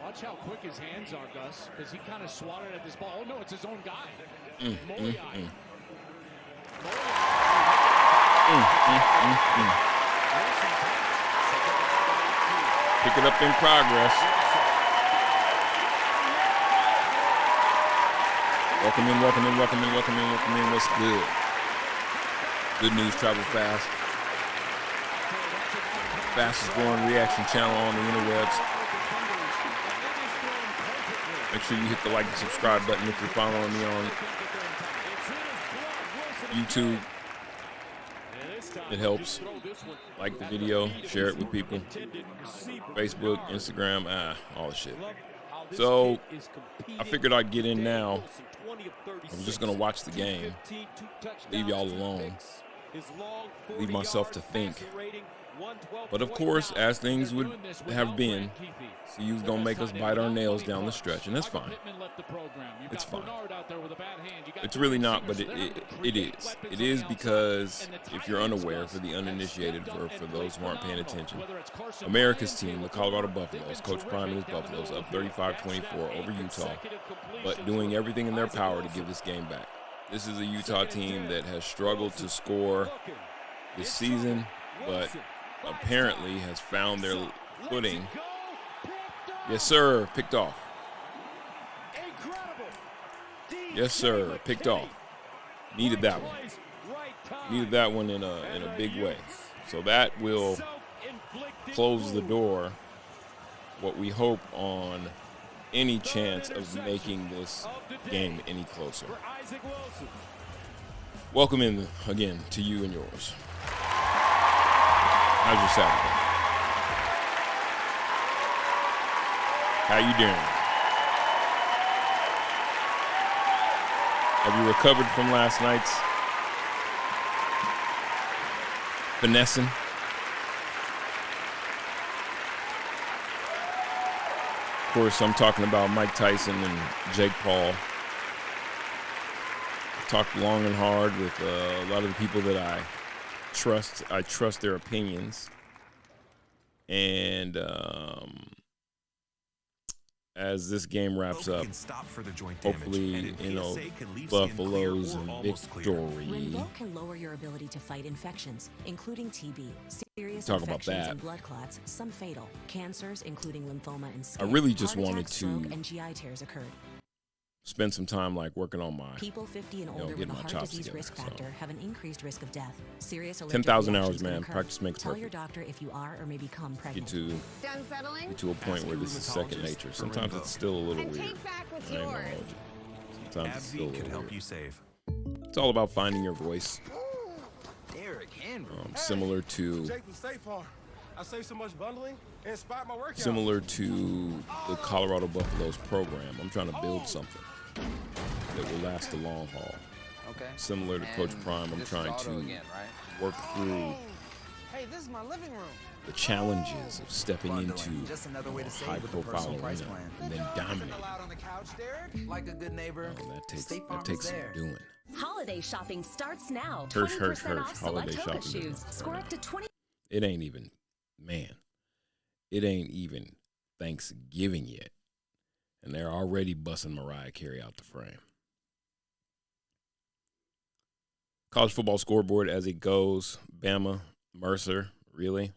Watch how quick his hands are, Gus, because he kind of swatted at this ball. Oh, no, it's his own guy. Pick it up in progress. Welcome in. What's good? Good news travel fast. Fastest growing reaction channel on the interwebs. Make sure you hit the like and subscribe button if you're following me on YouTube. It helps. Like the video, share it with people. Facebook, Instagram, all the shit. So I figured I'd get in now. I'm just going to watch the game. Leave y'all alone. Leave myself to think. But of course, as things would have been, CU's going to make us bite our nails down the stretch, and that's fine. It's fine. It's really not, but it is. It is because, if you're unaware, for the uninitiated, for those who aren't paying attention, America's team, the Colorado Buffaloes, Coach Prime and his Buffaloes, up 35-24 over Utah, but doing everything in their power to give this game back. This is a Utah team that has struggled to score this season, but apparently has found their footing. Yes, sir. Picked off. Yes, sir. Picked off. Needed that one. Needed that one in a big way. So that will close the door, what we hope, on any chance of making this game any closer. Welcome in again to you and yours. How's your Saturday? How you doing? Have you recovered from last night's finessing? Of course, I'm talking about Mike Tyson and Jake Paul. I talked long and hard with a lot of the people that I trust their opinions. And as this game wraps up, hopefully, Buffaloes and victory. Rinvoq can lower your ability to fight infections, including TB, serious infections and blood clots, some fatal, cancers, including lymphoma and skin. I really just wanted attacks, stroke, to and GI tears occurred. spend some time working on my People 50 and older with a heart disease risk factor have an increased risk of death. Serious allergic 10,000 hours, reactions can man. occur. Practice makes Tell perfect. your doctor if you are or may become pregnant. Get to a point where this is second nature. Sometimes it's still a little weird. I ain't gonna hold you. Sometimes it's still a little weird. It's all about finding your voice. Similar to the Colorado Buffaloes program. I'm trying to build something that will last the long haul. Okay. Similar to Coach Prime, I'm trying to work through the challenges of stepping into a high-profile arena and then dominating. That takes some doing. Holiday shopping starts now. Hirsch. 20% off Holiday select Hoka shopping. shoes. Score up to 20. It ain't even Thanksgiving yet. And they're already busting Mariah Carey out the frame. College football scoreboard as it goes. Bama, Mercer, really?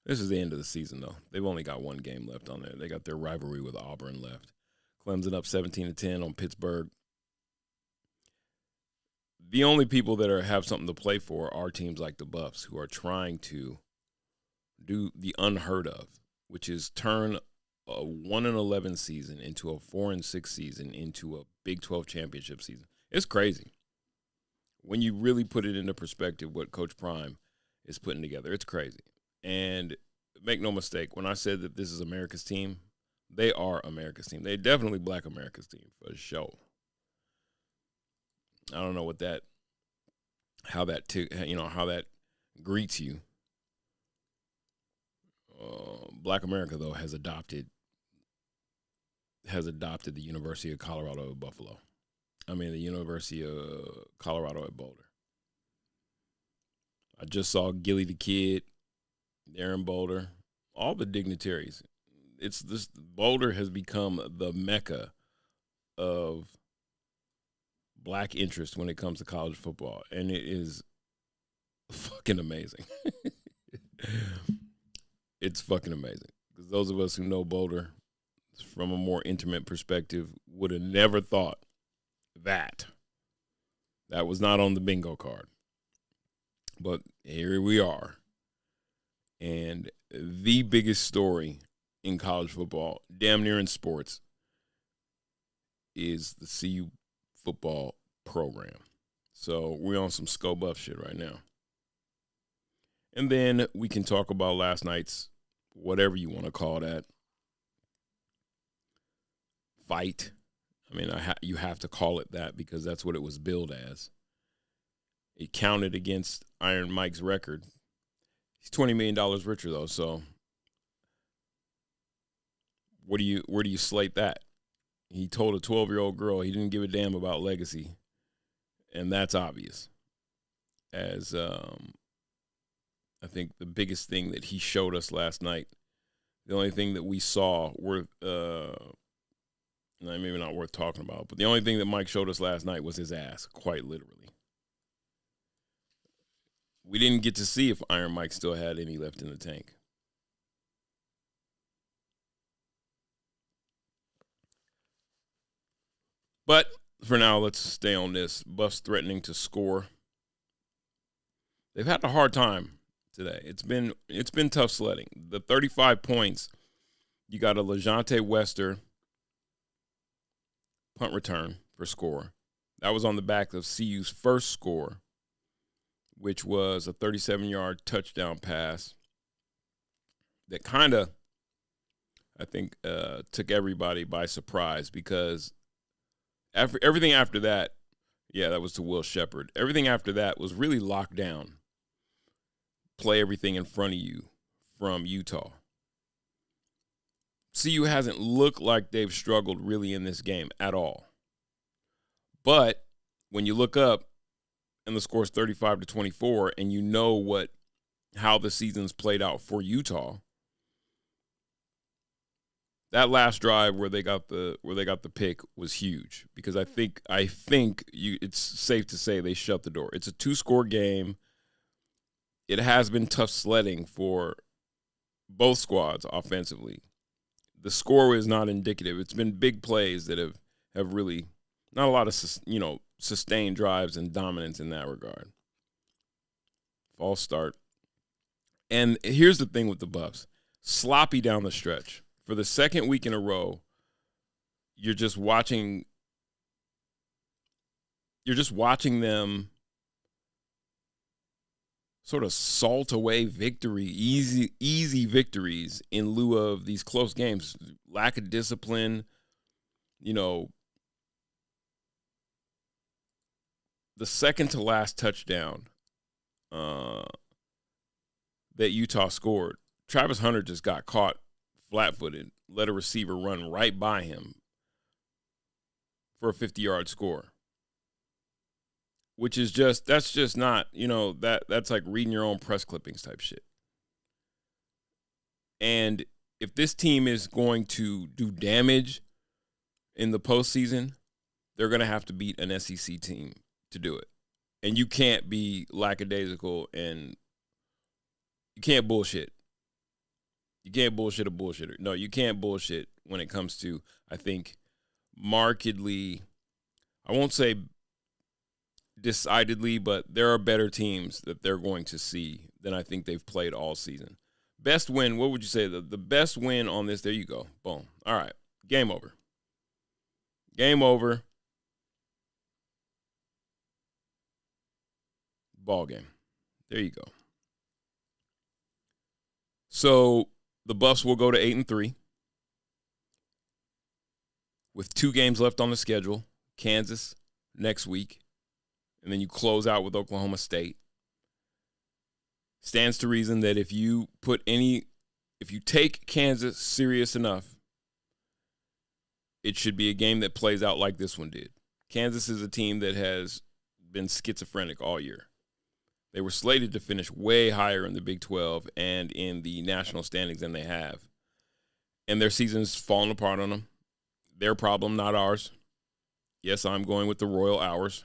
This is the end of the season, though. They've only got one game left on there. They got their rivalry with Auburn left. Clemson up 17-10 on Pittsburgh. The only people that have something to play for are teams like the Buffs, who are trying to do the unheard of, which is turn a 1-11 season into a 4-6 season into a Big 12 championship season. It's crazy. When you really put it into perspective, what Coach Prime is putting together, it's crazy. And make no mistake, when I said that this is America's team, they are America's team. They're definitely Black America's team for sure. I don't know how that greets you. Black America, though, has adopted the University of Colorado at Buffalo. The University of Colorado at Boulder. I just saw Gilly the Kid there in Boulder. All the dignitaries. it's this Boulder has become the mecca of black interest when it comes to college football, and it is fucking amazing. It's fucking amazing. Because those of us who know Boulder from a more intimate perspective would have never thought that. That was not on the bingo card. But here we are. And the biggest story in college football, damn near in sports, is the CU football program. So we're on some Sco Buff shit right now. And then we can talk about last night's, whatever you want to call that, fight. I mean, you have to call it that because that's what it was billed as. It counted against Iron Mike's record. He's $20 million richer, though, so where do you slate that? He told a 12-year-old girl he didn't give a damn about legacy, and that's obvious. As I think the biggest thing that he showed us last night, the only thing that we saw worth, maybe not worth talking about, but the only thing that Mike showed us last night was his ass, quite literally. We didn't get to see if Iron Mike still had any left in the tank. But for now, let's stay on this. Buffs threatening to score. They've had a hard time today. It's been tough sledding. The 35 points, you got a LeJontay Wester punt return for score. That was on the back of CU's first score, which was a 37-yard touchdown pass that kind of, I think, took everybody by surprise because everything after that, that was to Will Shepard. Everything after that was really locked down. Play everything in front of you from Utah. CU hasn't looked like they've struggled really in this game at all. But when you look up and the score is 35-24 and you know how the season's played out for Utah, that last drive where they got the pick was huge because I think it's safe to say they shut the door. It's a 2-score game. It has been tough sledding for both squads offensively. The score is not indicative. It's been big plays that have really not a lot of sustained drives and dominance in that regard. False start. And here's the thing with the Buffs. Sloppy down the stretch. For the second week in a row, you're just watching them sort of salt away easy victories in lieu of these close games. Lack of discipline, the second to last touchdown that Utah scored, Travis Hunter just got caught flat-footed, let a receiver run right by him for a 50-yard score. Which is that's just not, that's like reading your own press clippings type shit. And if this team is going to do damage in the postseason, they're going to have to beat an SEC team to do it. And you can't be lackadaisical and you can't bullshit. You can't bullshit a bullshitter. No, you can't bullshit when it comes to, I think, markedly, I won't say decidedly, but there are better teams that they're going to see than I think they've played all season. Best win, what would you say? The best win on this, there you go. Boom. All right. Game over. Game over. Ball game. There you go. So the Buffs will go to 8-3 with 2 games left on the schedule. Kansas next week. And then you close out with Oklahoma State. Stands to reason that if you take Kansas serious enough, it should be a game that plays out like this one did. Kansas is a team that has been schizophrenic all year. They were slated to finish way higher in the Big 12 and in the national standings than they have. and their season's falling apart on them. Their problem, not ours. Yes, I'm going with the Royal Hours.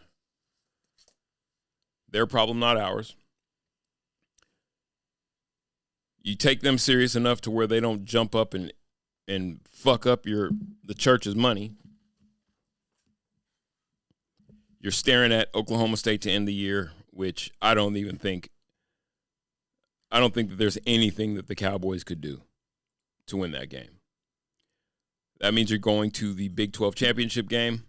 Their problem, not ours. You take them serious enough to where they don't jump up and fuck up the church's money. You're staring at Oklahoma State to end the year, which I don't think that there's anything that the Cowboys could do to win that game. That means you're going to the Big 12 championship game,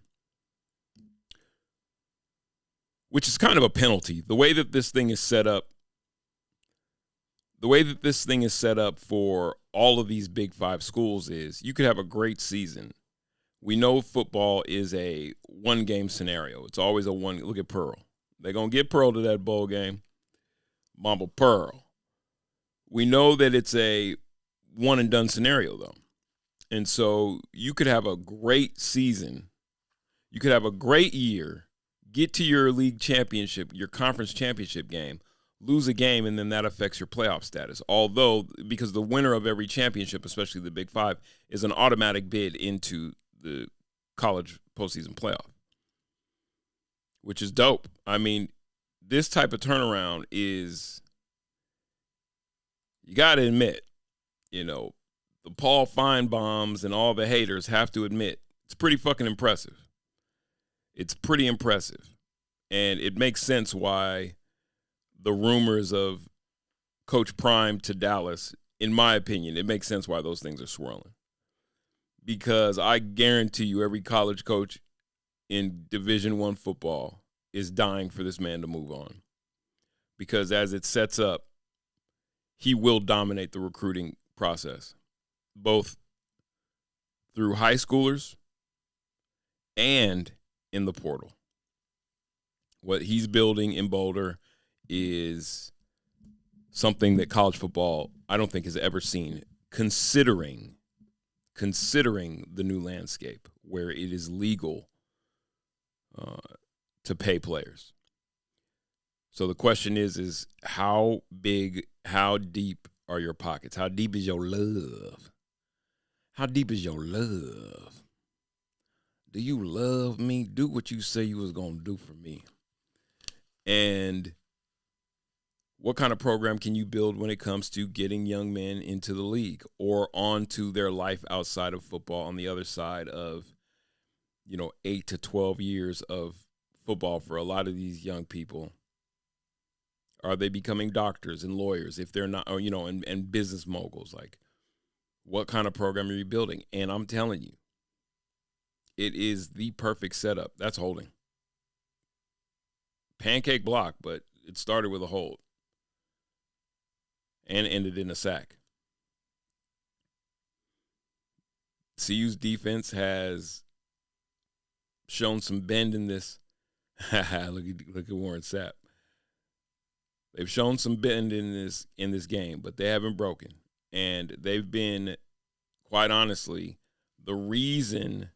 which is kind of a penalty. The way that this thing is set up for all of these Big 5 schools is you could have a great season. We know football is a one-game scenario. It's always a one. Look at Pearl. They're going to get Pearl to that bowl game. Mamba Pearl. We know that it's a one-and-done scenario, though. And so you could have a great season. You could have a great year, get to your league championship, your conference championship game, lose a game, and then that affects your playoff status. Although, because the winner of every championship, especially the Big 5, is an automatic bid into the college postseason playoff, which is dope. I mean, this type of turnaround is, you got to admit, the Paul Feinbaums and all the haters have to admit, it's pretty fucking impressive. It's pretty impressive. And it makes sense why the rumors of Coach Prime to Dallas, in my opinion, it makes sense why those things are swirling. Because I guarantee you every college coach in Division I football is dying for this man to move on. Because as it sets up, he will dominate the recruiting process, both through high schoolers and in the portal. What he's building in Boulder is something that college football, I don't think, has ever seen, considering the new landscape where it is legal to pay players. So the question is how big, how deep are your pockets? How deep is your love? How deep is your love? Do you love me? Do what you say you was going to do for me. And what kind of program can you build when it comes to getting young men into the league or onto their life outside of football on the other side of, 8 to 12 years of football for a lot of these young people? Are they becoming doctors and lawyers if they're not, and business moguls? Like, what kind of program are you building? And I'm telling you, it is the perfect setup. That's holding. Pancake block, but it started with a hold and ended in a sack. CU's defense has shown some bend in this. look at Warren Sapp. They've shown some bend in this game, but they haven't broken. And they've been, quite honestly, the reason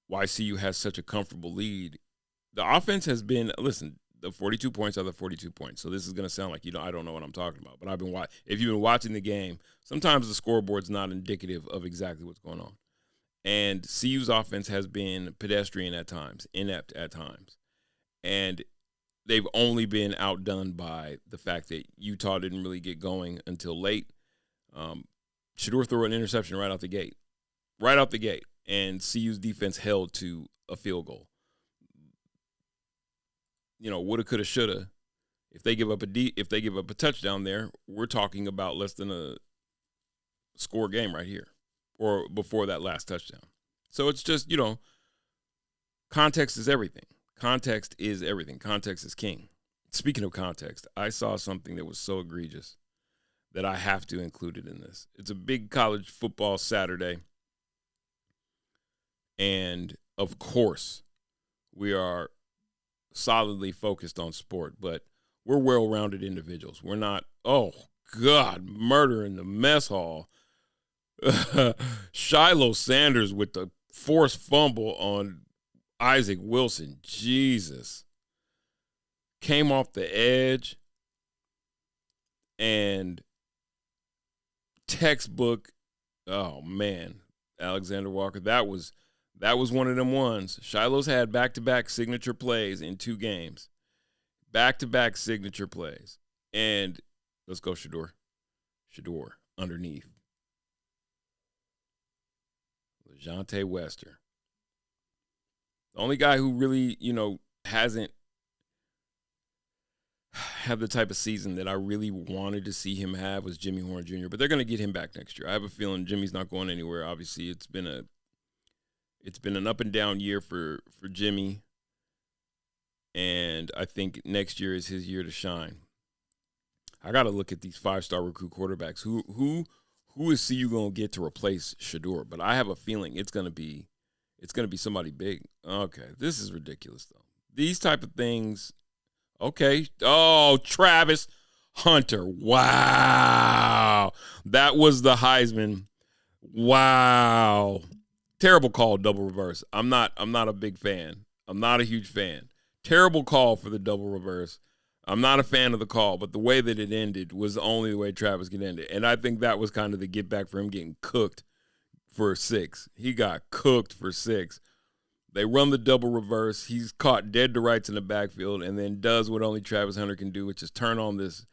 why CU has such a comfortable lead. The offense has been, listen, the 42 points are the 42 points. So this is going to sound like, I don't know what I'm talking about. But if you've been watching the game, sometimes the scoreboard's not indicative of exactly what's going on. And CU's offense has been pedestrian at times, inept at times. And they've only been outdone by the fact that Utah didn't really get going until late. Shedeur threw an interception right out the gate. And CU's defense held to a field goal. Woulda, coulda, shoulda. If they give up a touchdown there, we're talking about less than a score game right here, or before that last touchdown. So it's just, context is everything. Context is everything. Context is king. Speaking of context, I saw something that was so egregious that I have to include it in this. It's a big college football Saturday. And, of course, we are solidly focused on sport, but we're well-rounded individuals. We're not, murder in the mess hall. Shiloh Sanders with the forced fumble on Isaac Wilson. Jesus. Came off the edge and textbook Oh man, Alexander Walker, that was one of them ones. Shiloh's had back-to-back signature plays in 2 games. Back-to-back signature plays. And let's go Shedeur. Shedeur underneath. LeJounte Wester. The only guy who really, hasn't had the type of season that I really wanted to see him have was Jimmy Horn Jr., but they're going to get him back next year. I have a feeling Jimmy's not going anywhere. Obviously, it's been an up and down year for Jimmy, and I think next year is his year to shine. I got to look at these 5-star recruit quarterbacks. Who is CU going to get to replace Shedeur? But I have a feeling it's going to be somebody big. Okay, this is ridiculous though. These type of things. Okay. Oh, Travis Hunter. Wow. That was the Heisman. Wow. Terrible call, double reverse. I'm not a big fan. I'm not a huge fan. Terrible call for the double reverse. I'm not a fan of the call, but the way that it ended was the only way Travis could end it. And I think that was kind of the get back for him getting cooked for 6. He got cooked for 6. They run the double reverse. He's caught dead to rights in the backfield and then does what only Travis Hunter can do, which is turn on this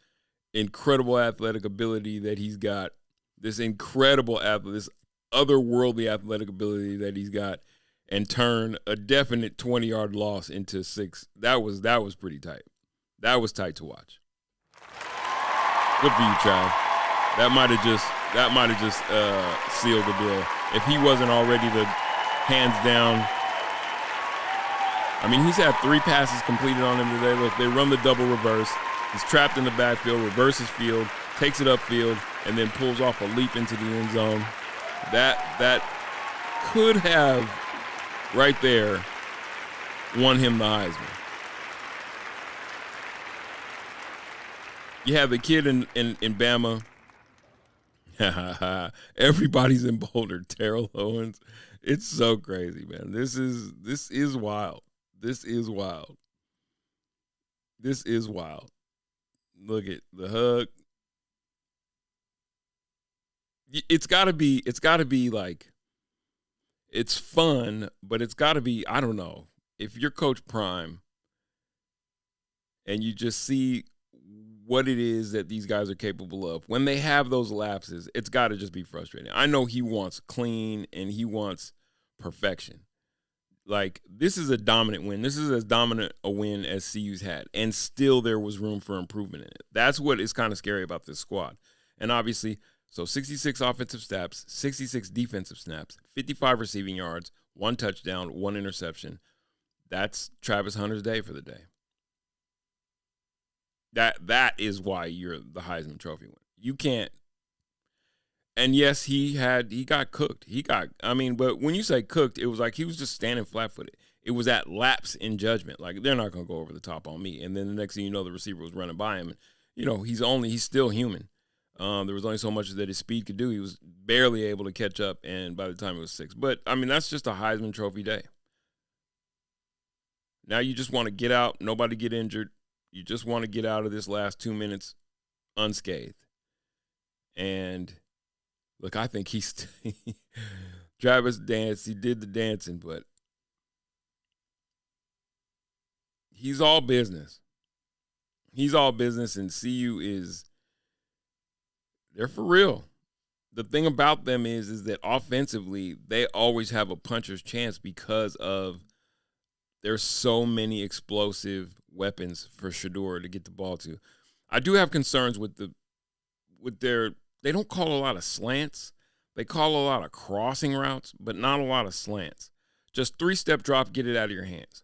incredible athletic ability that he's got, this otherworldly athletic ability that he's got, and turn a definite 20-yard loss into 6. That was pretty tight. That was tight to watch. Good for you, Trav. That might have just sealed the deal. If he wasn't already the hands down. I mean, he's had 3 passes completed on him today. Look, they run the double reverse. He's trapped in the backfield, reverses field, takes it upfield, and then pulls off a leap into the end zone. That could have, right there, won him the Heisman. You have the kid in Bama. Everybody's in Boulder. Terrell Owens. It's so crazy, man. This is wild. This is wild. This is wild. Look at the hug. It's gotta be like, it's fun, but it's gotta be, I don't know. If you're Coach Prime and you just see what it is that these guys are capable of, when they have those lapses, it's gotta just be frustrating. I know he wants clean and he wants perfection. Like, this is a dominant win. This is as dominant a win as CU's had, and still there was room for improvement in it. That's what is kind of scary about this squad. And obviously, so 66 offensive snaps, 66 defensive snaps, 55 receiving yards, 1 touchdown, 1 interception. That's Travis Hunter's day for the day. That is why you're the Heisman Trophy winner. You can't. And yes, he got cooked. But when you say cooked, it was like he was just standing flat-footed. It was that lapse in judgment. Like, they're not going to go over the top on me. And then the next thing you know, the receiver was running by him. And, he's still human. There was only so much that his speed could do. He was barely able to catch up, and by the time it was 6. But, that's just a Heisman Trophy day. Now you just want to get out, nobody get injured. You just want to get out of this last 2 minutes unscathed. And look, I think Travis danced. He did the dancing, but he's all business. He's all business, and CU they're for real. The thing about them is that offensively, they always have a puncher's chance because of there's so many explosive weapons for Shedeur to get the ball to. I do have concerns with they don't call a lot of slants. They call a lot of crossing routes, but not a lot of slants. Just 3-step drop, get it out of your hands.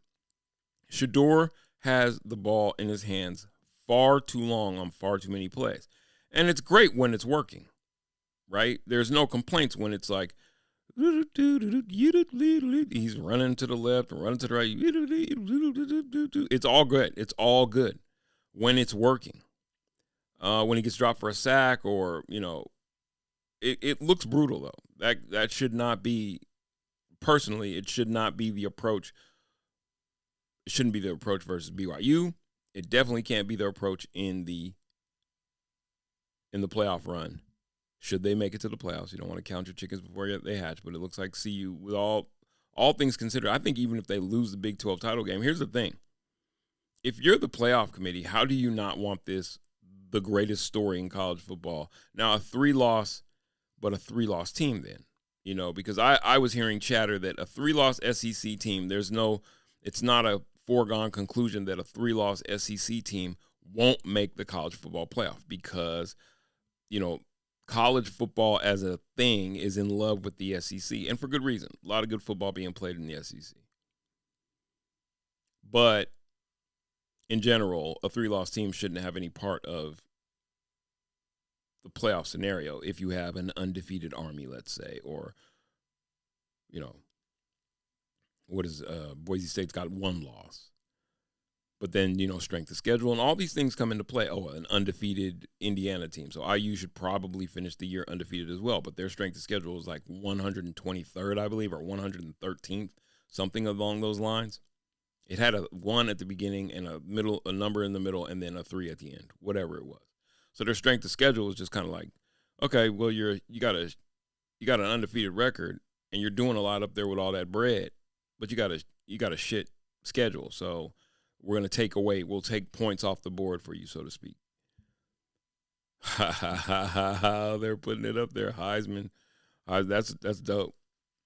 Shedeur has the ball in his hands far too long on far too many plays. And it's great when it's working, right? There's no complaints when it's like, he's running to the left and running to the right. It's all good. It's all good when it's working. When he gets dropped for a sack or, it looks brutal, though. That should not be, personally, it should not be the approach. It shouldn't be the approach versus BYU. It definitely can't be the approach in the playoff run. should they make it to the playoffs. You don't want to count your chickens before they hatch, but it looks like CU, with all things considered, I think even if they lose the Big 12 title game, here's the thing. If you're the playoff committee, how do you not want this the greatest story in college football? Now, a 3-loss, but a 3-loss team then, you know, because I was hearing chatter that a 3-loss SEC team, it's not a foregone conclusion that a 3-loss SEC team won't make the college football playoff because, you know, college football as a thing is in love with the SEC, and for good reason. A lot of good football being played in the SEC. But in general, a 3-loss team shouldn't have any part of the playoff scenario if you have an undefeated Army, let's say, or, you know, Boise State's got 1 loss. But then, you know, strength of schedule and all these things come into play. Oh, an undefeated Indiana team. So IU should probably finish the year undefeated as well. But their strength of schedule is like 123rd, I believe, or 113th, something along those lines. It had a 1 at the beginning and a number in the middle and then a 3 at the end, whatever it was. So their strength of schedule is just kind of like, okay, well, you got an undefeated record and you're doing a lot up there with all that bread, but you got a shit schedule. So we'll take points off the board for you, so to speak. They're putting it up there. Heisman. That's dope.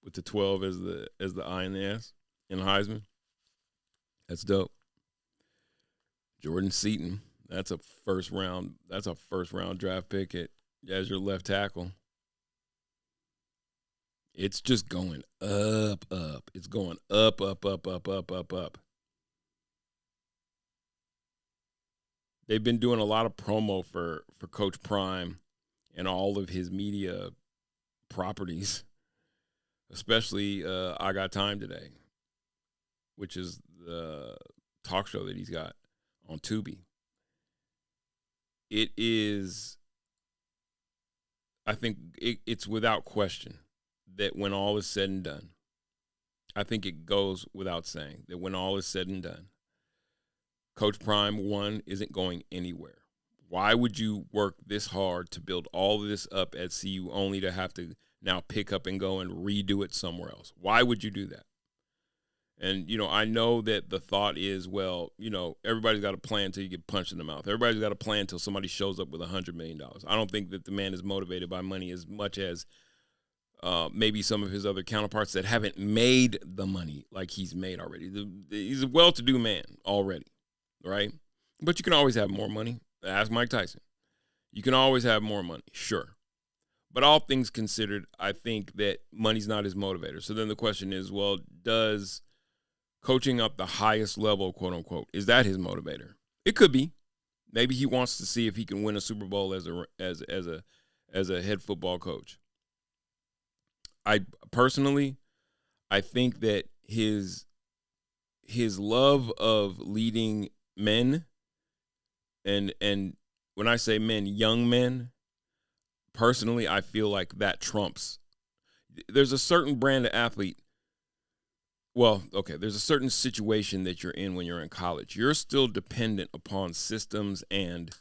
With the 12 as the I and the S in Heisman. That's dope. Jordan Seaton. That's a first round draft pick as your left tackle. It's just going up. It's going up. They've been doing a lot of promo for Coach Prime and all of his media properties, especially I Got Time Today, which is the talk show that he's got on Tubi. It is, I think it's without question that when all is said and done, I think it goes without saying that when all is said and done, Coach Prime, 1, isn't going anywhere. Why would you work this hard to build all of this up at CU only to have to now pick up and go and redo it somewhere else? Why would you do that? And, you know, I know that the thought is, well, you know, everybody's got a plan until you get punched in the mouth. Everybody's got a plan until somebody shows up with $100 million. I don't think that the man is motivated by money as much as maybe some of his other counterparts that haven't made the money like he's made already. He's a well-to-do man already, right? But you can always have more money. Ask Mike Tyson. You can always have more money, sure. But all things considered, I think that money's not his motivator. So then the question is, well, does coaching up the highest level, quote unquote, is that his motivator? It could be. Maybe he wants to see if he can win a Super Bowl as a head football coach. I think that his love of leading men, and when I say men, young men, personally, I feel like that trumps. There's a certain brand of athlete. Well, okay, there's a certain situation that you're in when you're in college. You're still dependent upon systems and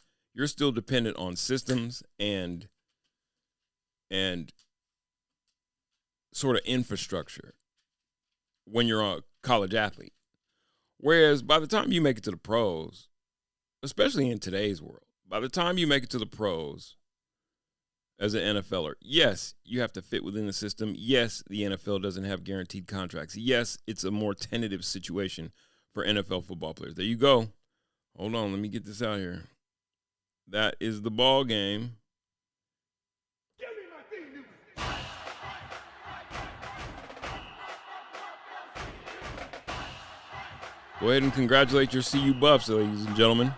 sort of infrastructure when you're a college athlete. Whereas by the time you make it to the pros, especially in today's world, by the time you make it to the pros as an NFLer, yes, you have to fit within the system. Yes, the NFL doesn't have guaranteed contracts. Yes, it's a more tentative situation for NFL football players. There you go. Hold on, let me get this out here. That is the ball game. Give me my thing, dude. Go ahead and congratulate your CU Buffs, ladies and gentlemen.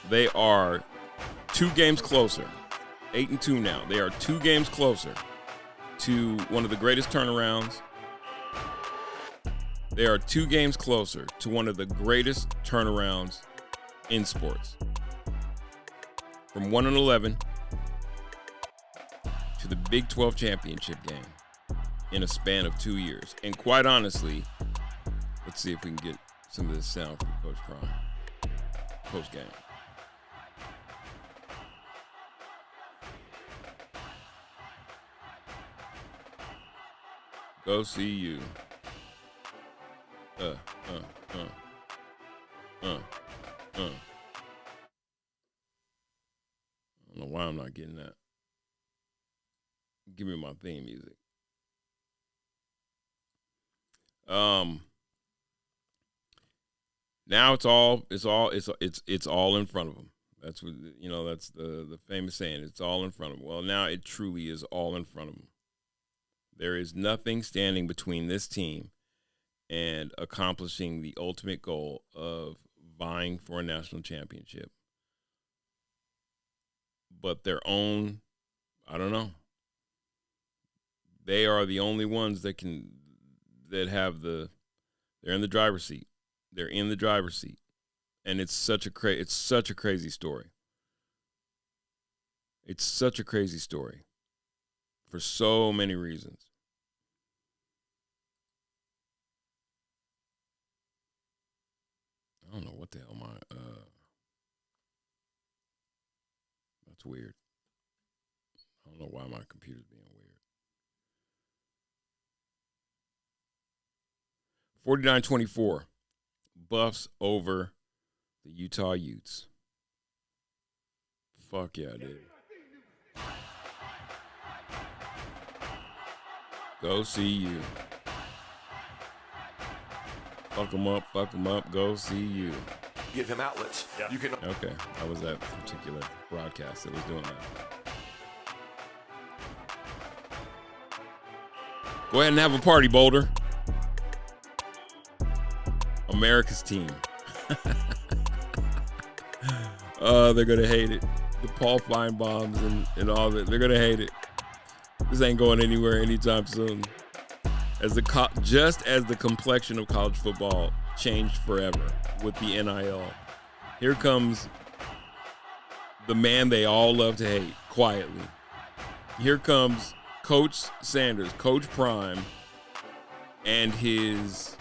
They are 2 games closer. 8-2 now. They are 2 games closer to one of the greatest turnarounds. They are 2 games closer to one of the greatest turnarounds in sports. From 1-11 to the Big 12 championship game in a span of 2 years. And quite honestly, let's see if we can get some of this sound from Coach Prime post game. Go see you. I don't know why I'm not getting that. Give me my theme music. Now it's all in front of them. That's what, that's the famous saying. It's all in front of them. Well, now it truly is all in front of them. There is nothing standing between this team and accomplishing the ultimate goal of vying for a national championship. But their own, I don't know. They are the only ones they're in the driver's seat. They're in the driver's seat. And it's such a crazy story. It's such a crazy story for so many reasons. I don't know what the hell that's weird. I don't know why my computer's being weird. 49-24. Buffs over the Utah Utes. Fuck yeah, dude. Go see you. Fuck them up, go see you. Give him outlets. Yeah. You can. Okay, that was that particular broadcast that was doing that. Go ahead and have a party, Boulder. America's team. They're going to hate it. The Paul Feinbaums and all that. They're going to hate it. This ain't going anywhere anytime soon. Just as the complexion of college football changed forever with the NIL, here comes the man they all love to hate quietly. Here comes Coach Sanders, Coach Prime, and his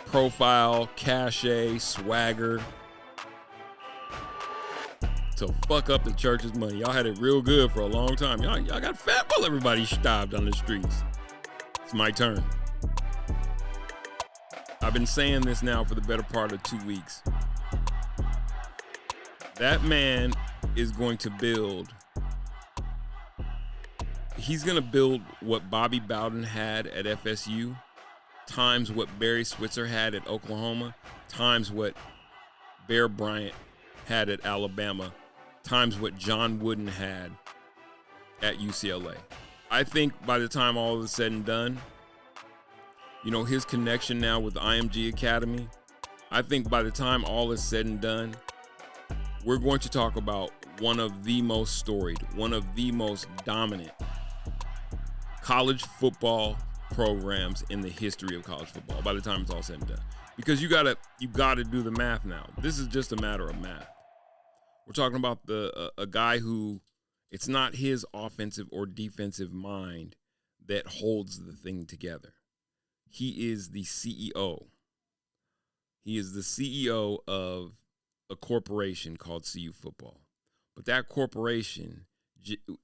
profile, cachet, swagger to fuck up the church's money. Y'all had it real good for a long time. Y'all got fat while everybody stopped on the streets. It's my turn. I've been saying this now for the better part of 2 weeks. That man is going to build. He's going to build what Bobby Bowden had at FSU, times what Barry Switzer had at Oklahoma, times what Bear Bryant had at Alabama, times what John Wooden had at UCLA. I think by the time all is said and done, his connection now with the IMG Academy, I think by the time all is said and done, we're going to talk about one of the most storied, one of the most dominant college football programs in the history of college football by the time it's all said and done. Because you gotta do the math now. This is just a matter of math. We're talking about a guy who, it's not his offensive or defensive mind that holds the thing together. He is the CEO. He is the CEO of a corporation called CU Football. But that corporation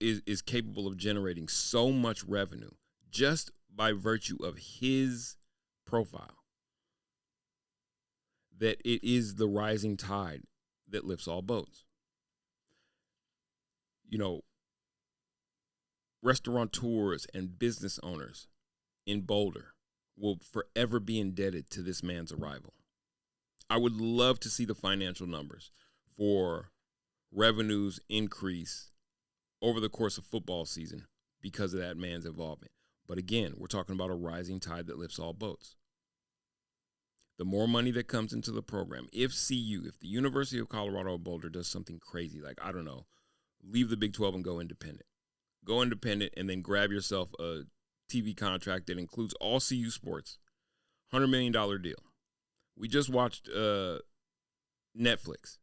is capable of generating so much revenue just by virtue of his profile that it is the rising tide that lifts all boats. Restaurateurs and business owners in Boulder will forever be indebted to this man's arrival. I would love to see the financial numbers for revenues increase over the course of football season because of that man's involvement. But again, we're talking about a rising tide that lifts all boats. The more money that comes into the program, if the University of Colorado Boulder does something crazy, like, I don't know, leave the Big 12 and go independent. Go independent and then grab yourself a TV contract that includes all CU sports. $100 million deal. We just watched Netflix.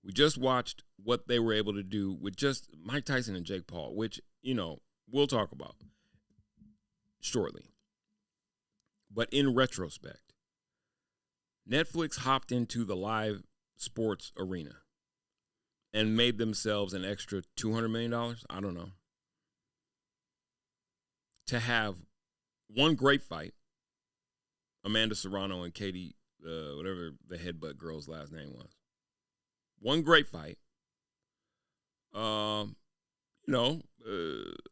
We just watched what they were able to do with just Mike Tyson and Jake Paul, which, we'll talk about shortly. But in retrospect, Netflix hopped into the live sports arena and made themselves an extra $200 million. I don't know. to have one great fight, Amanda Serrano and Katie, whatever the headbutt girl's last name was. One great fight. A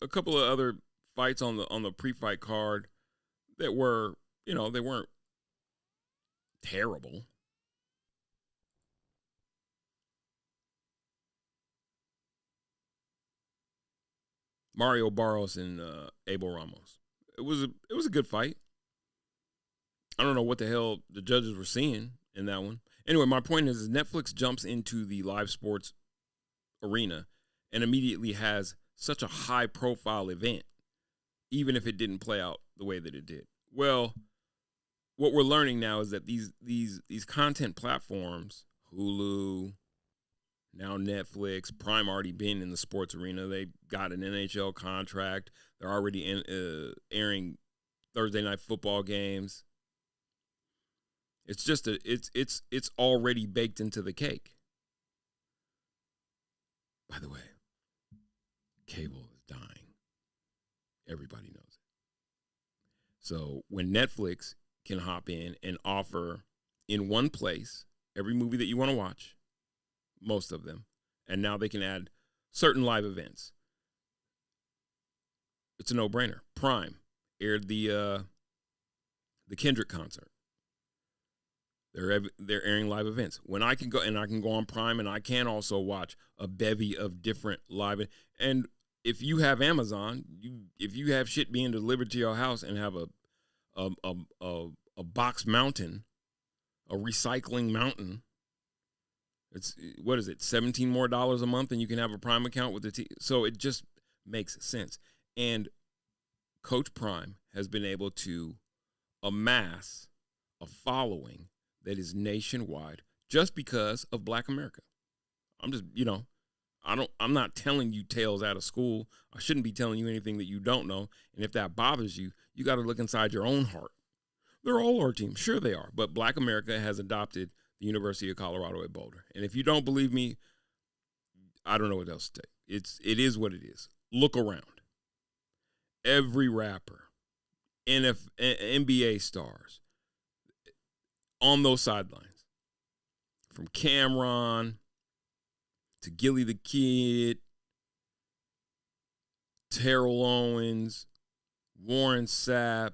couple of other fights on the pre-fight card that were, they weren't terrible. Mario Barros and Abel Ramos. It was a good fight. I don't know what the hell the judges were seeing in that one. Anyway, my point is Netflix jumps into the live sports arena and immediately has such a high-profile event, even if it didn't play out the way that it did. Well, what we're learning now is that these content platforms, Hulu, now Netflix, Prime already been in the sports arena. They got an NHL contract. They're already airing Thursday night football games. It's just it's already baked into the cake. By the way, cable is dying. Everybody knows it. So when Netflix can hop in and offer in one place every movie that you want to watch, most of them, and now they can add certain live events. It's a no-brainer. Prime aired the Kendrick concert. They're airing live events. When I can go on Prime and I can also watch a bevy of different live. And if you have Amazon, if you have shit being delivered to your house and have a box mountain, a recycling mountain, it's what is it, $17 more a month, and you can have a Prime account with the so it just makes sense. And Coach Prime has been able to amass a following that is nationwide just because of Black America. I'm just, I'm not telling you tales out of school. I shouldn't be telling you anything that you don't know. And if that bothers you, you got to look inside your own heart. They're all our team. Sure they are. But Black America has adopted the University of Colorado at Boulder. And if you don't believe me, I don't know what else to say. It is what it is. Look around. Every rapper, NBA stars, on those sidelines, from Cameron to Gilly the Kid, Terrell Owens, Warren Sapp.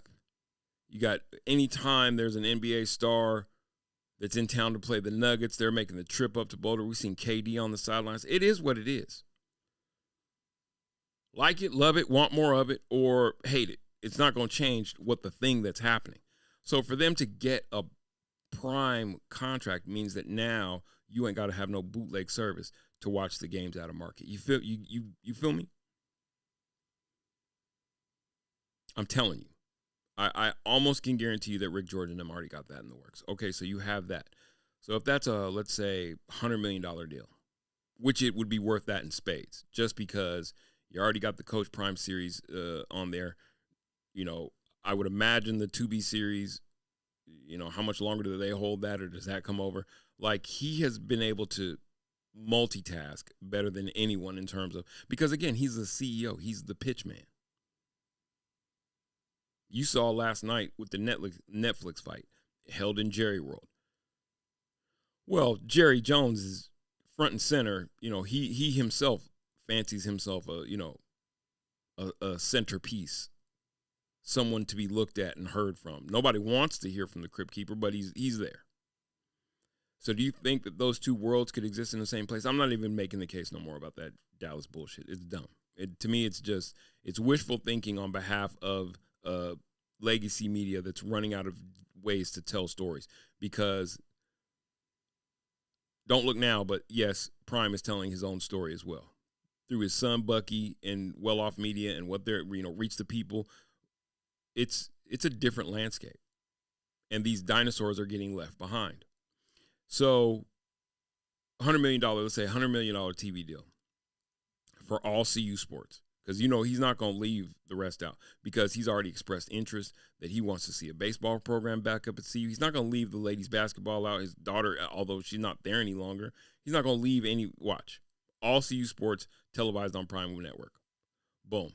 You got anytime there's an NBA star that's in town to play the Nuggets, they're making the trip up to Boulder. We've seen KD on the sidelines. It is what it is. Like it, love it, want more of it, or hate it. It's not going to change what the thing that's happening. So for them to get a Prime contract means that now you ain't got to have no bootleg service to watch the games out of market. You feel me? I'm telling you. I almost can guarantee you that Rick George and them already got that in the works. Okay, so you have that. So if that's a, let's say, $100 million deal, which it would be worth that in spades, just because you already got the Coach Prime series on there. I would imagine the 2B series, how much longer do they hold that, or does that come over? Like, he has been able to multitask better than anyone in terms of, because again, he's the CEO, he's the pitch man. You saw last night with the Netflix fight held in Jerry World. Well, Jerry Jones is front and center. He himself fancies himself a centerpiece, someone to be looked at and heard from. Nobody wants to hear from the Crypt Keeper, but he's there. So do you think that those two worlds could exist in the same place? I'm not even making the case no more about that Dallas bullshit. It's dumb. To me, it's wishful thinking on behalf of legacy media that's running out of ways to tell stories. Because don't look now, but yes, Prime is telling his own story as well through his son Bucky and Well Off Media and what they're reach the people. It's a different landscape, and these dinosaurs are getting left behind. So, $100 million, let's say $100 million TV deal for all CU sports. Because, he's not going to leave the rest out, because he's already expressed interest that he wants to see a baseball program back up at CU. He's not going to leave the ladies basketball out. His daughter, although she's not there any longer, he's not going to leave watch. All CU sports televised on Prime Network. Boom.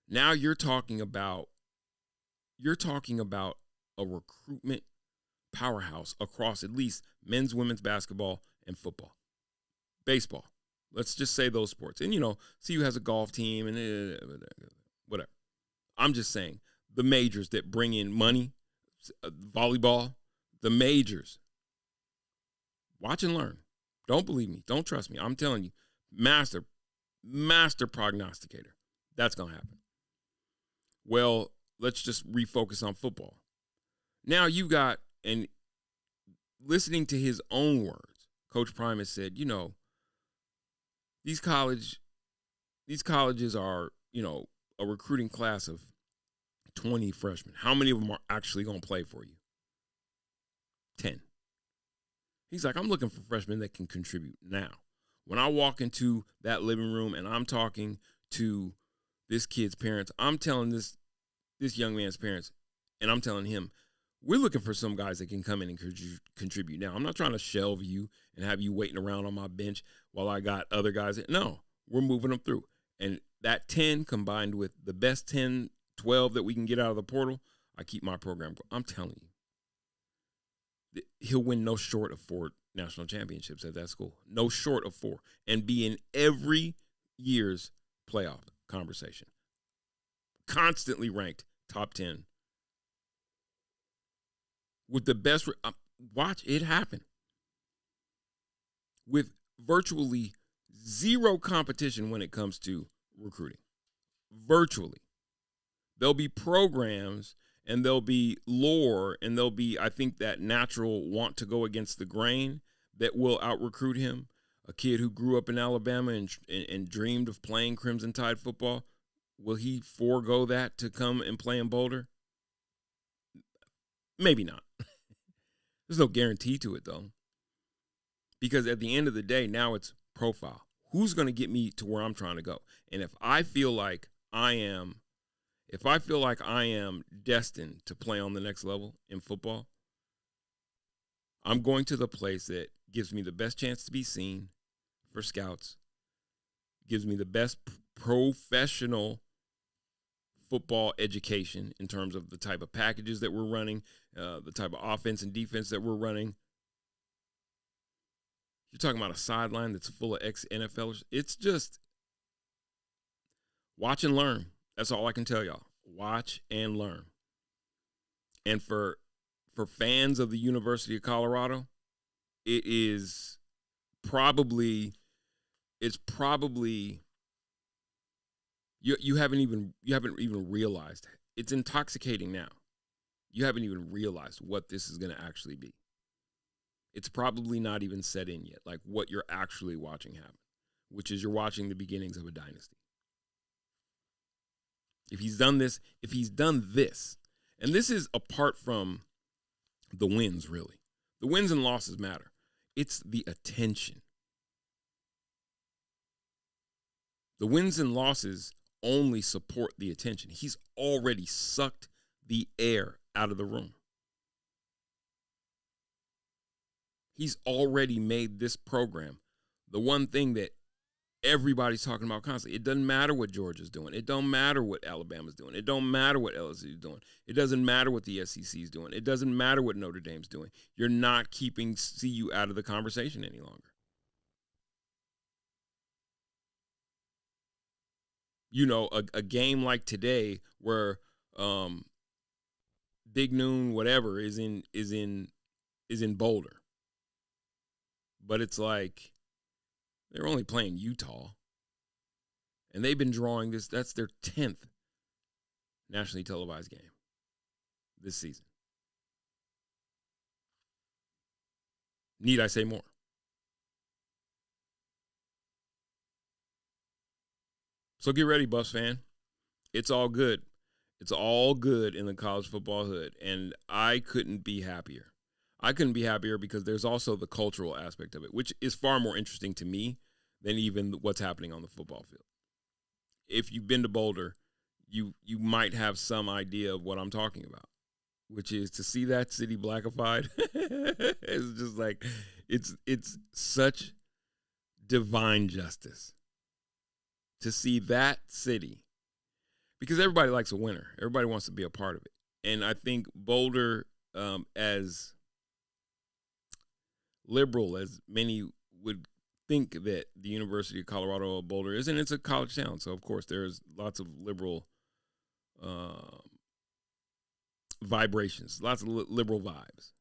Now you're talking about a recruitment powerhouse across at least men's, women's basketball, and football. Baseball. Let's just say those sports. And, CU has a golf team and whatever. I'm just saying the majors that bring in money, volleyball, the majors. Watch and learn. Don't believe me. Don't trust me. I'm telling you, master prognosticator. That's going to happen. Well, let's just refocus on football. Now you got, and listening to his own words, Coach Prime has said, these colleges are, a recruiting class of 20 freshmen. How many of them are actually going to play for you? 10. He's like, I'm looking for freshmen that can contribute now. When I walk into that living room and I'm talking to this kid's parents, I'm telling this young man's parents, and I'm telling him, we're looking for some guys that can come in and contribute now. I'm not trying to shelve you and have you waiting around on my bench while I got other guys. No, we're moving them through. And that 10 combined with the best 10, 12 that we can get out of the portal, I keep my program going. I'm telling you, he'll win no short of 4 national championships at that school. No short of 4. And be in every year's playoff conversation. Constantly ranked top 10. With the best, watch it happen. With virtually zero competition when it comes to recruiting. Virtually. There'll be programs and there'll be lore and there'll be, I think, that natural want to go against the grain that will out-recruit him. A kid who grew up in Alabama and dreamed of playing Crimson Tide football, will he forego that to come and play in Boulder? Maybe not. There's no guarantee to it, though. Because at the end of the day, now it's profile. Who's going to get me to where I'm trying to go? And if I feel like I am destined to play on the next level in football, I'm going to the place that gives me the best chance to be seen for scouts, gives me the best professional football education in terms of the type of packages that we're running, the type of offense and defense that we're running. You're talking about a sideline that's full of ex-NFLers. It's just watch and learn. That's all I can tell y'all. Watch and learn. And for fans of the University of Colorado, it's probably you haven't even realized. It's intoxicating now. You haven't even realized what this is going to actually be. It's probably not even set in yet, like what you're actually watching happen, which is you're watching the beginnings of a dynasty. If he's done this, and this is apart from the wins, really. The wins and losses matter. It's the attention. The wins and losses only support the attention. He's already sucked the air out of the room. He's already made this program the one thing that everybody's talking about constantly. It doesn't matter what Georgia's doing. It don't matter what Alabama's doing. It don't matter what LSU's doing. It doesn't matter what the SEC's doing. It doesn't matter what Notre Dame's doing. You're not keeping CU out of the conversation any longer. A game like today where Big Noon whatever is in Boulder. But it's like they're only playing Utah. And they've been drawing this. That's their 10th nationally televised game this season. Need I say more? So get ready, Buffs fan. It's all good. It's all good in the college football hood. And I couldn't be happier. I couldn't be happier because there's also the cultural aspect of it, which is far more interesting to me than even what's happening on the football field. If you've been to Boulder, you might have some idea of what I'm talking about, which is to see that city blackified. It's just like, it's such divine justice to see that city. because everybody likes a winner. Everybody wants to be a part of it. And I think Boulder, as liberal as many would think that the University of Colorado Boulder is, and it's a college town, so of course there's lots of liberal vibrations, lots of liberal vibes.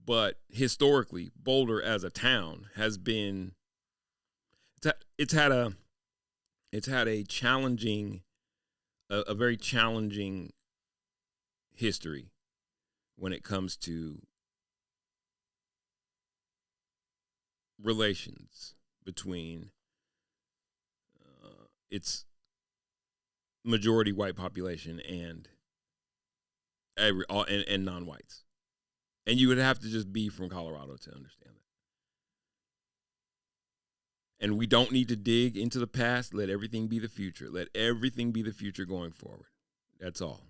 But historically, Boulder as a town has been it's had a challenging, a very challenging history when it comes to relations between its majority white population and non-whites. And you would have to just be from Colorado to understand that. And we don't need to dig into the past. Let everything be the future. Let everything be the future going forward. That's all.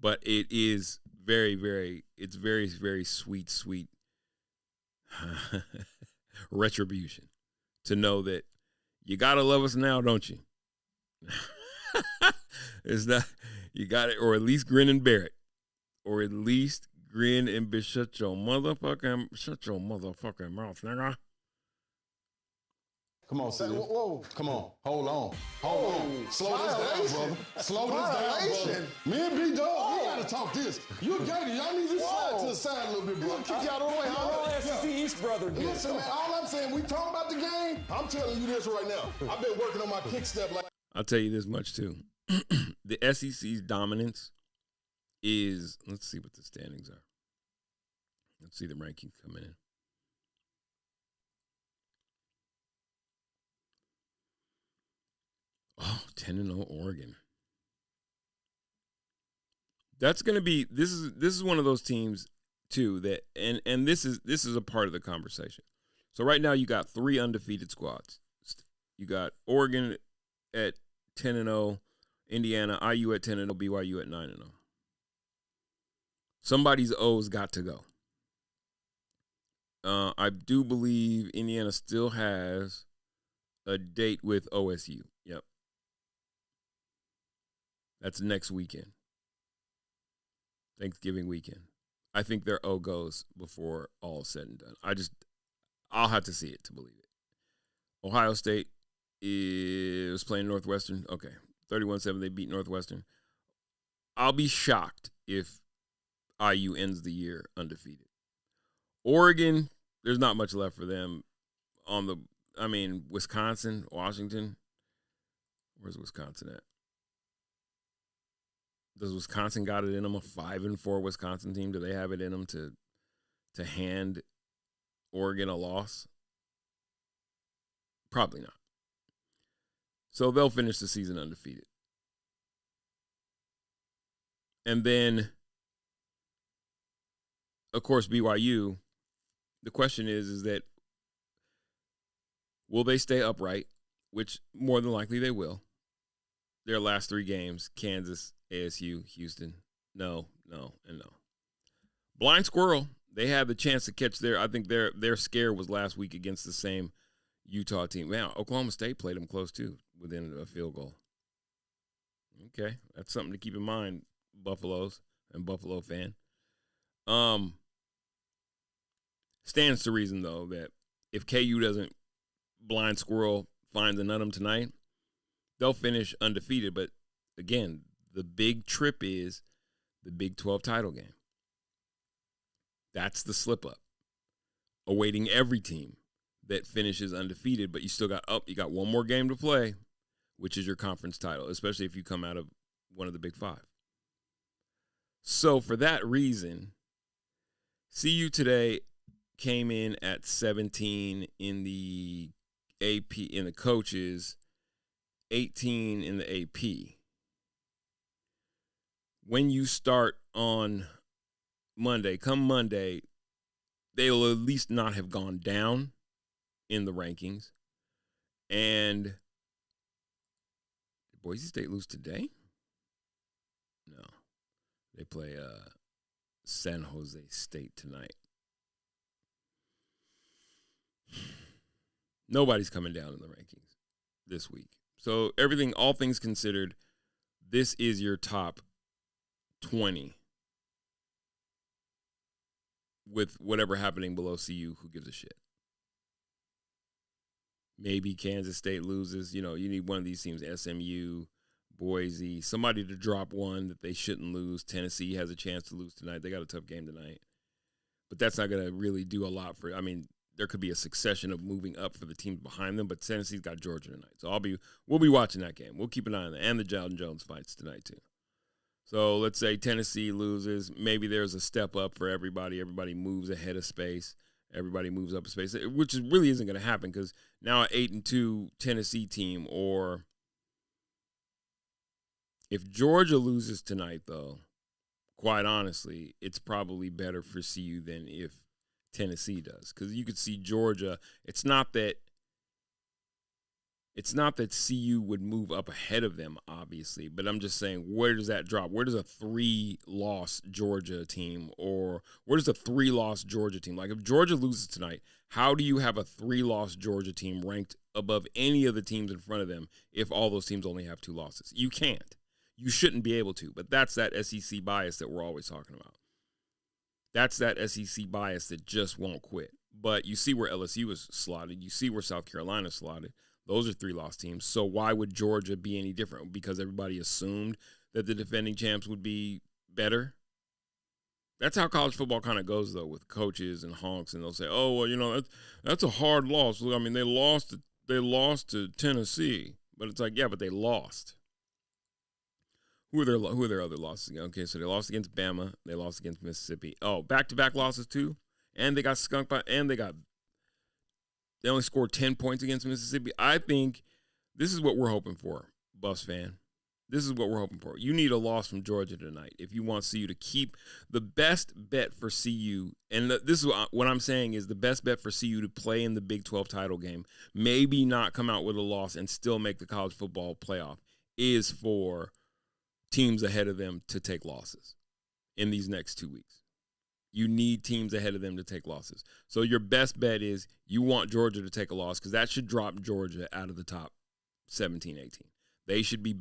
But it is very, very, it's very, very sweet, sweet retribution to know that you got to love us now, don't you? It's not, you got it, or at least grin and bear it. Or at least grin and be shut your motherfucking mouth, nigga. Come on, Sid. Whoa. Come on. Hold on. Slow this down, brother. Slow this down, brother. Me and B-Dog, we gotta talk this. You a Gator. Y'all need to slide to the side a little bit, brother. Kick y'all the way. How long SEC East brother get? Listen, man, all I'm saying, we talking about the game. I'm telling you this right now. I've been working on my kick step like. I'll tell you this much, too. The SEC's dominance is, let's see what the standings are. Let's see the rankings coming in. Oh, 10-0 Oregon. That's going to be, this is one of those teams too that, and this is a part of the conversation. So right now you got 3 undefeated squads. You got Oregon at 10-0, Indiana, IU at 10-0, BYU at 9-0. Somebody's O's got to go. I do believe Indiana still has a date with OSU. Yep. That's next weekend. Thanksgiving weekend. I think their O goes before all is said and done. I'll have to see it to believe it. Ohio State is playing Northwestern. Okay. 31-7, they beat Northwestern. I'll be shocked if IU ends the year undefeated. Oregon, there's not much left for them Wisconsin, Washington. Where's Wisconsin at? Does Wisconsin got it in them, a 5-4 Wisconsin team? Do they have it in them to hand Oregon a loss? Probably not. So they'll finish the season undefeated. And then, of course, BYU, the question is that will they stay upright, which more than likely they will. Their last 3 games, Kansas, ASU, Houston, no, and no. Blind squirrel, they had the chance to catch I think their scare was last week against the same Utah team. Man, Oklahoma State played them close too, within a field goal. Okay, that's something to keep in mind, Buffaloes and Buffalo fan. Stands to reason, though, that if KU doesn't blind squirrel finds a nut'em tonight, they'll finish undefeated. But, again, the big trip is the Big 12 title game. That's the slip-up. Awaiting every team that finishes undefeated, but you still got one more game to play, which is your conference title, especially if you come out of one of the Big 5. So, for that reason, CU today came in at 17 in the AP, in the coaches, 18 in the AP. When you start on Monday, come Monday, they'll at least not have gone down in the rankings. And did Boise State lose today? No. They play San Jose State tonight. Nobody's coming down in the rankings this week. So all things considered, this is your top 20 with whatever happening below CU. Who gives a shit? Maybe Kansas State loses. You need one of these teams, SMU, Boise, somebody to drop one that they shouldn't lose. Tennessee has a chance to lose tonight. They got a tough game tonight. But that's not going to really do a lot for – there could be a succession of moving up for the teams behind them, but Tennessee's got Georgia tonight. So we'll be watching that game. We'll keep an eye on that. And the Jalon Jones fights tonight too. So let's say Tennessee loses. Maybe there's a step up for everybody. Everybody moves ahead of space. Everybody moves up a space, which really isn't going to happen because now an 8-2 Tennessee team, or if Georgia loses tonight, though, quite honestly, it's probably better for CU than if Tennessee does, because you could see Georgia. It's not that CU would move up ahead of them, obviously, but I'm just saying, where does that drop? Where does a 3-loss Georgia team, or where does a 3-loss Georgia team? Like, if Georgia loses tonight, how do you have a 3-loss Georgia team ranked above any of the teams in front of them if all those teams only have 2 losses? You can't. You shouldn't be able to, but that's that SEC bias that we're always talking about. That's that SEC bias that just won't quit. But you see where LSU is slotted. You see where South Carolina is slotted. Those are 3-loss teams. So why would Georgia be any different? Because everybody assumed that the defending champs would be better? That's how college football kind of goes, though, with coaches and honks, and they'll say, "Oh, well, that's a hard loss." They lost to Tennessee, but it's like, yeah, but they lost. Who are their other losses? Okay, so they lost against Bama, they lost against Mississippi. Oh, back-to-back losses too, and they got skunked by, and they only scored 10 points against Mississippi. I think this is what we're hoping for, Buffs fan. This is what we're hoping for. You need a loss from Georgia tonight if you want CU to keep the best bet for CU. And this is what I'm saying is the best bet for CU to play in the Big 12 title game, maybe not come out with a loss and still make the college football playoff, is for teams ahead of them to take losses in these next 2 weeks. You need teams ahead of them to take losses. So your best bet is you want Georgia to take a loss, because that should drop Georgia out of the top 17, 18. They should be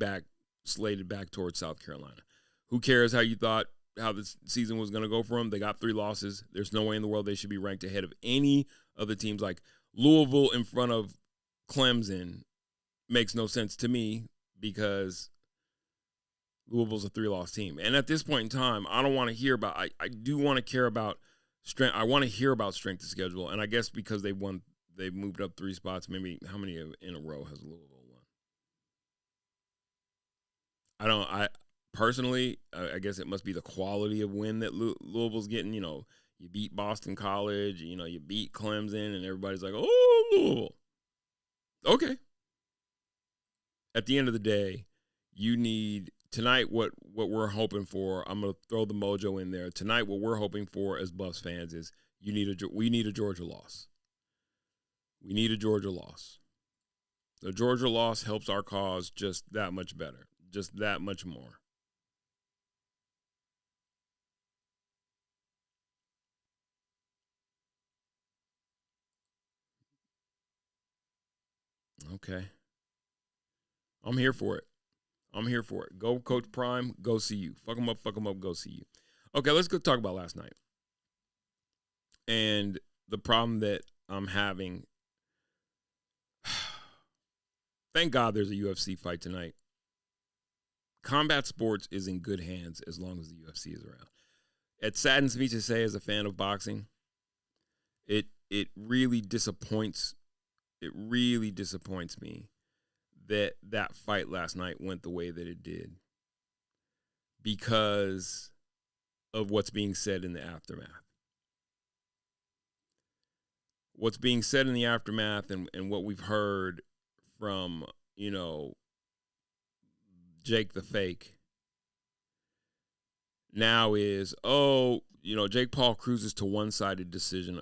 slated back towards South Carolina. Who cares how this season was going to go for them? They got 3 losses. There's no way in the world they should be ranked ahead of any of the teams. Like Louisville in front of Clemson makes no sense to me, because Louisville's a 3-loss team. And at this point in time, I don't want to hear about – I do want to care about strength. I want to hear about strength of schedule. And I guess because they've moved up 3 spots, maybe how many in a row has Louisville won? Personally, I guess it must be the quality of win that Louisville's getting. You beat Boston College, you beat Clemson, and everybody's like, oh, Louisville. Okay. At the end of the day, you need – tonight, what we're hoping for, I'm going to throw the mojo in there. Tonight, what we're hoping for as Buffs fans is we need a Georgia loss. We need a Georgia loss. The Georgia loss helps our cause just that much better, just that much more. Okay. I'm here for it. Go Coach Prime, go CU. Fuck them up, go CU. Okay, let's go talk about last night. And the problem that I'm having. Thank God there's a UFC fight tonight. Combat sports is in good hands as long as the UFC is around. It saddens me to say, as a fan of boxing, it really disappoints. It really disappoints me that fight last night went the way that it did, because of what's being said in the aftermath. What's being said in the aftermath and what we've heard from, Jake the Fake now is, Jake Paul cruises to one-sided decision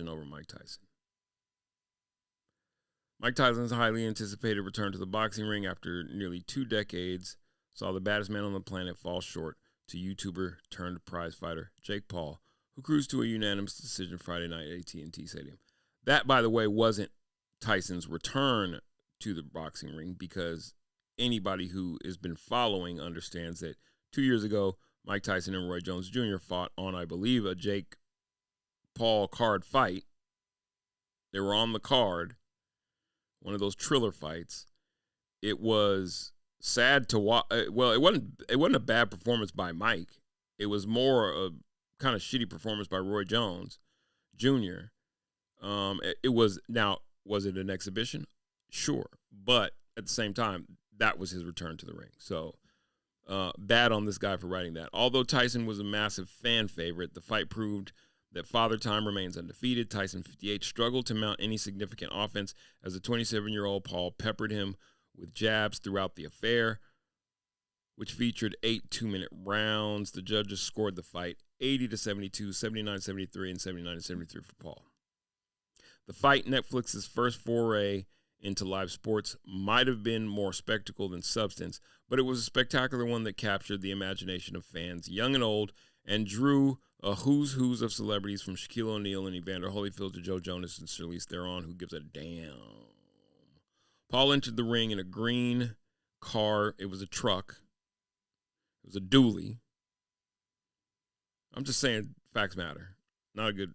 over Mike Tyson. Mike Tyson's highly anticipated return to the boxing ring after nearly 2 decades saw the baddest man on the planet fall short to YouTuber turned prize fighter Jake Paul, who cruised to a unanimous decision Friday night at AT&T Stadium. That, by the way, wasn't Tyson's return to the boxing ring, because anybody who has been following understands that 2 years ago, Mike Tyson and Roy Jones Jr. fought on, I believe, a Jake Paul card fight. They were on the card, one of those Triller fights. It was sad to watch. Well, it wasn't a bad performance by Mike. It was more a kind of shitty performance by Roy Jones Jr. Was it an exhibition? Sure, but at the same time, that was his return to the ring. So bad on this guy for writing that. Although Tyson was a massive fan favorite, the fight proved that Father Time remains undefeated. Tyson 58 struggled to mount any significant offense as the 27-year-old Paul peppered him with jabs throughout the affair, which featured 8 2-minute rounds. The judges scored the fight 80-72, 79-73, and 79-73 for Paul. The fight, Netflix's first foray into live sports, might have been more spectacle than substance, but it was a spectacular one that captured the imagination of fans, young and old, and drew a who's of celebrities from Shaquille O'Neal and Evander Holyfield to Joe Jonas and Charlize Theron, who gives a damn. Paul entered the ring in a green car. It was a truck. It was a dually. I'm just saying facts matter. Not a good,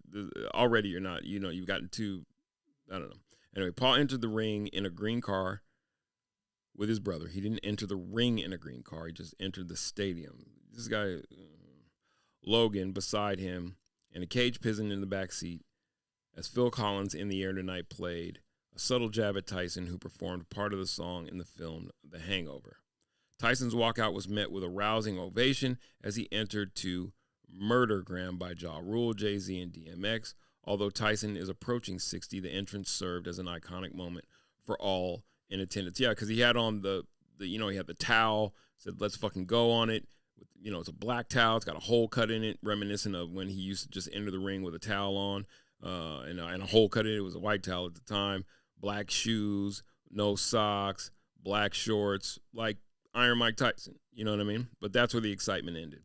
already you're not, you've gotten too, I don't know. Anyway, Paul entered the ring in a green car with his brother. He didn't enter the ring in a green car. He just entered the stadium. This guy, Logan, beside him, and a cage pigeon in the back seat, as Phil Collins in the Air Tonight played a subtle jab at Tyson, who performed part of the song in the film The Hangover. Tyson's walkout was met with a rousing ovation as he entered to Murdergram by Ja Rule, Jay-Z, and DMX. Although Tyson is approaching 60, the entrance served as an iconic moment for all in attendance. Yeah, because he had on he had the towel, said, let's fucking go on it. It's a black towel. It's got a hole cut in it, reminiscent of when he used to just enter the ring with a towel on and a hole cut in it. It was a white towel at the time. Black shoes, no socks, black shorts, like Iron Mike Tyson. You know what I mean? But that's where the excitement ended.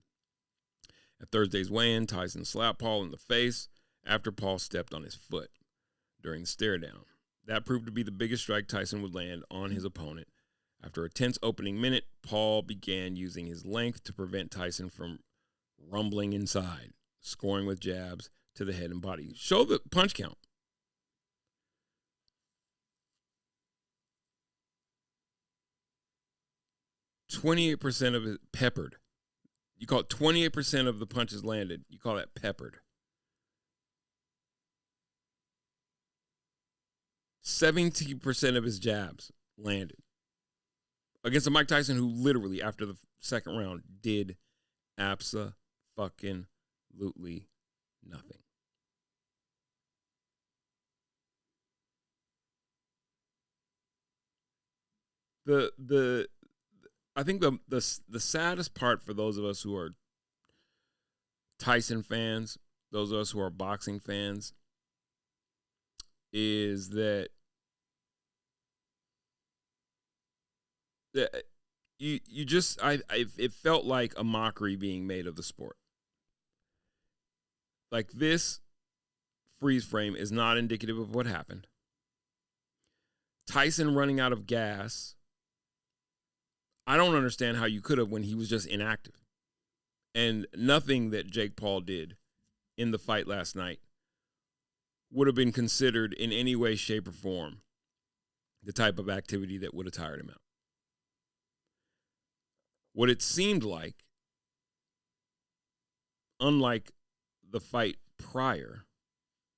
At Thursday's weigh-in, Tyson slapped Paul in the face after Paul stepped on his foot during the stare down. That proved to be the biggest strike Tyson would land on his opponent. After a tense opening minute, Paul began using his length to prevent Tyson from rumbling inside, scoring with jabs to the head and body. Show the punch count. .28% of it peppered. You call it 28% of the punches landed. You call that peppered. 70% of his jabs landed against a Mike Tyson who literally, after the second round, did abso-fucking-lutely nothing. I think the saddest part for those of us who are Tyson fans, those of us who are boxing fans, is that it felt like a mockery being made of the sport. Like, this freeze frame is not indicative of what happened. Tyson running out of gas, I don't understand how you could have when he was just inactive. And nothing that Jake Paul did in the fight last night would have been considered in any way, shape, or form the type of activity that would have tired him out. What it seemed like, unlike the fight prior,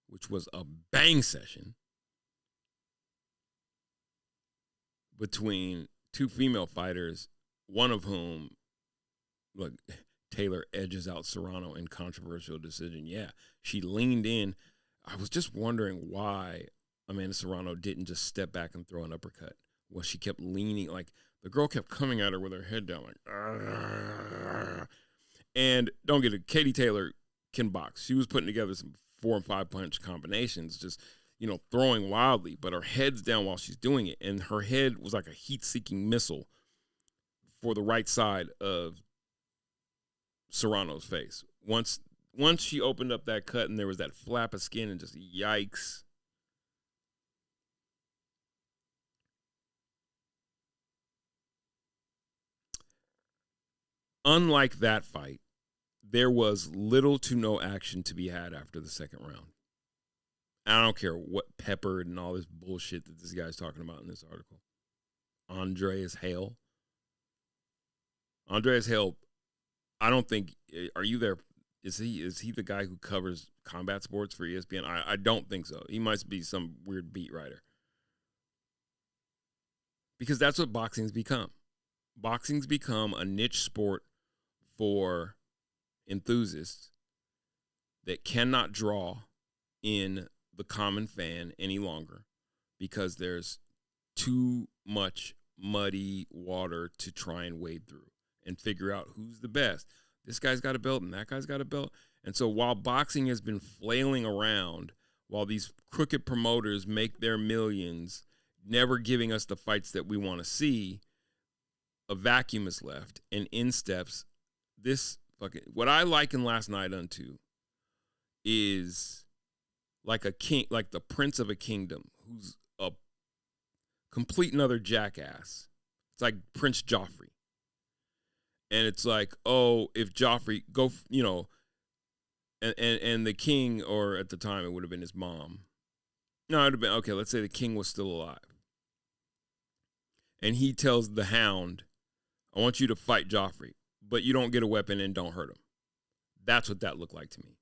which was a bang session between two female fighters, one of whom, look, Taylor edges out Serrano in controversial decision. Yeah, she leaned in. I was just wondering why Amanda Serrano didn't just step back and throw an uppercut. Well, she kept leaning, like the girl kept coming at her with her head down, like, argh. And don't get it, Katie Taylor can box. She was putting together some 4 and 5 punch combinations, just, throwing wildly, but her head's down while she's doing it. And her head was like a heat-seeking missile for the right side of Serrano's face. Once she opened up that cut and there was that flap of skin and just yikes. unlike that fight, there was little to no action to be had after the second round. I don't care what peppered and all this bullshit that this guy's talking about in this article. Andreas Hale. Andreas Hale, I don't think, are you there? Is he the guy who covers combat sports for ESPN? I don't think so. He must be some weird beat writer. Because that's what boxing's become. Boxing's become a niche sport for enthusiasts that cannot draw in the common fan any longer because there's too much muddy water to try and wade through and figure out who's the best. This guy's got a belt and that guy's got a belt. And so while boxing has been flailing around, while these crooked promoters make their millions, never giving us the fights that we want to see, a vacuum is left, and in steps this fucking, what I liken last night unto is like a king, like the prince of a kingdom who's a complete another jackass. It's like Prince Joffrey. And it's like, oh, if Joffrey go, you know, and the king, or at the time it would have been his mom. No, it would have been, okay, let's say the king was still alive. And he tells the hound, I want you to fight Joffrey, but you don't get a weapon and don't hurt him. That's what that looked like to me.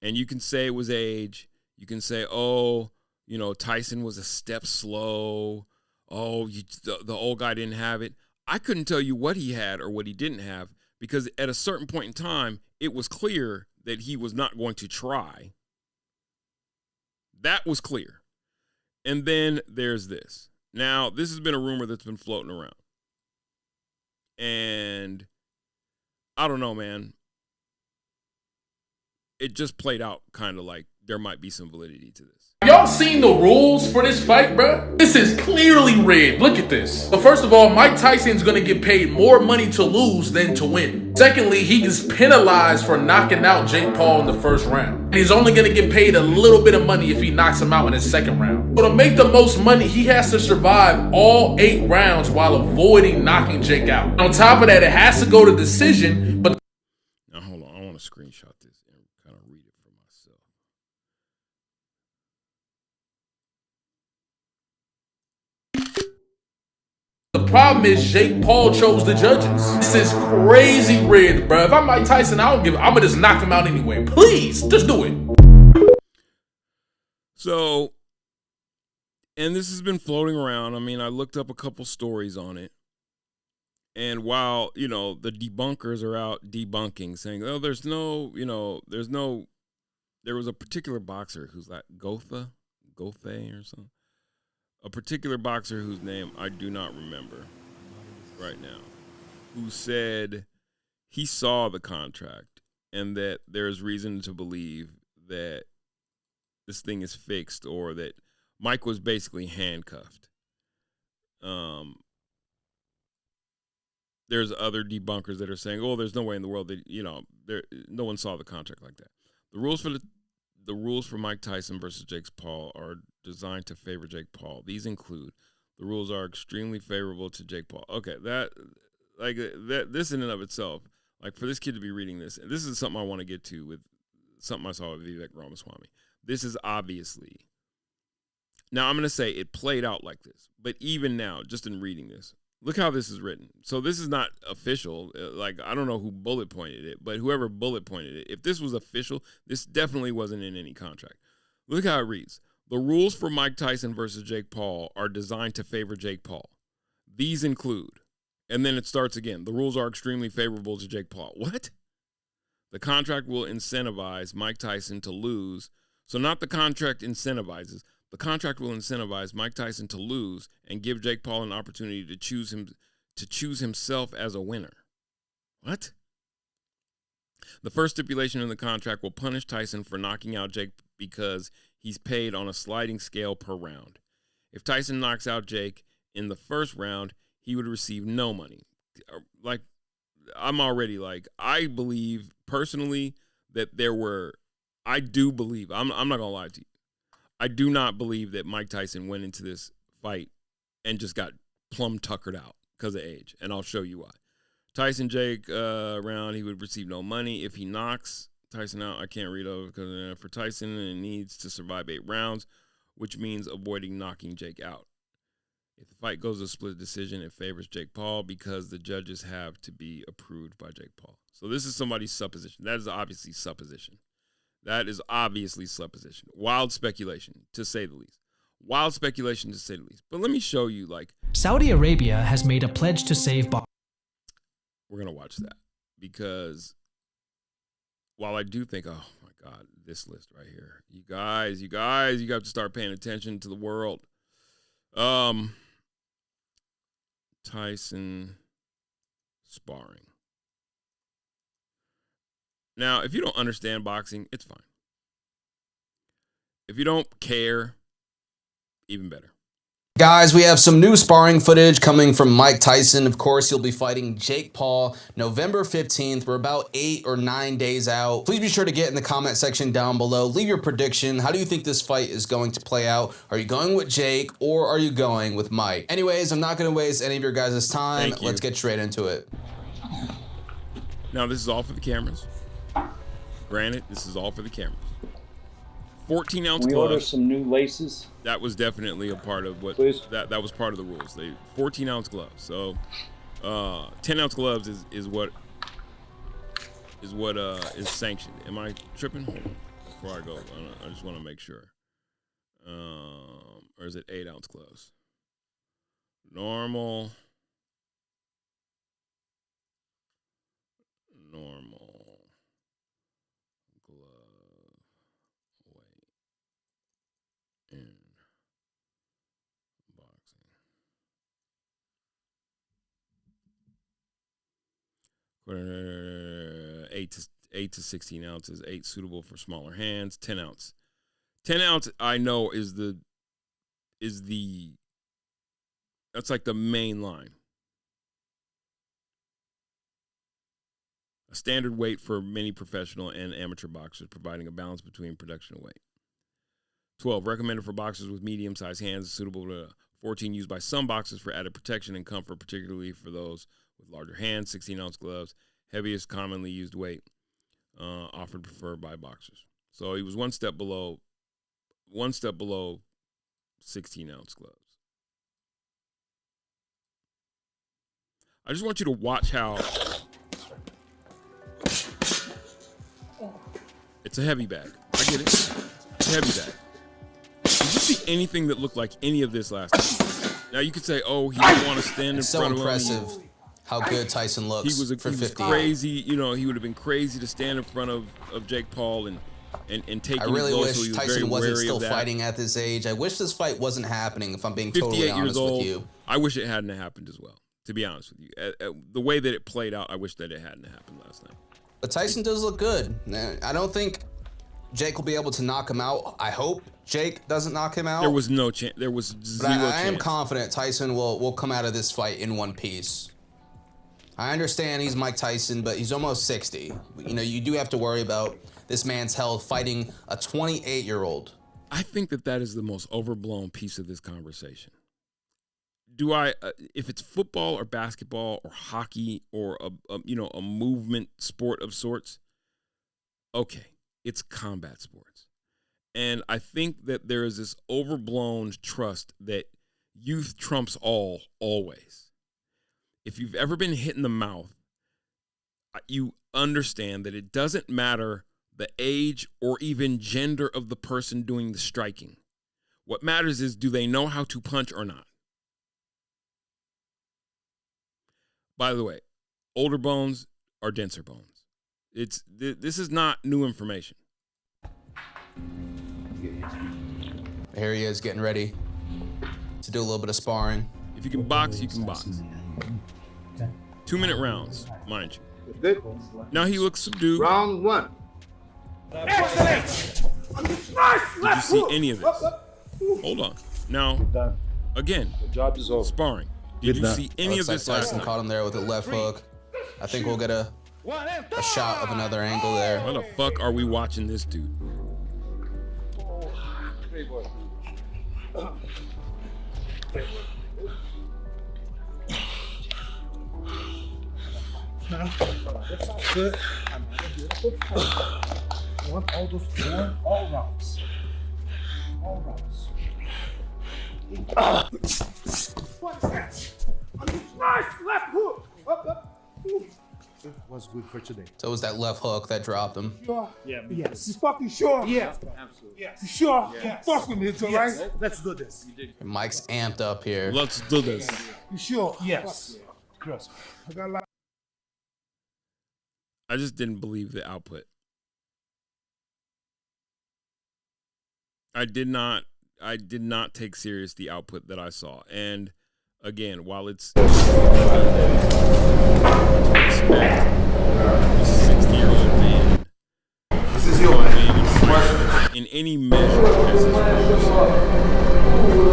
And you can say it was age. You can say, oh, you know, Tyson was a step slow. Oh, the old guy didn't have it. I couldn't tell you what he had or what he didn't have because at a certain point in time, it was clear that he was not going to try. That was clear. And then there's this. Now, this has been a rumor that's been floating around. And I don't know, man. It just played out kind of like there might be some validity to this. Y'all seen the rules for this fight, bruh? This is clearly rigged. Look at this. So first of all, Mike Tyson's gonna get paid more money to lose than to win. Secondly, he is penalized for knocking out Jake Paul in the first round. And he's only gonna get paid a little bit of money if he knocks him out in his second round. So to make the most money, he has to survive all 8 rounds while avoiding knocking Jake out. And on top of that, it has to go to decision, but now hold on, I want to screenshot this and kind of read it for myself. the problem is Jake Paul chose the judges. This is crazy rigged, bro. If I'm Mike Tyson, I'm gonna just knock him out anyway. Please, just do it. So, and this has been floating around. I mean, I looked up a couple stories on it. And while, you know, the debunkers are out debunking, saying, oh, there was a particular boxer who's like Gotha or something. A particular boxer whose name I do not remember right now, who said he saw the contract and that there's reason to believe that this thing is fixed or that Mike was basically handcuffed. There's other debunkers that are saying, oh, there's no way in the world that, you know, no one saw the contract like that. The rules for Mike Tyson versus Jake Paul are designed to favor Jake Paul. These include the rules are extremely favorable to Jake Paul. Okay, this in and of itself, like for this kid to be reading this, and this is something I want to get to with something I saw with Vivek Ramaswamy. This is obviously, now I'm going to say it played out like this, but even now, just in reading this, look how this is written. So this is not official. Like, I don't know who bullet pointed it, but whoever bullet pointed it, if this was official, this definitely wasn't in any contract. Look how it reads. The rules for Mike Tyson versus Jake Paul are designed to favor Jake Paul. These include, and then it starts again. The rules are extremely favorable to Jake Paul. What? The contract will incentivize Mike Tyson to lose. So not the contract incentivizes. The contract will incentivize Mike Tyson to lose and give Jake Paul an opportunity to choose himself as a winner. What? The first stipulation in the contract will punish Tyson for knocking out Jake because he's paid on a sliding scale per round. If Tyson knocks out Jake in the first round, he would receive no money. Like, I'm already like, I believe personally that I do believe, I'm not going to lie to you. I do not believe that Mike Tyson went into this fight and just got plumb tuckered out because of age, and I'll show you why. Tyson Jake round, he would receive no money. If he knocks Tyson out, I can't read over because for Tyson, it needs to survive 8 rounds, which means avoiding knocking Jake out. If the fight goes to split decision, it favors Jake Paul because the judges have to be approved by Jake Paul. So this is somebody's supposition. That is obviously supposition. That is obviously supposition. Wild speculation, to say the least. Wild speculation, to say the least. But let me show you, like... Saudi Arabia has made a pledge to save... We're going to watch that. Because while I do think, oh, my God, this list right here. You guys, you got to start paying attention to the world. Tyson sparring. Now, if you don't understand boxing, it's fine. If you don't care, even better. Guys, we have some new sparring footage coming from Mike Tyson. Of course, he'll be fighting Jake Paul November 15th. We're about 8 or 9 days out. Please be sure to get in the comment section down below. Leave your prediction. How do you think this fight is going to play out? Are you going with Jake or are you going with Mike? Anyways, I'm not going to waste any of your guys' time. Let's get straight into it. Now, this is all for the cameras. Granted, this is all for the cameras. 14-ounce gloves. We order some new laces. That was definitely a part of what that was part of the rules. They 14-ounce gloves. So 10-ounce gloves is what is sanctioned. Am I tripping? Hold on. Before I go, I just want to make sure. Or is it 8-ounce gloves? Normal. Boxing. 8 to 16 ounces. 8 suitable for smaller hands. 10 ounce. 10 ounce I know is that's like the main line. A standard weight for many professional and amateur boxers, providing a balance between production and weight. 12, recommended for boxers with medium-sized hands, suitable to 14, used by some boxers for added protection and comfort, particularly for those with larger hands. 16-ounce gloves, heaviest commonly used weight, often preferred by boxers. So he was one step below 16-ounce gloves. I just want you to watch how it's a heavy bag. I get it. It's a heavy bag. Did you see anything that looked like any of this last time? Now you could say, oh, he didn't want to stand in front of him. It's so impressive how good Tyson looks for 50. Crazy, you know, he would have been crazy to stand in front of Jake Paul and take. I really wish Tyson wasn't still fighting at this age. I wish this fight wasn't happening, if I'm being totally honest with you. I wish it hadn't happened as well, to be honest with you. The way that it played out, I wish that it hadn't happened last night. But Tyson does look good. I don't think Jake will be able to knock him out. I hope Jake doesn't knock him out. There was no chance. There was zero chance. I am confident Tyson will come out of this fight in one piece. I understand he's Mike Tyson, but he's almost 60. You know, you do have to worry about this man's health fighting a 28-year-old. I think that is the most overblown piece of this conversation. If it's football or basketball or hockey or a movement sport of sorts, okay, it's combat sports. And I think that there is this overblown trust that youth trumps all, always. If you've ever been hit in the mouth, you understand that it doesn't matter the age or even gender of the person doing the striking. What matters is, do they know how to punch or not? By the way, older bones are denser bones. This is not new information. Here he is getting ready to do a little bit of sparring. If you can box, you can box. 2-minute rounds, mind you. Now he looks subdued. Round 1. Did you see any of this? Hold on. Now, again, sparring. Did you see any of this last Tyson night? caught him there with a left hook. I think we'll get a shot of another angle there. Why the fuck are we watching this dude? Good. One, all rounds. All rounds. What is that? Nice left hook. Up. Was good for today. So it was that left hook that dropped him. Sure? Yeah. Yes. You fucking sure? Yeah. Absolutely. Yes. You sure? Yes. Fuck with me, it's all right? Let's do this. Mike's amped up here. Let's do this. You sure? Yes. Trust me. I got a lot. I just didn't believe the output. I did not take serious the output that I saw. And again, while it's respect this 60-year-old man, This is your man. in any measure as his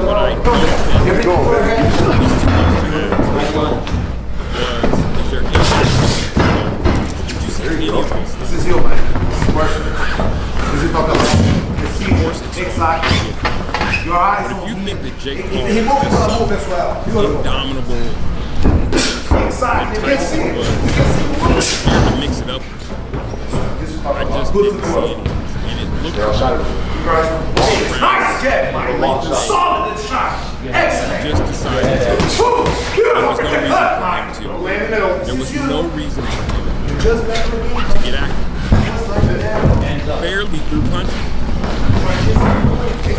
what I don't think This is your man. This is Dr. Exactly. Your eyes. But if you think that Jake Paul He moved as well. indomitable Inside. You can see. to mix it up, I just didn't see anything. And it looked Nice jab, Mike. Solid shot. Excellent. just decided there was no reason for him to get active. Barely threw punches.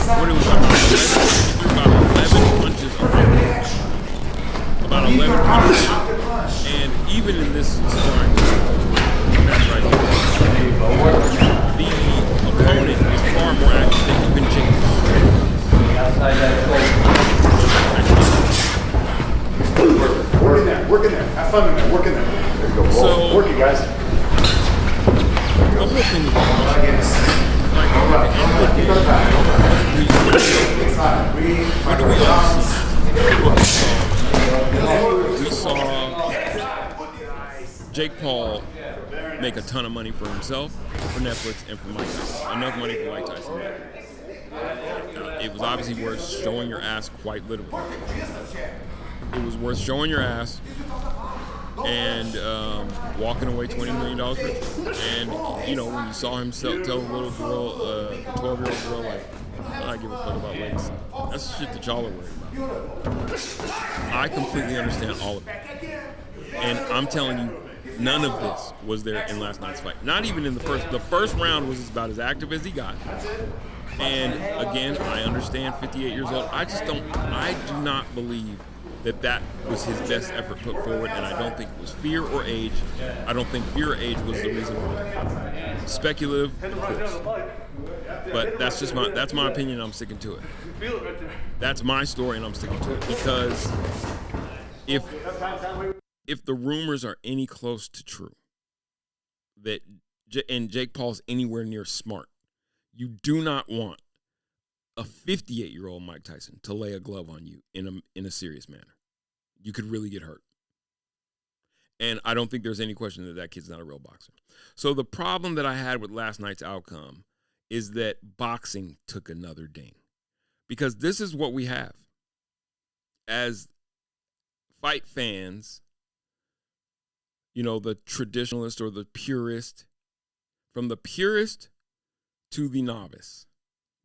What it was about 11 punches about 11 punches, and even in this sparring, that's right here, the opponent is far more active than even Jake Paul. Work in there. Have fun in there. Work in there. There you go. So, work it, guys. The whole thing is we saw Jake Paul make a ton of money for himself, for Netflix, and for Mike Tyson. Enough money for Mike Tyson. It was obviously worth showing your ass, quite literally. It was worth showing your ass and walking away $20 million rich. And, you know, when you saw him tell a little girl, 12-year-old girl, like, I don't give a fuck about legacy. That's the shit that y'all are worried about. I completely understand all of it. And I'm telling you, none of this was there in last night's fight. Not even in the first. The first round was about as active as he got. And again, I understand 58 years old. I do not believe that was his best effort put forward, and I don't think it was fear or age. I don't think fear or age was the reason why. Speculative, of course. But that's my opinion, and I'm sticking to it. That's my story, and I'm sticking to it. Because if the rumors are any close to true, and Jake Paul's anywhere near smart, you do not want a 58-year-old Mike Tyson to lay a glove on you in a serious manner. You could really get hurt. And I don't think there's any question that kid's not a real boxer. So the problem that I had with last night's outcome is that boxing took another ding. Because this is what we have. As fight fans, you know, the traditionalist or the purist, from the purist to the novice,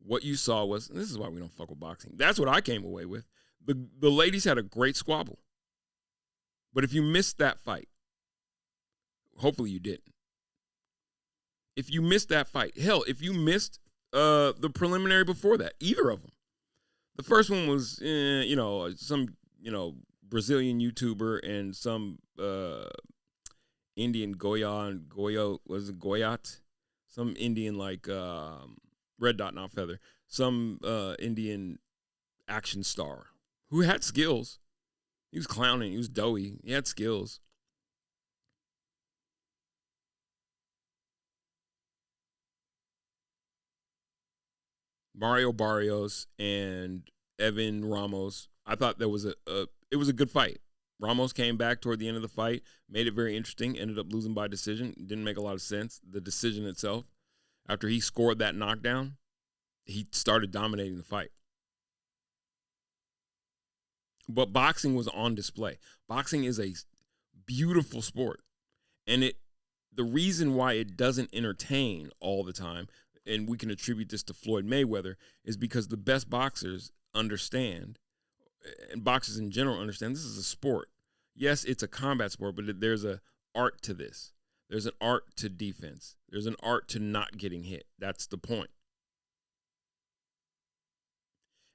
what you saw was, and this is why we don't fuck with boxing. That's what I came away with. The ladies had a great squabble. But if you missed that fight, hopefully you didn't. If you missed that fight, hell, if you missed the preliminary before that, either of them. The first one was, some, Brazilian YouTuber and some Indian Goyat? Some Indian like Red Dot, not Feather. Some Indian action star who had skills. He was clowning. He was doughy. He had skills. Mario Barrios and Evan Ramos. I thought that was it was a good fight. Ramos came back toward the end of the fight, made it very interesting, ended up losing by decision. Didn't make a lot of sense, the decision itself. After he scored that knockdown, he started dominating the fight. But boxing was on display. Boxing is a beautiful sport. And the reason why it doesn't entertain all the time, and we can attribute this to Floyd Mayweather, is because the best boxers understand, and boxers in general understand, this is a sport. Yes, it's a combat sport, but there's an art to this. There's an art to defense. There's an art to not getting hit. That's the point.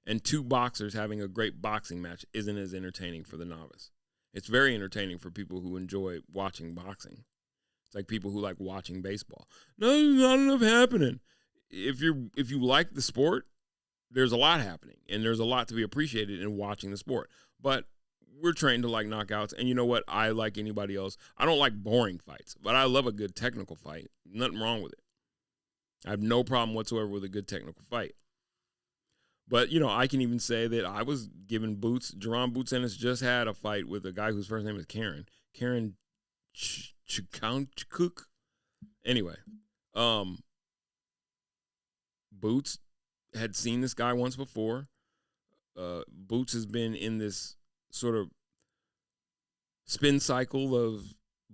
And two boxers having a great boxing match isn't as entertaining for the novice. It's very entertaining for people who enjoy watching boxing. It's like people who like watching baseball. No, there's not enough happening. If you like the sport, there's a lot happening, and there's a lot to be appreciated in watching the sport. But we're trained to like knockouts, and you know what? I, like anybody else, I don't like boring fights, but I love a good technical fight. Nothing wrong with it. I have no problem whatsoever with a good technical fight. But, you know, I can even say that I was giving Boots, Jerron Boots Ennis just had a fight with a guy whose first name is Karen Chukuk. Anyway, Boots had seen this guy once before. Boots has been in this sort of spin cycle of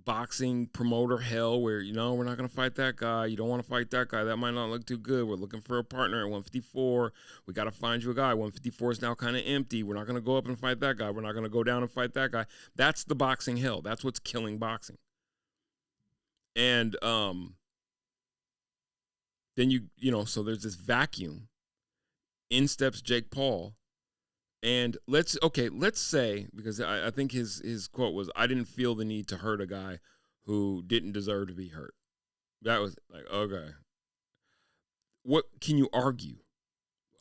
boxing promoter hell where, you know, we're not going to fight that guy. You don't want to fight that guy. That might not look too good. We're looking for a partner at 154. We got to find you a guy. 154 is now kind of empty. We're not going to go up and fight that guy. We're not going to go down and fight that guy. That's the boxing hell. That's what's killing boxing. And then you know, so there's this vacuum. In steps Jake Paul. And let's say, because I think his quote was, I didn't feel the need to hurt a guy who didn't deserve to be hurt. That was like, okay. What can you argue?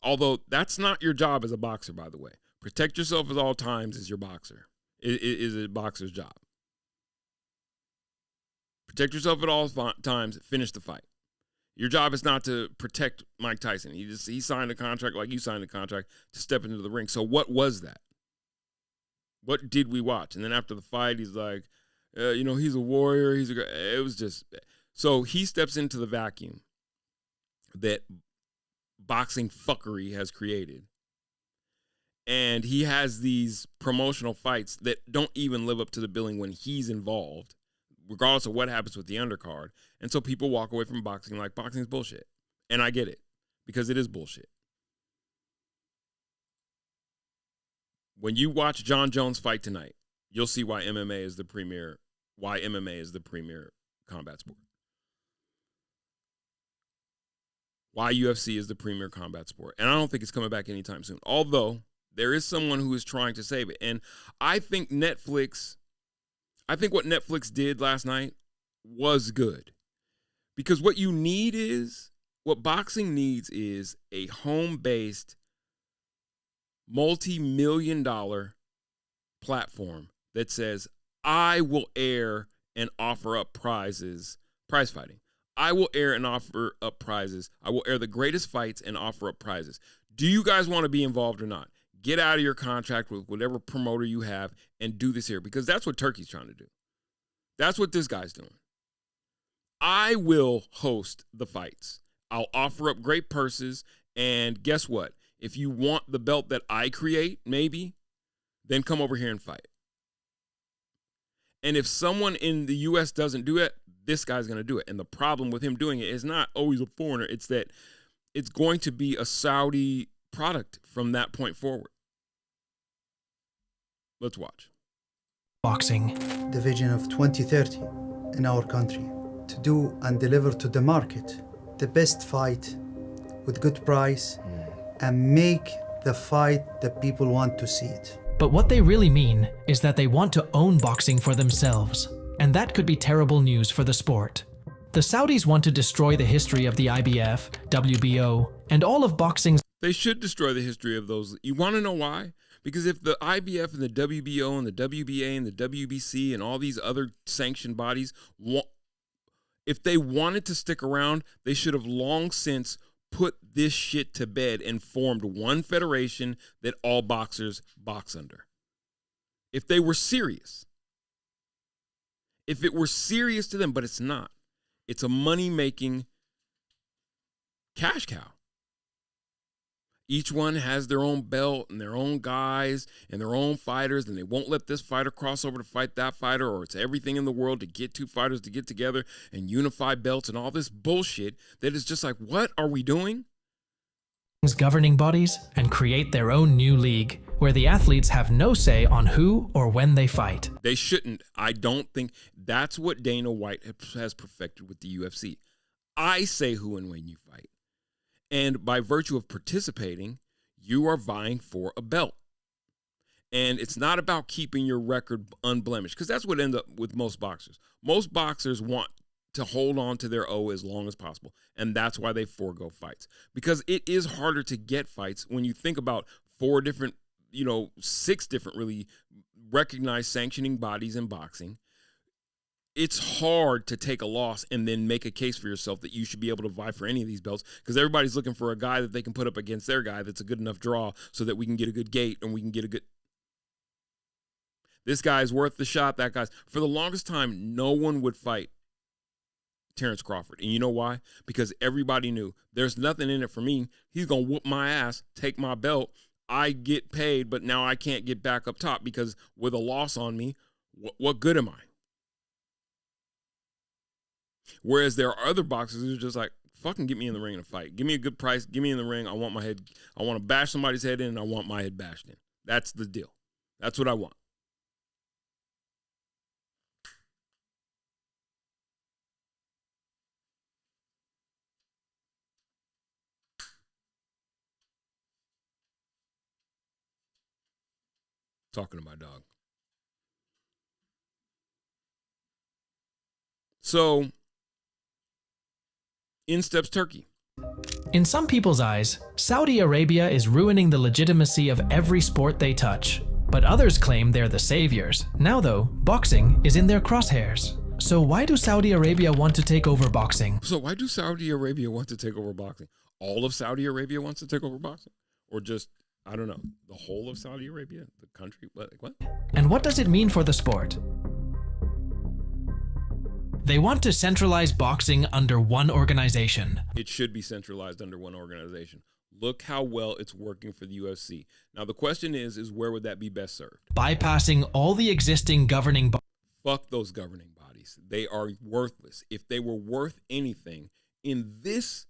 Although that's not your job as a boxer, by the way. Protect yourself at all times is your boxer. It is a boxer's job. Protect yourself at all times, finish the fight. Your job is not to protect Mike Tyson. He signed a contract like you signed a contract to step into the ring. So what was that? What did we watch? And then after the fight, he's like, you know, he's a warrior. It was just, so he steps into the vacuum that boxing fuckery has created. And he has these promotional fights that don't even live up to the billing when he's involved, regardless of what happens with the undercard. And so people walk away from boxing like boxing's bullshit. And I get it, because it is bullshit. When you watch John Jones fight tonight, you'll see why MMA is the premier combat sport. Why UFC is the premier combat sport. And I don't think it's coming back anytime soon. Although there is someone who is trying to save it. And I think what Netflix did last night was good. Because what boxing needs is a home-based, multi-million-dollar platform that says, I will air and offer up prize fighting. I will air and offer up prizes. I will air the greatest fights and offer up prizes. Do you guys want to be involved or not? Get out of your contract with whatever promoter you have and do this here, because that's what Turkey's trying to do. That's what this guy's doing. I will host the fights. I'll offer up great purses, and guess what? If you want the belt that I create, maybe, then come over here and fight. And if someone in the U.S. doesn't do it, this guy's going to do it. And the problem with him doing it is not, oh, he's a foreigner. It's that it's going to be a Saudi product from that point forward. Let's watch. Boxing. The vision of 2030 in our country, to do and deliver to the market the best fight with good price and make the fight that people want to see it. But what they really mean is that they want to own boxing for themselves, and that could be terrible news for the sport. The Saudis want to destroy the history of the IBF, WBO, and all of boxing's. They should destroy the history of those. You want to know why? Because if the IBF and the WBO and the WBA and the WBC and all these other sanctioned bodies, if they wanted to stick around, they should have long since put this shit to bed and formed one federation that all boxers box under. If they were serious. If it were serious to them, but it's not. It's a money-making cash cow. Each one has their own belt and their own guys and their own fighters, and they won't let this fighter cross over to fight that fighter, or it's everything in the world to get two fighters to get together and unify belts and all this bullshit that is just like, what are we doing? Governing bodies and create their own new league where the athletes have no say on who or when they fight. They shouldn't. I don't think that's what Dana White has perfected with the UFC. I say who and when you fight. And by virtue of participating, you are vying for a belt. And it's not about keeping your record unblemished, because that's what ends up with most boxers. Most boxers want to hold on to their O as long as possible, and that's why they forego fights. Because it is harder to get fights when you think about 6 different really recognized sanctioning bodies in boxing. It's hard to take a loss and then make a case for yourself that you should be able to vie for any of these belts, because everybody's looking for a guy that they can put up against their guy that's a good enough draw so that we can get a good gate and we can get a good... This guy's worth the shot, that guy's... For the longest time, no one would fight Terrence Crawford. And you know why? Because everybody knew there's nothing in it for me. He's going to whoop my ass, take my belt. I get paid, but now I can't get back up top because with a loss on me, what good am I? Whereas there are other boxers who are just like, fucking get me in the ring in a fight. Give me a good price. Give me in the ring. I want to bash somebody's head in, and I want my head bashed in. That's the deal. That's what I want. Talking to my dog. So, in steps Turkey. In some people's eyes, Saudi Arabia is ruining the legitimacy of every sport they touch. But others claim they're the saviors. Now though, boxing is in their crosshairs. So why do Saudi Arabia want to take over boxing? So why do Saudi Arabia want to take over boxing? All of Saudi Arabia wants to take over boxing? Or just, I don't know, the whole of Saudi Arabia? The country? What? And what does it mean for the sport? They want to centralize boxing under one organization. It should be centralized under one organization. Look how well it's working for the UFC. Now the question is where would that be best served? Bypassing all the existing governing bodies. Fuck those governing bodies. They are worthless. If they were worth anything in this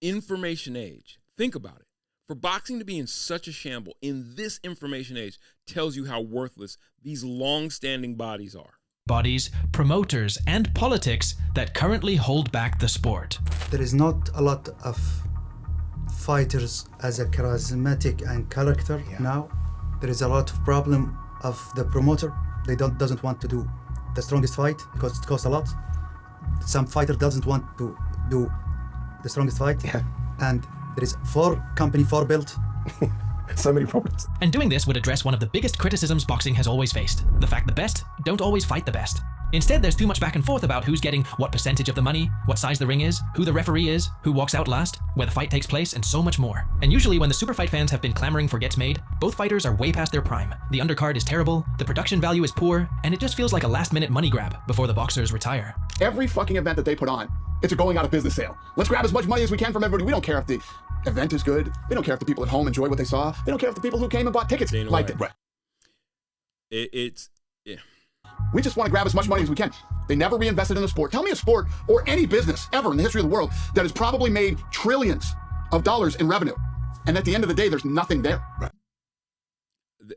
information age, think about it. For boxing to be in such a shamble in this information age tells you how worthless these long-standing bodies are. Bodies, promoters, and politics that currently hold back the sport. There is not a lot of fighters as a charismatic and character now. There is a lot of problem of the promoter. They doesn't want to do the strongest fight because it costs a lot. Some fighter doesn't want to do the strongest fight. Yeah. And there is 4 belt. So many problems. And doing this would address one of the biggest criticisms boxing has always faced. The fact the best don't always fight the best. Instead, there's too much back and forth about who's getting what percentage of the money, what size the ring is, who the referee is, who walks out last, where the fight takes place, and so much more. And usually when the super fight fans have been clamoring for gets made, both fighters are way past their prime. The undercard is terrible, the production value is poor, and it just feels like a last-minute money grab before the boxers retire. Every fucking event that they put on, it's a going out of business sale. Let's grab as much money as we can from everybody. We don't care if the event is good. We don't care if the people at home enjoy what they saw. We don't care if the people who came and bought tickets liked it. Right. Yeah. We just want to grab as much money as we can. They never reinvested in the sport. Tell me a sport or any business ever in the history of the world that has probably made trillions of dollars in revenue. And at the end of the day, there's nothing there. Right.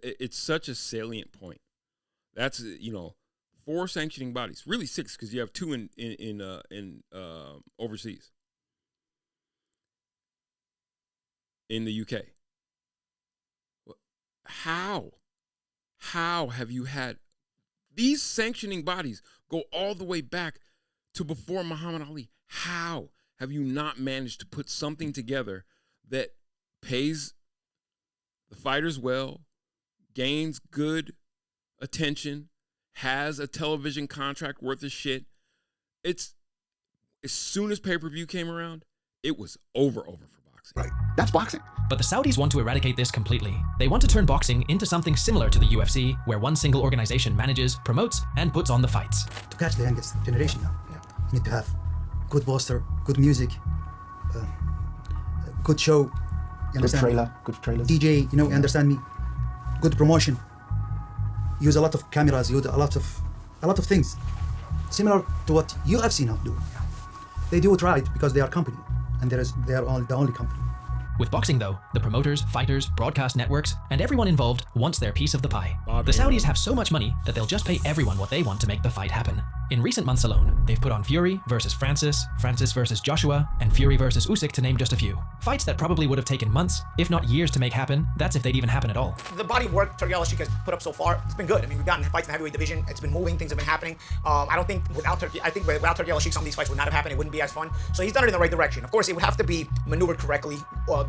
It's such a salient point. That's, 4 sanctioning bodies, really 6, because you have 2 in overseas, in the UK. How have you had these sanctioning bodies go all the way back to before Muhammad Ali? How have you not managed to put something together that pays the fighters well, gains good attention, has a television contract worth of shit? It's, as soon as pay-per-view came around, it was over for boxing. Right. That's boxing. But the Saudis want to eradicate this completely. They want to turn boxing into something similar to the UFC, where one single organization manages, promotes, and puts on the fights. To catch the youngest generation now, you need to have good poster, good music, good show, You understand? Good trailers. DJ, you understand me? Good promotion. Use a lot of cameras, use a lot of things. Similar to what UFC now do. They do it right because they are company, and they are the only company. With boxing, though, the promoters, fighters, broadcast networks, and everyone involved wants their piece of the pie. The Saudis have so much money that they'll just pay everyone what they want to make the fight happen. In recent months alone, they've put on Fury versus Francis, Francis versus Joshua, and Fury versus Usyk, to name just a few. Fights that probably would have taken months, if not years, to make happen. That's if they'd even happen at all. The body of work Turki Al-Ashik has put up so far, it's been good. I mean, we've gotten fights in the heavyweight division. It's been moving. Things have been happening. I don't think without Turki Al-Ashik, some of these fights would not have happened. It wouldn't be as fun. So he's done it in the right direction. Of course, it would have to be maneuvered correctly,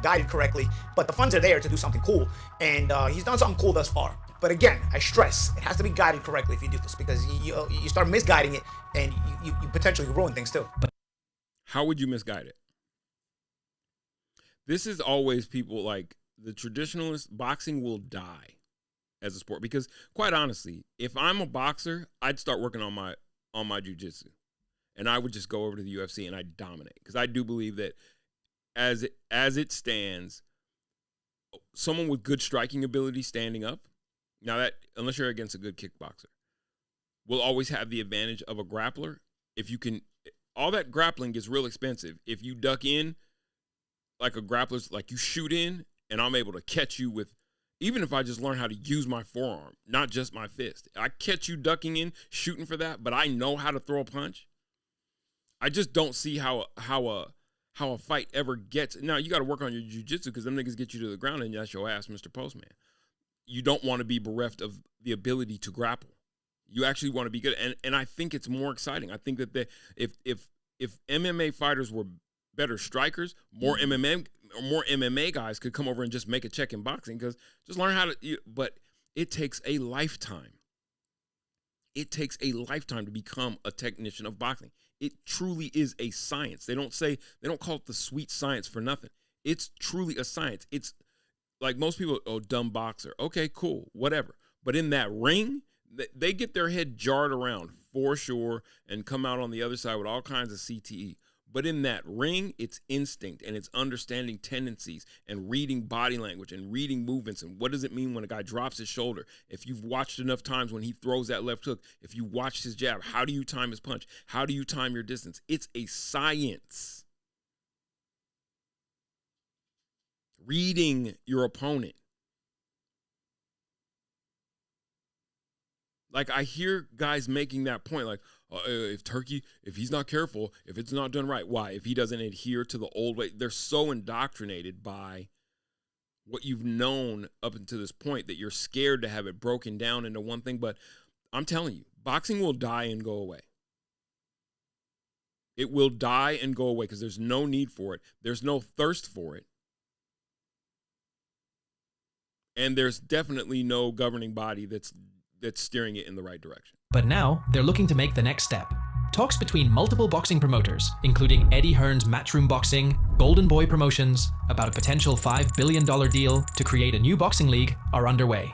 guided correctly, but the funds are there to do something cool, and he's done something cool thus far. But again, I stress, it has to be guided correctly if you do this, because you start misguiding it, and you potentially ruin things too. How would you misguide it? This is always people like the traditionalist. Boxing will die as a sport because, quite honestly, if I'm a boxer, I'd start working on my jiu-jitsu, and I would just go over to the UFC and I'd dominate, because I do believe that as it stands, someone with good striking ability standing up, now that unless you're against a good kickboxer, will always have the advantage of a grappler. If you can, all that grappling gets real expensive. If you duck in like a grappler's, like you shoot in, and I'm able to catch you with, even if I just learn how to use my forearm, not just my fist. I catch you ducking in, shooting for that, but I know how to throw a punch. I just don't see how a fight ever gets. Now, you got to work on your jiu-jitsu, because them niggas get you to the ground, and that's your ass, Mr. Postman. You don't want to be bereft of the ability to grapple. You actually want to be good, and I think it's more exciting. I think that if MMA fighters were better strikers, more MMA guys could come over and just make a check in boxing, because just learn how to. But it takes a lifetime. It takes a lifetime to become a technician of boxing. It truly is a science. They don't call it the sweet science for nothing. It's truly a science. It's like most people, dumb boxer. Okay, cool, whatever. But in that ring, they get their head jarred around for sure and come out on the other side with all kinds of CTE. But in that ring, it's instinct, and it's understanding tendencies and reading body language and reading movements. And what does it mean when a guy drops his shoulder? If you've watched enough times when he throws that left hook, if you watched his jab, how do you time his punch? How do you time your distance? It's a science. Reading your opponent. Like, I hear guys making that point, like, if he's not careful, if it's not done right, why? If he doesn't adhere to the old way, they're so indoctrinated by what you've known up until this point that you're scared to have it broken down into one thing. But I'm telling you, boxing will die and go away. It will die and go away because there's no need for it. There's no thirst for it. And there's definitely no governing body that's steering it in the right direction. But now, they're looking to make the next step. Talks between multiple boxing promoters, including Eddie Hearn's Matchroom Boxing, Golden Boy Promotions, about a potential $5 billion deal to create a new boxing league, are underway.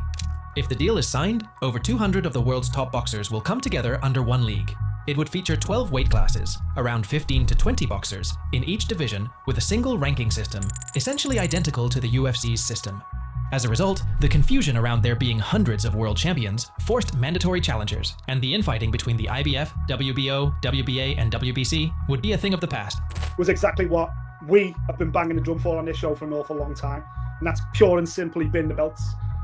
If the deal is signed, over 200 of the world's top boxers will come together under one league. It would feature 12 weight classes, around 15 to 20 boxers, in each division with a single ranking system, essentially identical to the UFC's system. As a result, the confusion around there being hundreds of world champions forced mandatory challengers, and the infighting between the IBF, WBO, WBA, and WBC would be a thing of the past. Was exactly what we have been banging the drum for on this show for an awful long time, and that's pure and simply bin the belts.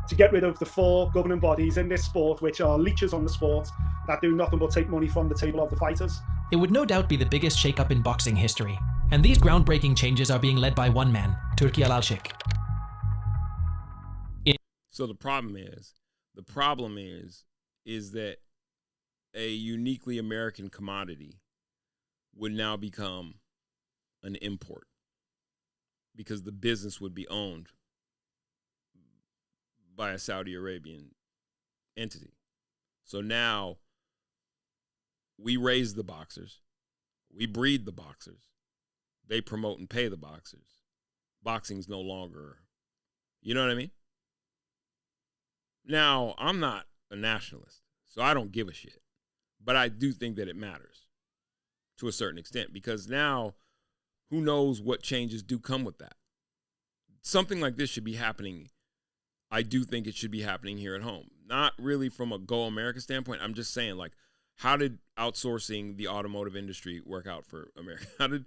To get rid of the four governing bodies in this sport, which are leeches on the sport, that do nothing but take money from the table of the fighters. It would no doubt be the biggest shake-up in boxing history, and these groundbreaking changes are being led by one man, Turki Al-Ashik. So the problem is that a uniquely American commodity would now become an import because the business would be owned by a Saudi Arabian entity. So now we raise the boxers, we breed the boxers, they promote and pay the boxers. Boxing's no longer, you know what I mean? Now, I'm not a nationalist, so I don't give a shit. But I do think that it matters to a certain extent because now who knows what changes do come with that. something like this should be happening. I do think it should be happening here at home. Not really from a Go America standpoint. I'm just saying, like, how did outsourcing the automotive industry work out for America? How did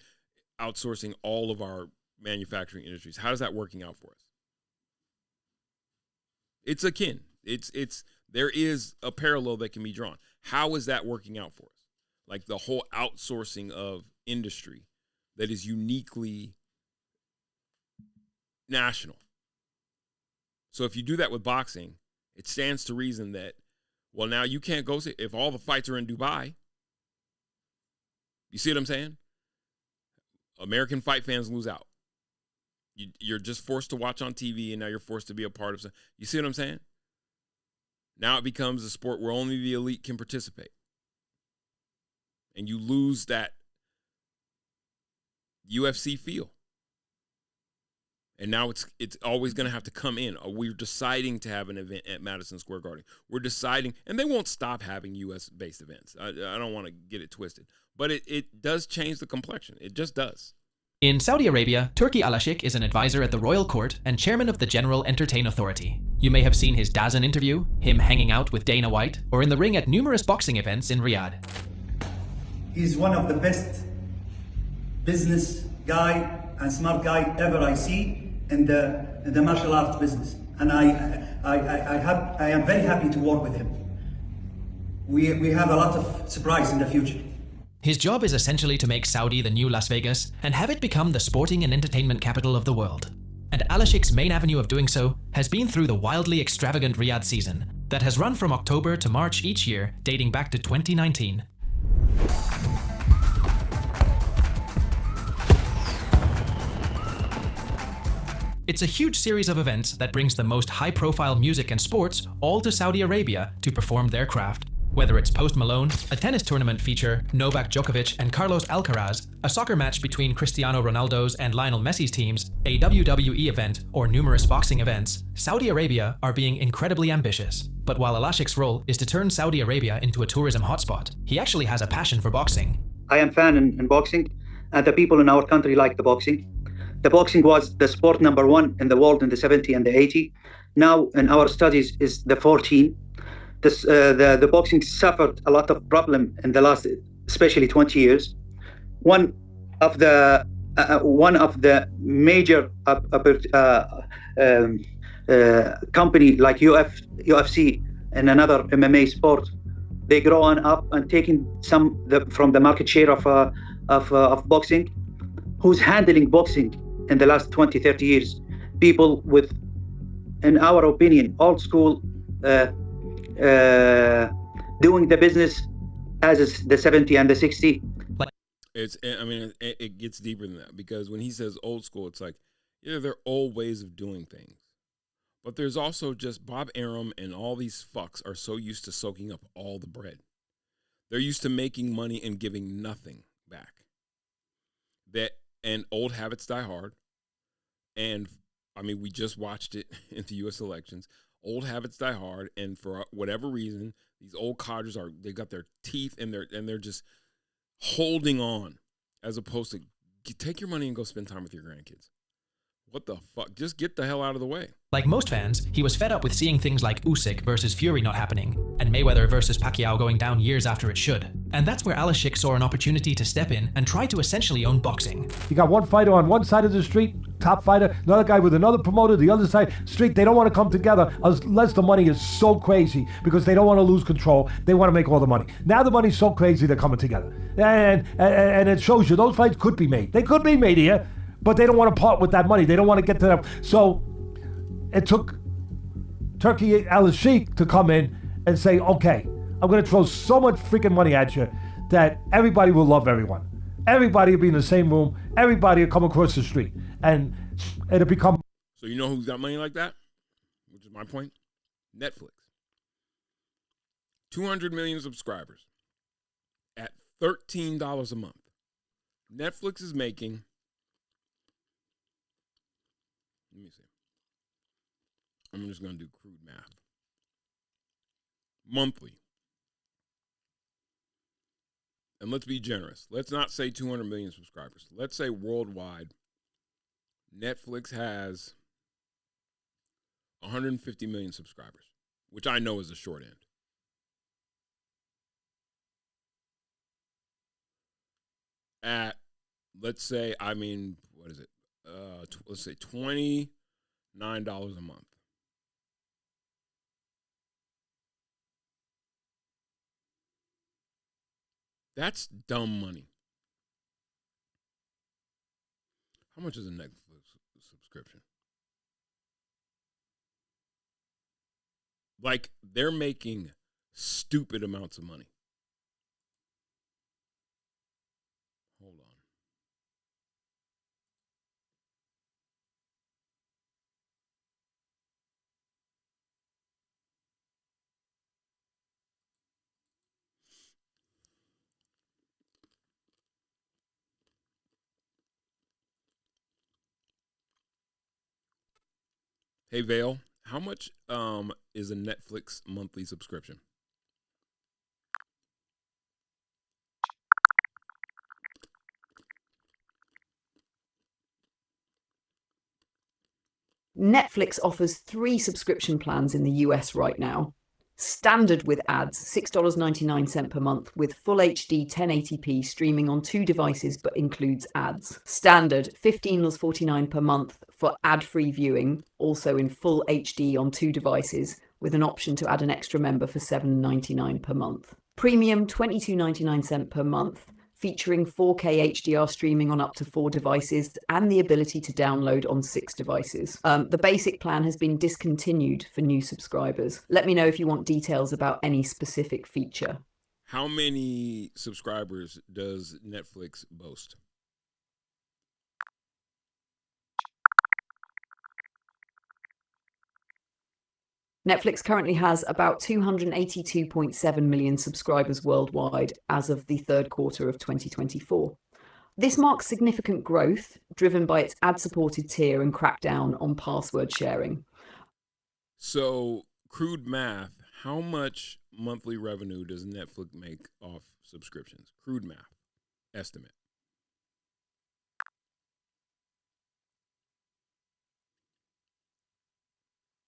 outsourcing all of our manufacturing industries, how is that working out for us? It's akin. There is a parallel that can be drawn. How is that working out for us? Like the whole outsourcing of industry that is uniquely national. So if you do that with boxing, it stands to reason that, well, now you can't go see, if all the fights are in Dubai. You see what I'm saying? American fight fans lose out. You're just forced to watch on TV, and now you're forced to be a part of. You see what I'm saying? Now it becomes a sport where only the elite can participate. And you lose that UFC feel. And now it's always going to have to come in. We're deciding to have an event at Madison Square Garden. We're deciding, and they won't stop having U.S.-based events. I don't want to get it twisted. But it does change the complexion. It just does. In Saudi Arabia, Turki Al-Ashik is an advisor at the royal court and chairman of the General Entertain Authority. You may have seen his DAZN interview, him hanging out with Dana White, or in the ring at numerous boxing events in Riyadh. He's one of the best business guy and smart guy ever I see in the martial arts business, and I am very happy to work with him. We have a lot of surprise in the future. His job is essentially to make Saudi the new Las Vegas and have it become the sporting and entertainment capital of the world. And Al-Ashik's main avenue of doing so has been through the wildly extravagant Riyadh season that has run from October to March each year, dating back to 2019. It's a huge series of events that brings the most high-profile music and sports all to Saudi Arabia to perform their craft. Whether it's Post Malone, a tennis tournament feature, Novak Djokovic and Carlos Alcaraz, a soccer match between Cristiano Ronaldo's and Lionel Messi's teams, a WWE event, or numerous boxing events, Saudi Arabia are being incredibly ambitious. But while Al-Ashik's role is to turn Saudi Arabia into a tourism hotspot, he actually has a passion for boxing. I am fan in boxing, and the people in our country like the boxing. The boxing was the sport #1 in the world in the 70 and the 80. Now in our studies is the 14. The boxing suffered a lot of problem in the last, especially 20 years. One of the major company like UFC and another MMA sport, they grow on up and taking from the market share of boxing. Who's handling boxing in the last 20, 30 years? People with, in our opinion, old school. Doing the business as is the 70 and the 60. It gets deeper than that, because when he says old school, it's like, yeah, they're old ways of doing things. But there's also just Bob Arum and all these fucks are so used to soaking up all the bread. They're used to making money and giving nothing back. And old habits die hard. And we just watched it in the U.S. elections. Old habits die hard, and for whatever reason, these old codgers they got their teeth and they're just holding on, as opposed to take your money and go spend time with your grandkids. What the fuck? Just get the hell out of the way. Like most fans, he was fed up with seeing things like Usyk versus Fury not happening, and Mayweather versus Pacquiao going down years after it should. And that's where Al-Ashik saw an opportunity to step in and try to essentially own boxing. You got one fighter on one side of the street, top fighter, another guy with another promoter, the other side street. They don't want to come together unless the money is so crazy, because they don't want to lose control. They want to make all the money. Now the money's so crazy, they're coming together. And it shows you those fights could be made. They could be made here, but they don't want to part with that money. They don't want to get to them. So it took Turki Al-Ashik to come in and say, okay, I'm going to throw so much freaking money at you that everybody will love everyone. Everybody will be in the same room. Everybody will come across the street. And it'll become... So you know who's got money like that? Which is my point. Netflix. 200 million subscribers at $13 a month. Netflix is making... Let me see. I'm just going to do crude math. Monthly. And let's be generous. Let's not say 200 million subscribers. Let's say worldwide, Netflix has 150 million subscribers, which I know is the short end. At, let's say, what is it? Let's say $29 a month. That's dumb money. How much is a Netflix subscription? Like, they're making stupid amounts of money. Hold on. Hey, Vale, how much is a Netflix monthly subscription? Netflix offers 3 subscription plans in the US right now. Standard with ads, $6.99 per month, with full HD 1080p streaming on 2 devices but includes ads. Standard, $15.49 per month for ad-free viewing, also in full HD on 2 devices, with an option to add an extra member for $7.99 per month. Premium, $22.99 per month, featuring 4K HDR streaming on up to 4 devices and the ability to download on 6 devices. The basic plan has been discontinued for new subscribers. Let me know if you want details about any specific feature. How many subscribers does Netflix boast? Netflix currently has about 282.7 million subscribers worldwide as of the third quarter of 2024. This marks significant growth, driven by its ad-supported tier and crackdown on password sharing. So, crude math, how much monthly revenue does Netflix make off subscriptions? Crude math, estimate.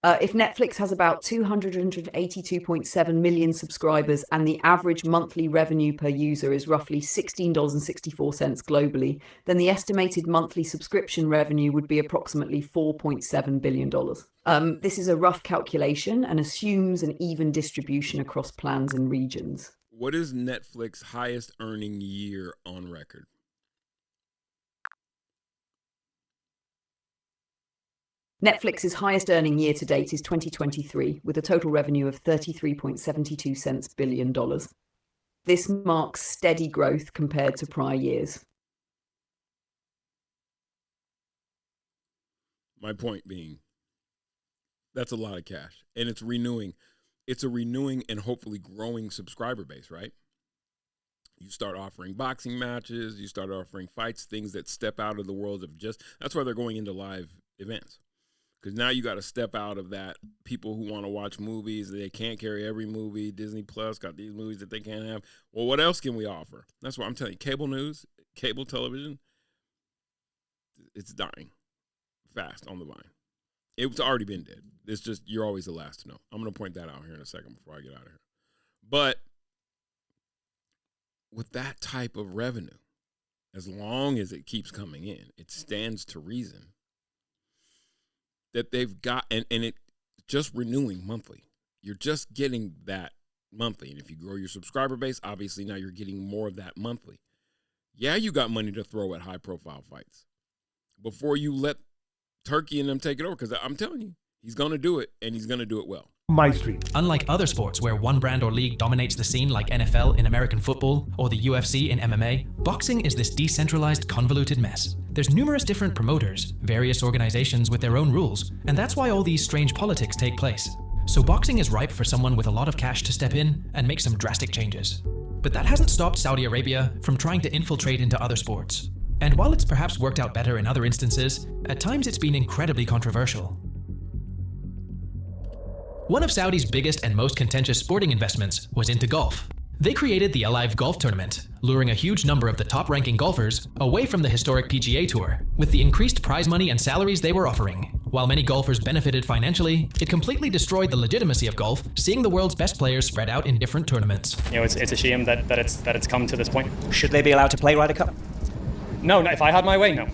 If Netflix has about 282.7 million subscribers and the average monthly revenue per user is roughly $16.64 globally, then the estimated monthly subscription revenue would be approximately $4.7 billion. This is a rough calculation and assumes an even distribution across plans and regions. What is Netflix's highest earning year on record? Netflix's highest earning year to date is 2023, with a total revenue of $33.72 billion. This marks steady growth compared to prior years. My point being, that's a lot of cash, and it's renewing. It's a renewing and hopefully growing subscriber base, right? You start offering boxing matches, you start offering fights, things that step out of the world of just, that's why they're going into live events. Because now you got to step out of that. People who want to watch movies, they can't carry every movie. Disney Plus got these movies that they can't have. Well, what else can we offer? That's what I'm telling you. Cable news, cable television, it's dying fast on the vine. It's already been dead. It's just, you're always the last to know. I'm going to point that out here in a second before I get out of here. But with that type of revenue, as long as it keeps coming in, it stands to reason that they've got, and it just renewing monthly. You're just getting that monthly. And if you grow your subscriber base, obviously now you're getting more of that monthly. Yeah, you got money to throw at high-profile fights before you let Turkey and them take it over, because I'm telling you, he's going to do it, and he's going to do it well. My street. Unlike other sports where one brand or league dominates the scene like NFL in American football or the UFC in MMA, boxing is this decentralized, convoluted mess. There's numerous different promoters, various organizations with their own rules, and that's why all these strange politics take place. So boxing is ripe for someone with a lot of cash to step in and make some drastic changes. But that hasn't stopped Saudi Arabia from trying to infiltrate into other sports. And while it's perhaps worked out better in other instances, at times it's been incredibly controversial. One of Saudi's biggest and most contentious sporting investments was into golf. They created the Alive Golf Tournament, luring a huge number of the top-ranking golfers away from the historic PGA Tour with the increased prize money and salaries they were offering. While many golfers benefited financially, it completely destroyed the legitimacy of golf, seeing the world's best players spread out in different tournaments. It's a shame that it's come to this point. Should they be allowed to play Ryder Cup? No, if I had my way, no.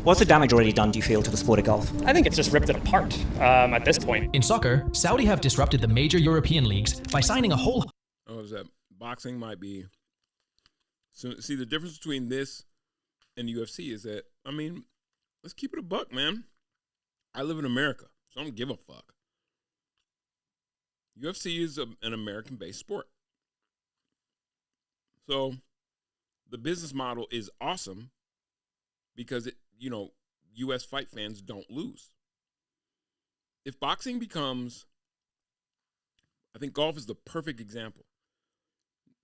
What's the damage already done, do you feel, to the sport of golf? I think it's just ripped it apart at this point. In soccer, Saudi have disrupted the major European leagues by signing a whole... Oh, is that boxing might be... So, see, the difference between this and the UFC is that, I mean, let's keep it a buck, man. I live in America, so I don't give a fuck. UFC is an American-based sport. So the business model is awesome because, U.S. fight fans don't lose. If boxing becomes, I think golf is the perfect example.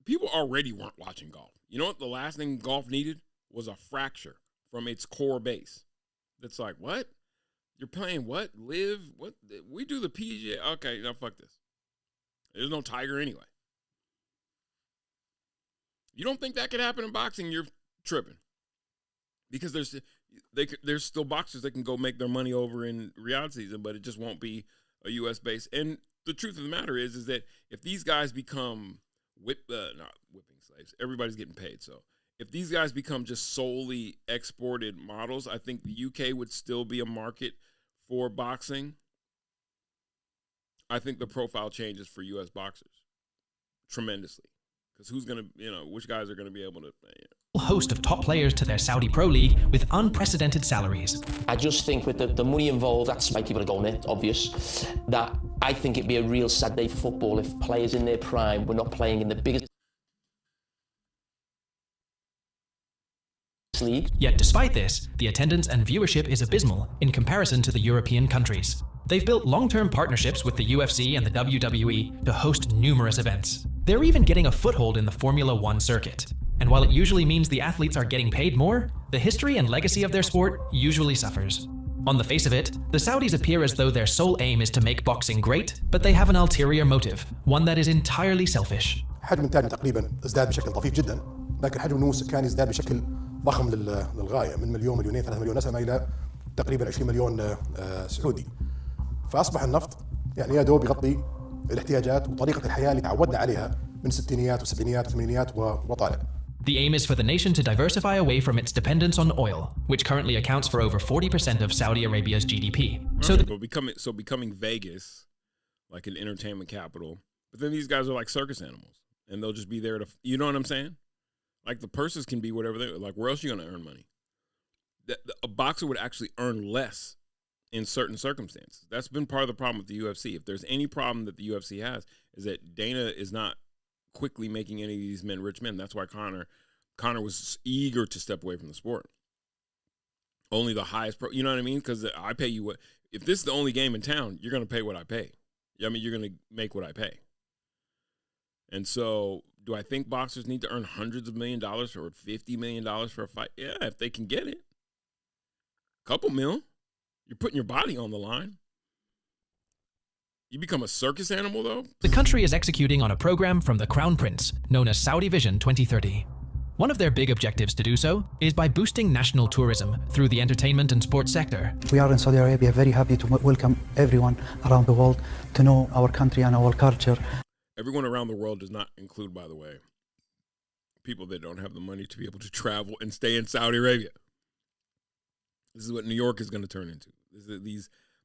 People already weren't watching golf. You know what? The last thing golf needed was a fracture from its core base. That's like, what? You're playing what? Live? What? We do the PGA. Okay, now fuck this. There's no Tiger anyway. You don't think that could happen in boxing? You're tripping. Because there's still boxers that can go make their money over in Riyadh season, but it just won't be a U.S. base. And the truth of the matter is that if these guys become not whipping slaves, everybody's getting paid. So if these guys become just solely exported models, I think the UK would still be a market for boxing. I think the profile changes for U.S. boxers tremendously. Because who's going to, which guys are going to be able to... host of top players to their Saudi Pro League with unprecedented salaries. I just think with the money involved, that's why people are going it, obvious, that I think it'd be a real sad day for football if players in their prime were not playing in the biggest league. Yet despite this, the attendance and viewership is abysmal in comparison to the European countries. They've built long-term partnerships with the UFC and the WWE to host numerous events. They're even getting a foothold in the Formula One circuit. And while it usually means the athletes are getting paid more, the history and legacy of their sport usually suffers. On the face of it, the Saudis appear as though their sole aim is to make boxing great, but they have an ulterior motive, one that is entirely selfish. حجم الإنتاج تقريبا ازداد بشكل طفيف جدا، لكن حجم النمو السكاني ازداد بشكل ضخم للغاية، من مليون مليونين 3 مليون نسمة إلى تقريبا 20 مليون سعودي. فأصبح النفط يا دوب يغطي الاحتياجات وطريقة الحياة اللي تعودنا عليها من الستينيات والسبعينيات والثمانينات وطالع. The aim is for the nation to diversify away from its dependence on oil, which currently accounts for over 40% of Saudi Arabia's GDP. Becoming Vegas, like an entertainment capital, but then these guys are like circus animals, and they'll just be there to, you know what I'm saying? Like the purses can be whatever they like. Where else are you going to earn money? A boxer would actually earn less in certain circumstances. That's been part of the problem with the UFC. If there's any problem that the UFC has, is that Dana is not quickly making any of these men rich men. That's why Conor was eager to step away from the sport. Only the highest pro, you know what I mean? Because I pay you what, if this is the only game in town, you're going to pay what I pay. I mean, you're going to make what I pay. And so do I think boxers need to earn hundreds of $1 million or $50 million for a fight? Yeah, if they can get it. Couple mil. You're putting your body on the line. You become a circus animal, though? The country is executing on a program from the Crown Prince, known as Saudi Vision 2030. One of their big objectives to do so is by boosting national tourism through the entertainment and sports sector. We are in Saudi Arabia very happy to welcome everyone around the world to know our country and our culture. Everyone around the world does not include, by the way, people that don't have the money to be able to travel and stay in Saudi Arabia. This is what New York is going to turn into.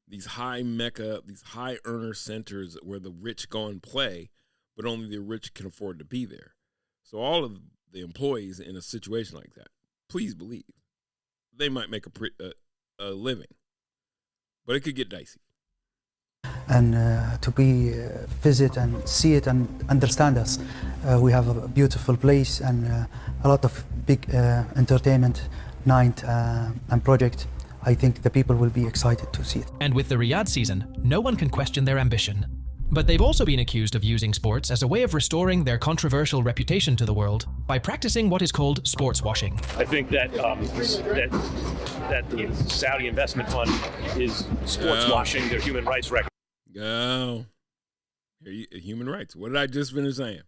These high mecca, these high earner centers where the rich go and play, but only the rich can afford to be there. So all of the employees in a situation like that, please believe, they might make a living, but it could get dicey. And to visit and see it and understand us. We have a beautiful place and a lot of big entertainment night and project. I think the people will be excited to see it. And with the Riyadh season, no one can question their ambition. But they've also been accused of using sports as a way of restoring their controversial reputation to the world by practicing what is called sports washing. I think that that the Saudi investment fund is sports washing their human rights record. Oh, human rights. What did I just finish saying?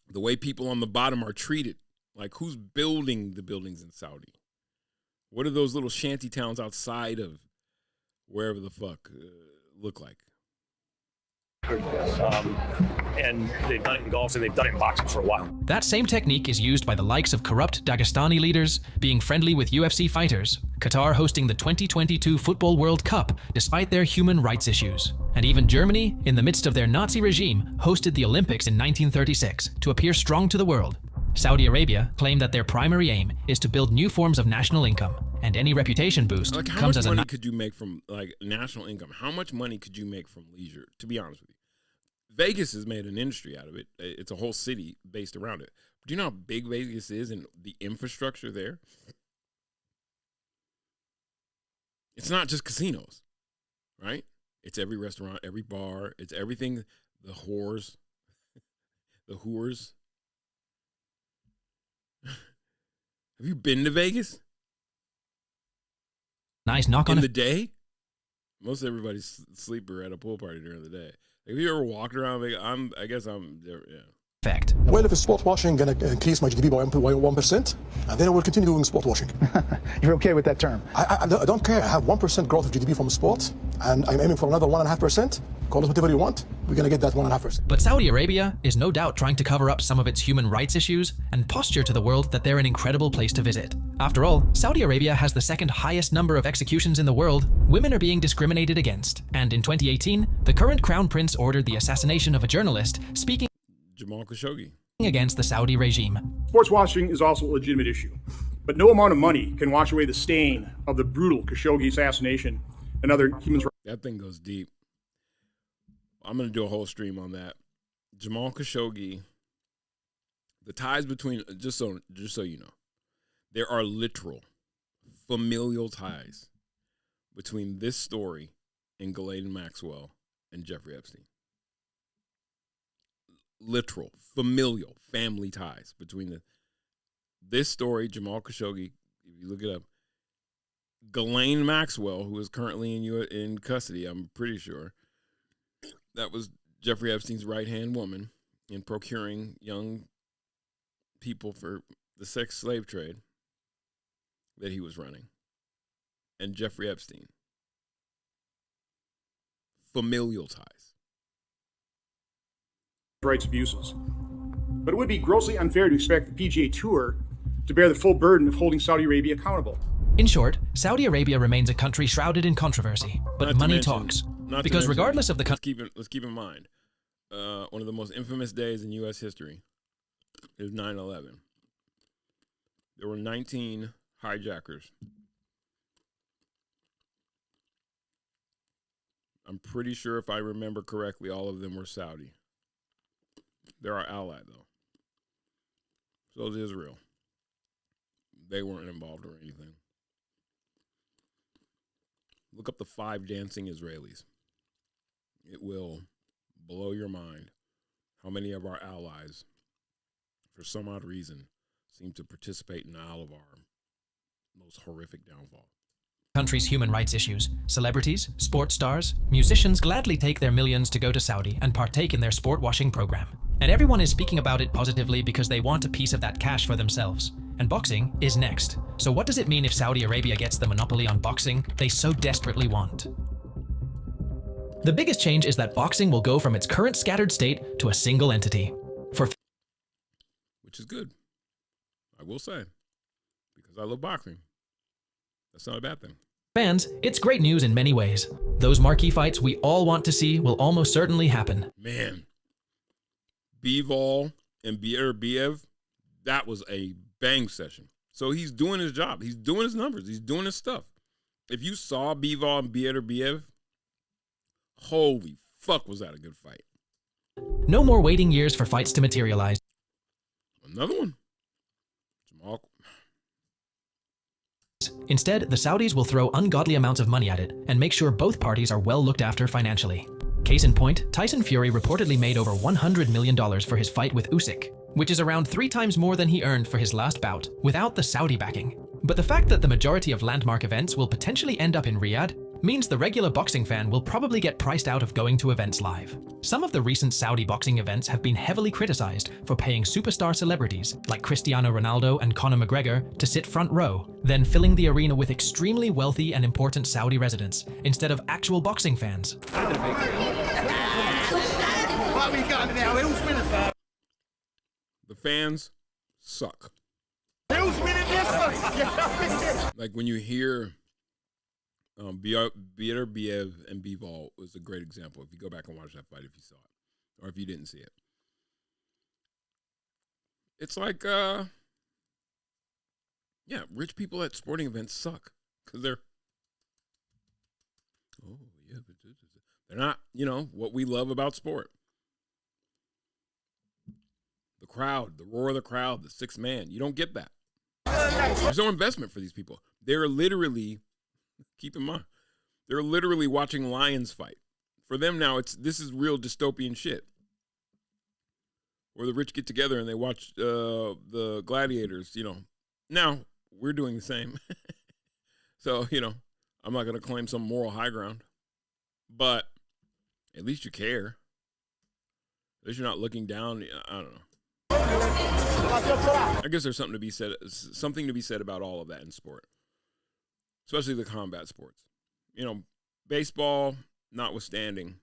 The way people on the bottom are treated. Like, who's building the buildings in Saudi? What do those little shanty towns outside of wherever the fuck look like? And they've done it in golf and they've done it in boxing for a while. That same technique is used by the likes of corrupt Dagestani leaders being friendly with UFC fighters, Qatar hosting the 2022 Football World Cup despite their human rights issues, and even Germany, in the midst of their Nazi regime, hosted the Olympics in 1936 to appear strong to the world. Saudi Arabia claimed that their primary aim is to build new forms of national income, and any reputation boost Like, how comes much as a money could you make from like national income? How much money could you make from leisure? To be honest with you, Vegas has made an industry out of it. It's a whole city based around it. But do you know how big Vegas is and the infrastructure there? It's not just casinos, right? It's every restaurant, every bar. It's everything. The whores. The whores. Have you been to Vegas? nice knock on in the day? Most everybody's sleeper at a pool party during the day. Have you ever walked around Vegas? I guess I'm there, yeah. Fact. Well, if sport washing gonna increase my GDP by 1%, and then I will continue doing sport washing. You're okay with that term? I don't care. I have 1% growth of GDP from sport, and I'm aiming for another 1.5%. Call it whatever you want. We're gonna get that 1.5%. But Saudi Arabia is no doubt trying to cover up some of its human rights issues and posture to the world that they're an incredible place to visit. After all, Saudi Arabia has the second highest number of executions in the world. Women are being discriminated against, and in 2018, the current crown prince ordered the assassination of a journalist speaking Jamal Khashoggi against the Saudi regime. Sports washing is also a legitimate issue, but no amount of money can wash away the stain of the brutal Khashoggi assassination and other human rights. That thing goes deep. I'm going to do a whole stream on that. Jamal Khashoggi, the ties between, just so you know, there are literal familial ties between this story and Ghislaine Maxwell and Jeffrey Epstein. Literal, familial, family ties between this story, Jamal Khashoggi, if you look it up, Ghislaine Maxwell, who is currently in custody, I'm pretty sure, that was Jeffrey Epstein's right-hand woman in procuring young people for the sex slave trade that he was running. And Jeffrey Epstein. Familial ties. Rights abuses. But it would be grossly unfair to expect the PGA Tour to bear the full burden of holding Saudi Arabia accountable. In short, Saudi Arabia remains a country shrouded in controversy, but money talks. Because regardless of the country, let's keep in mind, one of the most infamous days in U.S. history is 9/11. There were 19 hijackers. I'm pretty sure, if I remember correctly, all of them were Saudi. They're our ally, though. So is Israel. They weren't involved or anything. Look up the 5 dancing Israelis. It will blow your mind how many of our allies, for some odd reason, seem to participate in all of our most horrific downfall. Country's human rights issues. Celebrities, sports stars, musicians gladly take their millions to go to Saudi and partake in their sport washing program. And everyone is speaking about it positively because they want a piece of that cash for themselves. And boxing is next. So what does it mean if Saudi Arabia gets the monopoly on boxing they so desperately want? The biggest change is that boxing will go from its current scattered state to a single entity. Which is good, I will say, because I love boxing. That's not a bad thing. Fans, it's great news in many ways. Those marquee fights we all want to see will almost certainly happen. Man, Bivol and Biev, that was a bang session. So he's doing his job. He's doing his numbers. He's doing his stuff. If you saw Bivol and Biev, holy fuck, was that a good fight. No more waiting years for fights to materialize. Another one. Jamal. Instead, the Saudis will throw ungodly amounts of money at it and make sure both parties are well looked after financially. Case in point, Tyson Fury reportedly made over $100 million for his fight with Usyk, which is around 3 times more than he earned for his last bout, without the Saudi backing. But the fact that the majority of landmark events will potentially end up in Riyadh means the regular boxing fan will probably get priced out of going to events live. Some of the recent Saudi boxing events have been heavily criticized for paying superstar celebrities like Cristiano Ronaldo and Conor McGregor to sit front row, then filling the arena with extremely wealthy and important Saudi residents instead of actual boxing fans. The fans suck. Like when you hear Biev and Bivol was a great example. If you go back and watch that fight, if you saw it, or if you didn't see it, it's like, yeah, rich people at sporting events suck because they're not, what we love about sport. The crowd, the roar of the crowd, the sixth man. You don't get that. There's no investment for these people. They're literally, keep in mind, they're literally watching lions fight. For them now, this is real dystopian shit. Where the rich get together and they watch the gladiators, Now, we're doing the same. So, I'm not going to claim some moral high ground. But at least you care. At least you're not looking down. I don't know. I guess there's something to be said about all of that in sport, especially the combat sports. Baseball notwithstanding,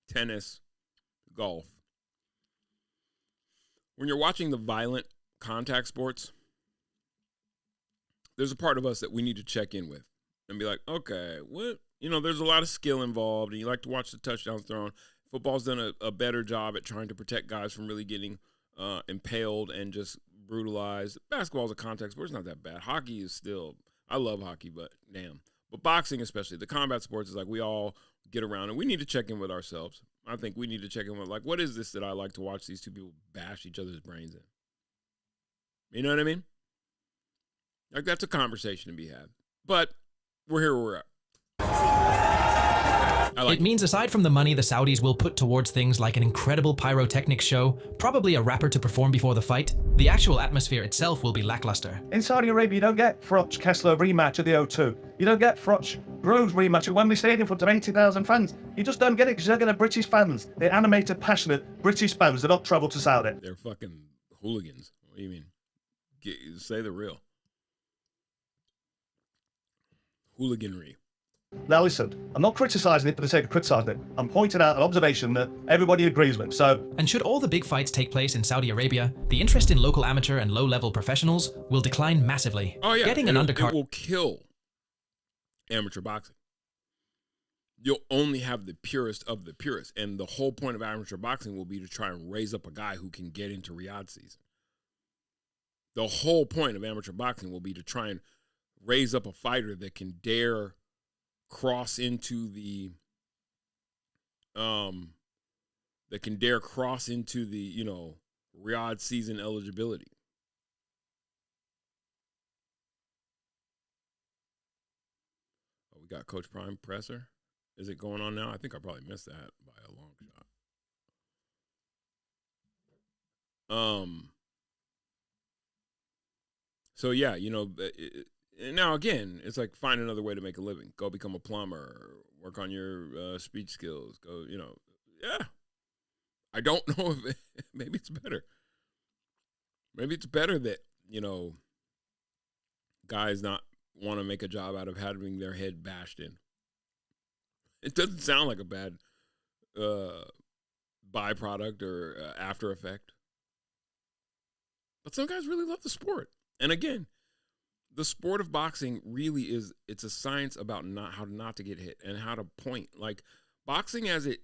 tennis, golf. When you're watching the violent contact sports, there's a part of us that we need to check in with and be like, okay, what? There's a lot of skill involved, and you like to watch the touchdowns thrown. Football's done a better job at trying to protect guys from really getting impaled and just brutalized. Basketball's a contact sport. It's not that bad. Hockey is still, I love hockey, but damn. But boxing especially, the combat sports is like we all get around, and we need to check in with ourselves. I think we need to check in with, like, what is this that I like to watch these two people bash each other's brains in? You know what I mean? Like, that's a conversation to be had. But we're here where we're at. It means aside from the money the Saudis will put towards things like an incredible pyrotechnics show, probably a rapper to perform before the fight, the actual atmosphere itself will be lackluster. In Saudi Arabia, you don't get Froch Kessler rematch at the O2. You don't get Froch Groves rematch at Wembley Stadium in front of 80,000 fans. You just don't get it because you don't get the British fans. They're animated, passionate British fans that don't travel to Saudi. They're fucking hooligans. What do you mean? Say the real. Hooliganry. Now listen, I'm not criticising it for the sake of criticising it. I'm pointing out an observation that everybody agrees with, And should all the big fights take place in Saudi Arabia, the interest in local amateur and low-level professionals will decline massively. Oh, yeah. Getting an undercard... It will kill amateur boxing. You'll only have the purest of the purest, and the whole point of amateur boxing will be to try and raise up a guy who can get into Riyadh season. The whole point of amateur boxing will be to try and raise up a fighter that can dare cross into the Riyadh season eligibility. Oh, we got Coach Prime presser. Is it going on now? I think I probably missed that by a long shot. So yeah, now again, it's like find another way to make a living. Go become a plumber, work on your speech skills. Go, yeah. I don't know if maybe it's better. Maybe it's better that, guys not want to make a job out of having their head bashed in. It doesn't sound like a bad byproduct or after effect. But some guys really love the sport. And again, the sport of boxing really it's a science about how not to get hit and how to point. Like boxing as it's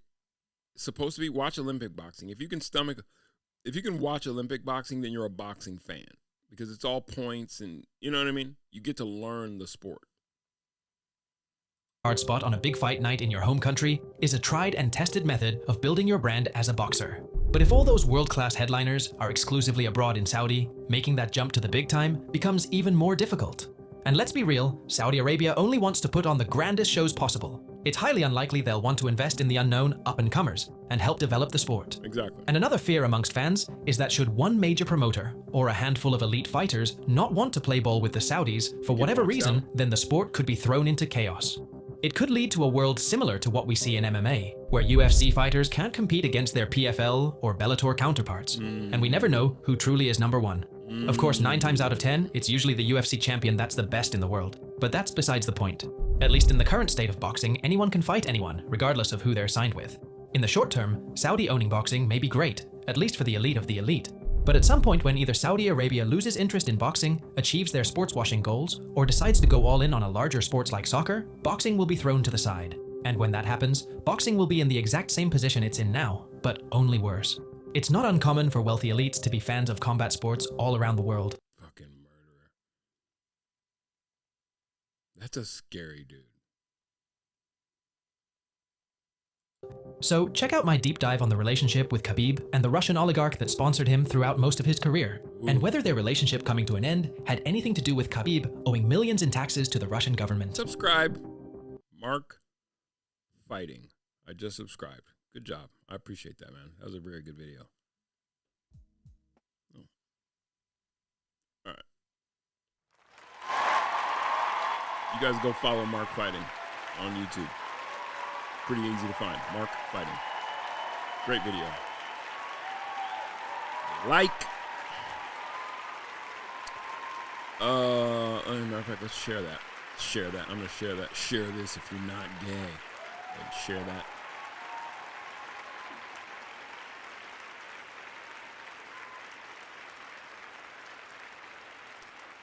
supposed to be, watch Olympic boxing. If you can watch Olympic boxing, then you're a boxing fan because it's all points and you know what I mean? You get to learn the sport. Hard spot on a big fight night in your home country is a tried and tested method of building your brand as a boxer. But if all those world-class headliners are exclusively abroad in Saudi, making that jump to the big time becomes even more difficult. And let's be real, Saudi Arabia only wants to put on the grandest shows possible. It's highly unlikely they'll want to invest in the unknown up-and-comers and help develop the sport. Exactly. And another fear amongst fans is that should one major promoter or a handful of elite fighters not want to play ball with the Saudis for whatever reason, then the sport could be thrown into chaos. It could lead to a world similar to what we see in MMA, where UFC fighters can't compete against their PFL or Bellator counterparts, and we never know who truly is number one. Of course, 9 times out of 10, it's usually the UFC champion that's the best in the world, but that's besides the point. At least in the current state of boxing, anyone can fight anyone, regardless of who they're signed with. In the short term, Saudi owning boxing may be great, at least for the elite of the elite. But at some point when either Saudi Arabia loses interest in boxing, achieves their sports washing goals, or decides to go all in on a larger sports like soccer, boxing will be thrown to the side. And when that happens, boxing will be in the exact same position it's in now, but only worse. It's not uncommon for wealthy elites to be fans of combat sports all around the world. Fucking murderer. That's a scary dude. So check out my deep dive on the relationship with Khabib and the Russian oligarch that sponsored him throughout most of his career, and whether their relationship coming to an end had anything to do with Khabib owing millions in taxes to the Russian government. Subscribe. Mark Fighting. I just subscribed. Good job. I appreciate that, man. That was a very good video. Oh. All right. You guys go follow Mark Fighting on YouTube. Pretty easy to find. Mark Fighting. Great video. Like. As a matter of fact, let's share that. Share that. I'm going to share that. Share this if you're not gay. And share that.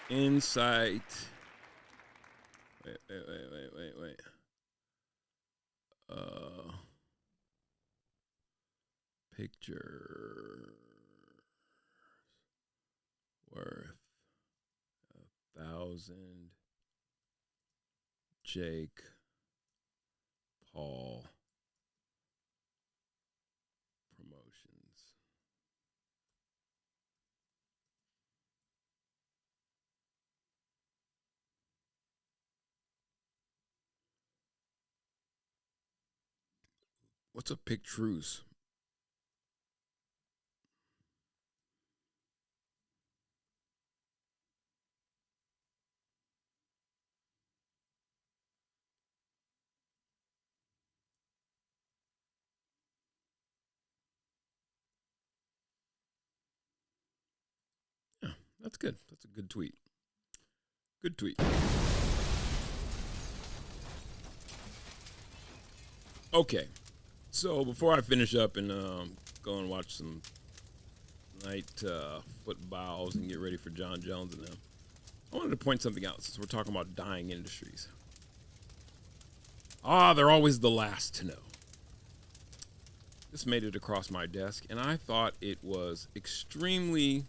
Insight. Wait. Picture worth 1,000 Jake Paul promotions. What's a pictruce? Yeah, that's good. That's a good tweet. Good tweet. Okay. So before I finish up and go and watch some night footballs and get ready for John Jones and them, I wanted to point something out since we're talking about dying industries. They're always the last to know. This made it across my desk, and I thought it was extremely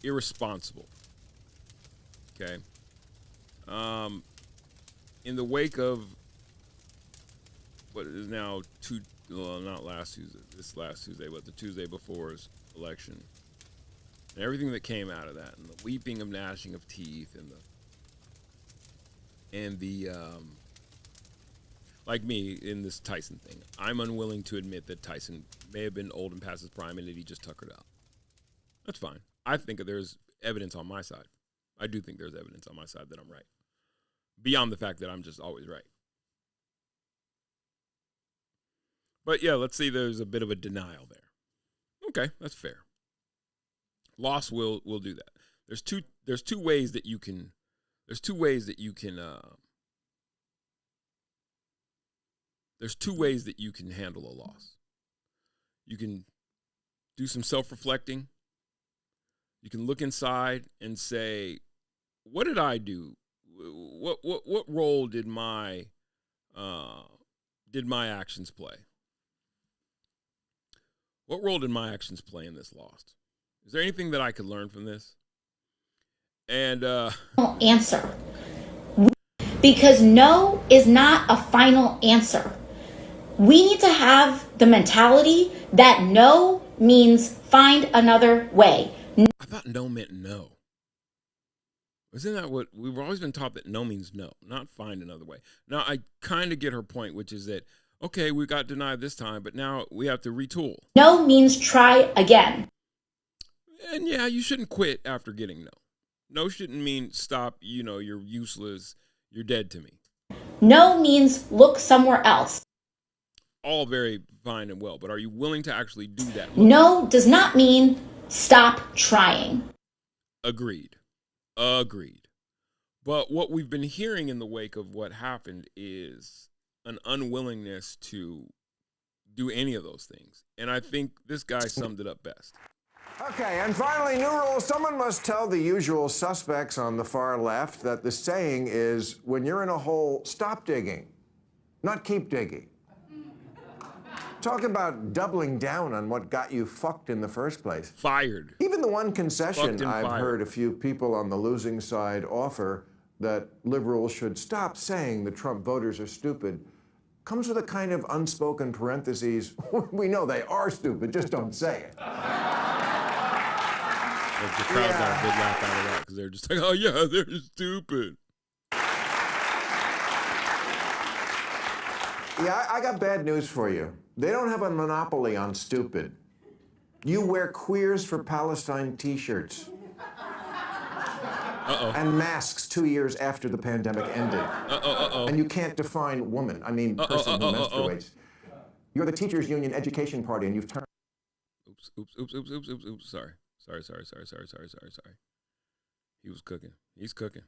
irresponsible. Okay. In the wake of what is now not last Tuesday, this last Tuesday, but the Tuesday before's election, and everything that came out of that, and the weeping of gnashing of teeth, and the like me in this Tyson thing, I'm unwilling to admit that Tyson may have been old and past his prime and that he just tuckered out. That's fine. I think there's evidence on my side. I do think there's evidence on my side that I'm right. Beyond the fact that I'm just always right. But yeah, let's see, there's a bit of a denial there. Okay, that's fair. Loss will do that. There's two ways that you can handle a loss. You can do some self-reflecting. You can look inside and say, what did I do? What role did my actions play? What role did my actions play in this loss? Is there anything that I could learn from this? And answer. Because no is not a final answer. We need to have the mentality that no means find another way. I thought no meant no. Isn't that what we've always been taught, that no means no, not find another way? Now, I kind of get her point, which is that, okay, we got denied this time, but now we have to retool. No means try again. And yeah, you shouldn't quit after getting no. No shouldn't mean stop, you're useless, you're dead to me. No means look somewhere else. All very fine and well, but are you willing to actually do that? No does not mean stop trying. Agreed. But what we've been hearing in the wake of what happened is an unwillingness to do any of those things. And I think this guy summed it up best. Okay, and finally, new rule. Someone must tell the usual suspects on the far left that the saying is, when you're in a hole, stop digging, not keep digging. Talk about doubling down on what got you fucked in the first place. Fired. Even the one concession I've fired. heard a few people on the losing side offer, that liberals should stop saying the Trump voters are stupid, comes with a kind of unspoken parentheses. We know they are stupid, just don't say it. The crowd got a good laugh out of that because they're just like, oh yeah, they're stupid. Yeah, I got bad news for you. They don't have a monopoly on stupid. You wear Queers for Palestine t-shirts. And masks 2 years after the pandemic ended. And you can't define woman, I mean person who menstruates. You're the Teachers Union Education Party and you've turned... Oops. Sorry. He was cooking. He's cooking.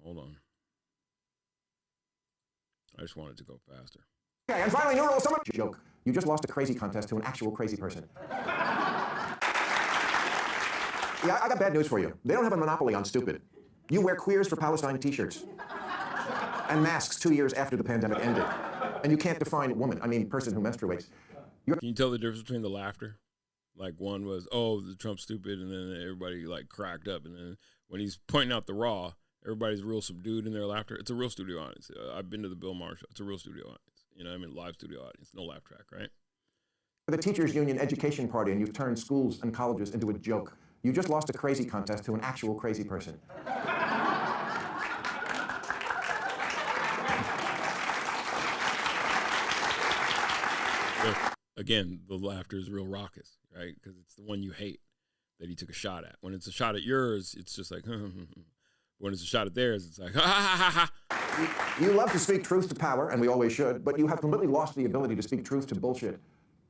Hold on. I just wanted to go faster. Okay, and finally, new rule. Someone... Joke. You just lost a crazy contest to an actual crazy person. Yeah, I got bad news for you. They don't have a monopoly on stupid. You wear Queers for Palestine t-shirts. And masks 2 years after the pandemic ended. And you can't define woman, I mean person who menstruates. Can you tell the difference between the laughter? Like one was, oh, the Trump's stupid, and then everybody like cracked up. And then when he's pointing out the raw, everybody's real subdued in their laughter. It's a real studio audience. I've been to the Bill Maher show. It's a real studio audience. I mean, live studio audience, no laugh track, right? The Teachers Union Education Party, and you've turned schools and colleges into a joke. You just lost a crazy contest to an actual crazy person. Again, the laughter is real raucous, right? Because it's the one you hate that he took a shot at. When it's a shot at yours, it's just like, when it's a shot at theirs, it's like, ha ha ha ha. You love to speak truth to power, and we always should, but you have completely lost the ability to speak truth to bullshit.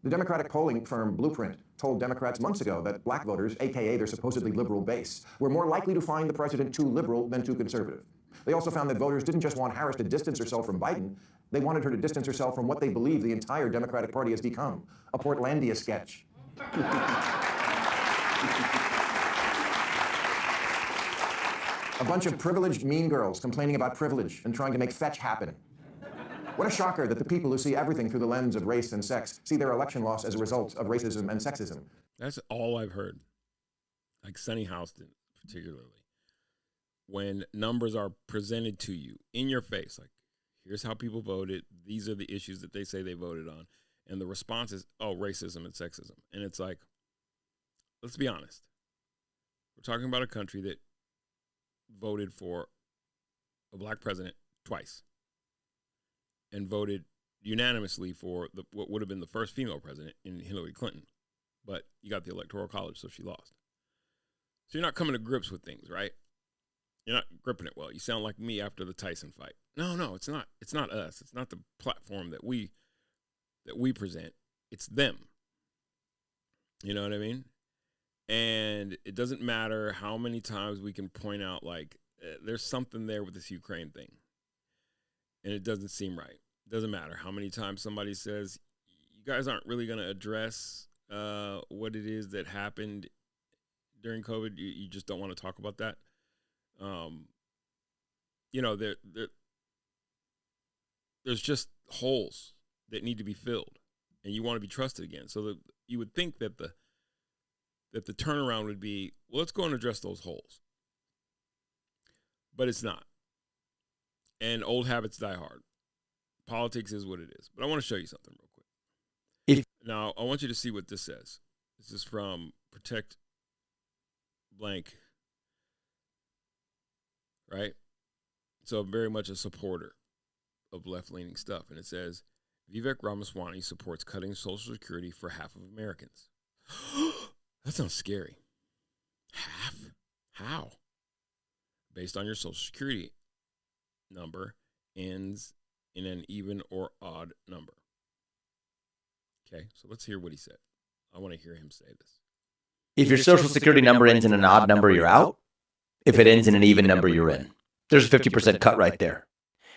The Democratic polling firm Blueprint told Democrats months ago that black voters, aka their supposedly liberal base, were more likely to find the president too liberal than too conservative. They also found that voters didn't just want Harris to distance herself from Biden, they wanted her to distance herself from what they believe the entire Democratic Party has become, a Portlandia sketch. A bunch of privileged mean girls complaining about privilege and trying to make fetch happen. What a shocker that the people who see everything through the lens of race and sex see their election loss as a result of racism and sexism. That's all I've heard. Like Sunny Houston, particularly. When numbers are presented to you in your face, like, here's how people voted, these are the issues that they say they voted on, and the response is, oh, racism and sexism. And it's like, let's be honest. We're talking about a country that voted for a black president twice and voted unanimously for what would have been the first female president in Hillary Clinton. But you got the Electoral College, so she lost. So you're not coming to grips with things, right? You're not gripping it well. You sound like me after the Tyson fight. No, it's not. It's not us. It's not the platform that we present. It's them. You know what I mean? And it doesn't matter how many times we can point out, like, there's something there with this Ukraine thing. And it doesn't seem right. It doesn't matter how many times somebody says, you guys aren't really going to address what it is that happened during COVID. You just don't want to talk about that. There's just holes that need to be filled, and you want to be trusted again. So you would think that the turnaround would be, well, let's go and address those holes. But it's not. And old habits die hard. Politics is what it is. But I want to show you something real quick. Now, I want you to see what this says. This is from Protect Blank. Right? So I'm very much a supporter of left-leaning stuff. And it says, Vivek Ramaswamy supports cutting Social Security for half of Americans. That sounds scary. How? Based on your social security number ends in an even or odd number. Okay, so let's hear what he said. I want to hear him say this. If your social security number ends in an odd number, you're out. If it ends in an even number, you're in. There's a 50% cut right there.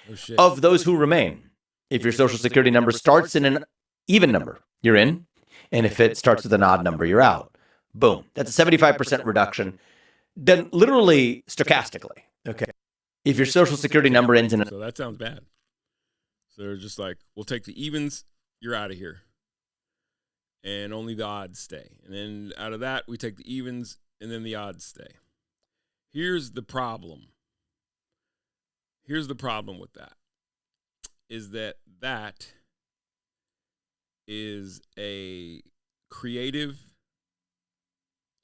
Oh, shit. Of those who remain, if your social security number starts in an even number, you're in. And if it starts with an odd number, you're out. Boom. That's a 75% reduction. Then literally stochastically. Okay. If your social security number ends in So that sounds bad. So they're just like, we'll take the evens, you're out of here. And only the odds stay. And then out of that, we take the evens, and then the odds stay. Here's the problem. Here's the problem with that. Is that is a creative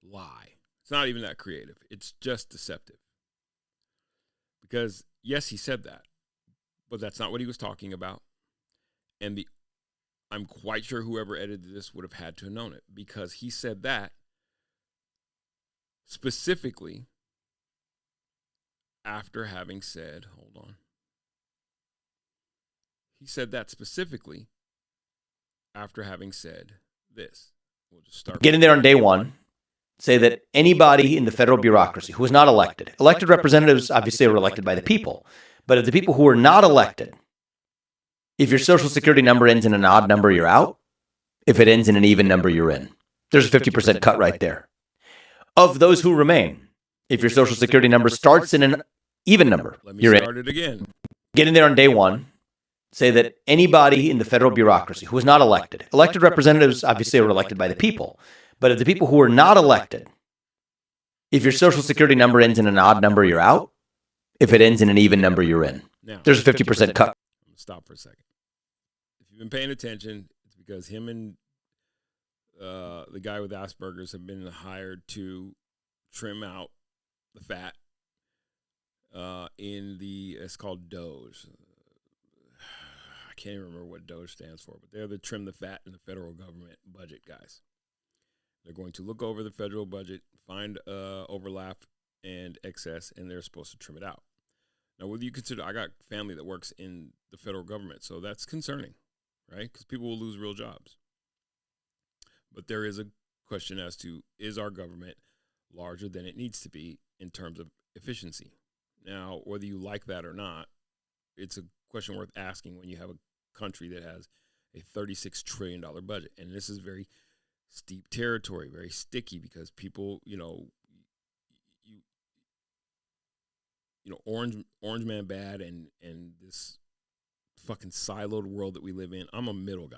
lie. It's not even that creative. It's just deceptive. Because, yes, he said that, but that's not what he was talking about. And I'm quite sure whoever edited this would have had to have known it, because he said that specifically after having said, hold on. He said that specifically after having said this. We'll just start. Get in there on day one. Say that anybody in the federal bureaucracy who is not elected representatives obviously are elected by the people, but of the people who are not elected, if your social security number ends in an odd number, you're out. If it ends in an even number, you're in. There's a 50% cut right there. Of those who remain, if your social security number starts in an even number, you're in. Start it again. Get in there on day one. Say that anybody in the federal bureaucracy who is not elected representatives obviously are elected by the people, but of the people who are not elected, if your social security number ends in an odd number, you're out. If it ends in an even number, you're in. Now, there's a 50% cut. Stop for a second. If you've been paying attention, it's because him and the guy with Asperger's have been hired to trim out the fat it's called DOGE. I can't even remember what DOGE stands for, but they're the trim the fat in the federal government budget guys. They're going to look over the federal budget, find overlap and excess, and they're supposed to trim it out. Now, whether you consider, I got family that works in the federal government, so that's concerning, right? Because people will lose real jobs. But there is a question as to, is our government larger than it needs to be in terms of efficiency? Now, whether you like that or not, it's a question worth asking when you have a country that has a $36 trillion budget. And this is very steep territory, very sticky, because people, orange man bad and this fucking siloed world that we live in. I'm a middle guy.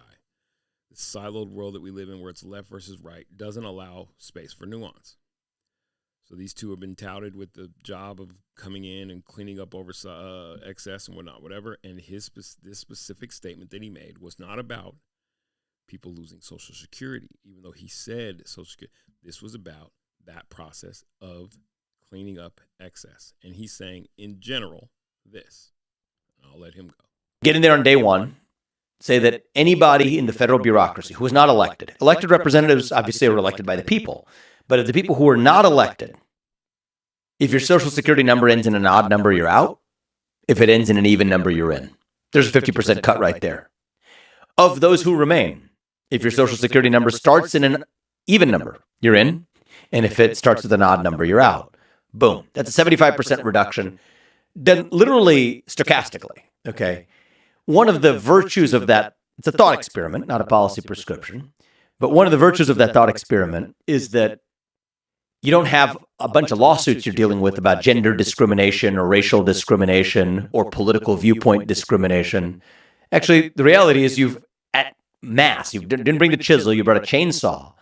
The siloed world that we live in, where it's left versus right, doesn't allow space for nuance. So these two have been touted with the job of coming in and cleaning up over excess and whatnot, whatever. And this specific statement that he made was not about people losing Social Security, even though he said Social Security. This was about that process of cleaning up excess. And he's saying, in general, this. I'll let him go. Get in there on day one. Say that anybody in the federal bureaucracy who is not elected representatives obviously are elected by the people, but of the people who are not elected, if your social security number ends in an odd number, you're out. If it ends in an even number, you're in. There's a 50% cut right there. Of those who remain, if your social security number starts in an even number, you're in. And if it starts with an odd number, you're out. Boom. That's a 75% reduction. Then literally stochastically, okay? One of the virtues of that, it's a thought experiment, not a policy prescription, but one of the virtues of that thought experiment is that you don't have a bunch of lawsuits you're dealing with about gender discrimination or racial discrimination or political viewpoint discrimination. Actually, the reality is you didn't bring the chisel, you brought a chainsaw.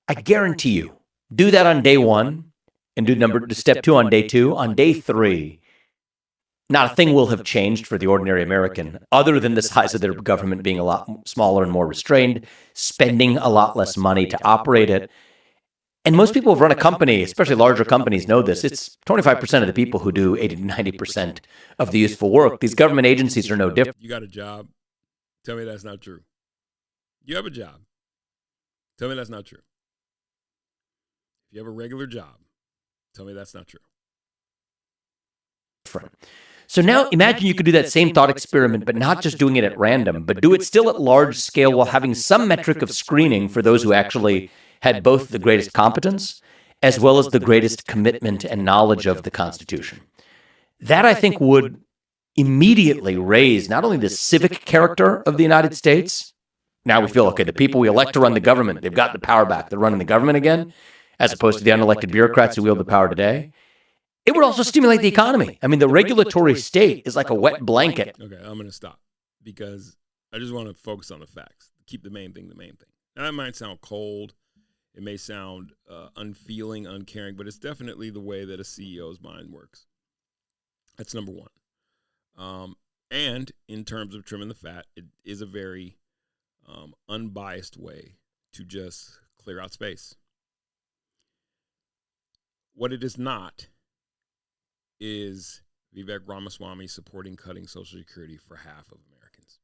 I guarantee you, do that on day one and do step two on day two. On day three, not a thing will have changed for the ordinary American, other than the size of their government being a lot smaller and more restrained, spending a lot less money to operate it. And most people who've run a company, especially larger companies, know this. It's 25% of the people who do 80 to 90% of the useful work. These government agencies are no different. You got a job. Tell me that's not true. You have a job. Tell me that's not true. If you have a regular job, Tell me that's not true. So now imagine you could do that same thought experiment, but not just doing it at random, but do it still at large scale while having some metric of screening for those who actually had both the greatest competence as well as the greatest commitment and knowledge of the Constitution. That, I think, would immediately raise not only the civic character of the United States. Now we feel, okay, the people we elect to run the government, they've got the power back. They're running the government again, as opposed to the unelected bureaucrats who wield the power today. It would also stimulate the economy. I mean, the regulatory state is like a wet blanket. Okay, I'm going to stop because I just want to focus on the facts. Keep the main thing the main thing. Now, that might sound cold. It may sound unfeeling, uncaring, but it's definitely the way that a CEO's mind works. That's number one. And in terms of trimming the fat, it is a very unbiased way to just clear out space. What it is not is Vivek Ramaswamy supporting cutting Social Security for half of Americans.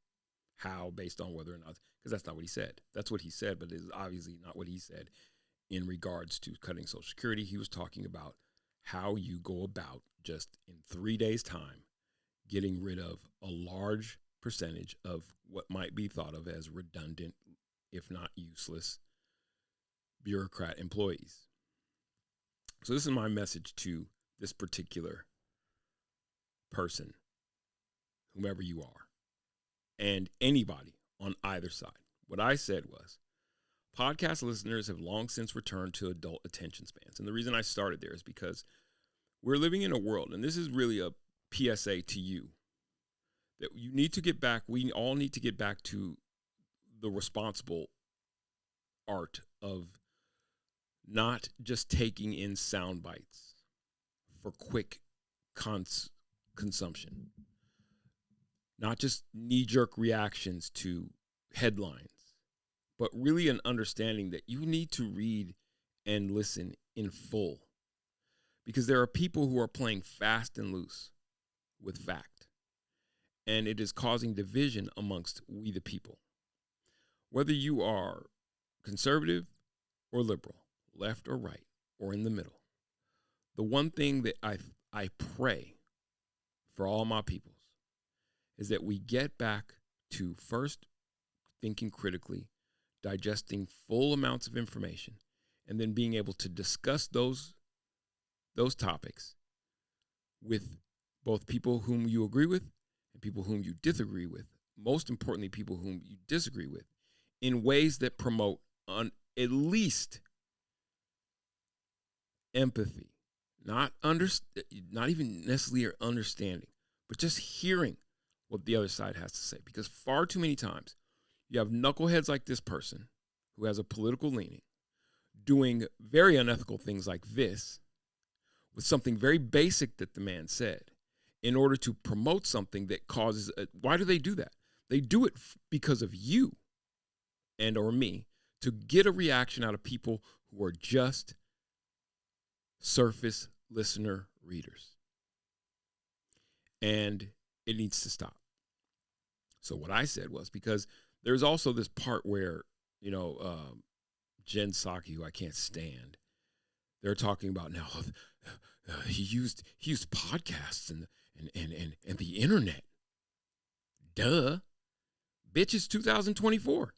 How? Based on whether or not, because that's not what he said. That's what he said, but it is obviously not what he said in regards to cutting Social Security. He was talking about how you go about just in 3 days' time getting rid of a large percentage of what might be thought of as redundant, if not useless, bureaucrat employees. So this is my message to this particular person, whomever you are, and anybody on either side. What I said was, podcast listeners have long since returned to adult attention spans. And the reason I started there is because we're living in a world, and this is really a PSA to you, that you need to get back, we all need to get back to the responsible art of not just taking in sound bites for quick consumption, not just knee-jerk reactions to headlines, but really an understanding that you need to read and listen in full, because there are people who are playing fast and loose with fact, and it is causing division amongst we the people. Whether you are conservative or liberal, left or right, or in the middle, the one thing that I pray for all my peoples is that we get back to first thinking critically, digesting full amounts of information, and then being able to discuss those topics with both people whom you agree with and people whom you disagree with. Most importantly, people whom you disagree with, in ways that promote at least empathy. Not even necessarily understanding, but just hearing what the other side has to say. Because far too many times, you have knuckleheads like this person who has a political leaning, doing very unethical things like this, with something very basic that the man said, in order to promote something that causes why do they do that? They do it because of you and or me, to get a reaction out of people who are just surface listener readers. And it needs to stop. So what I said was, because there's also this part where, Jen Psaki, who I can't stand, they're talking about now, he used podcasts and the internet. Duh. Bitch, it's 2024.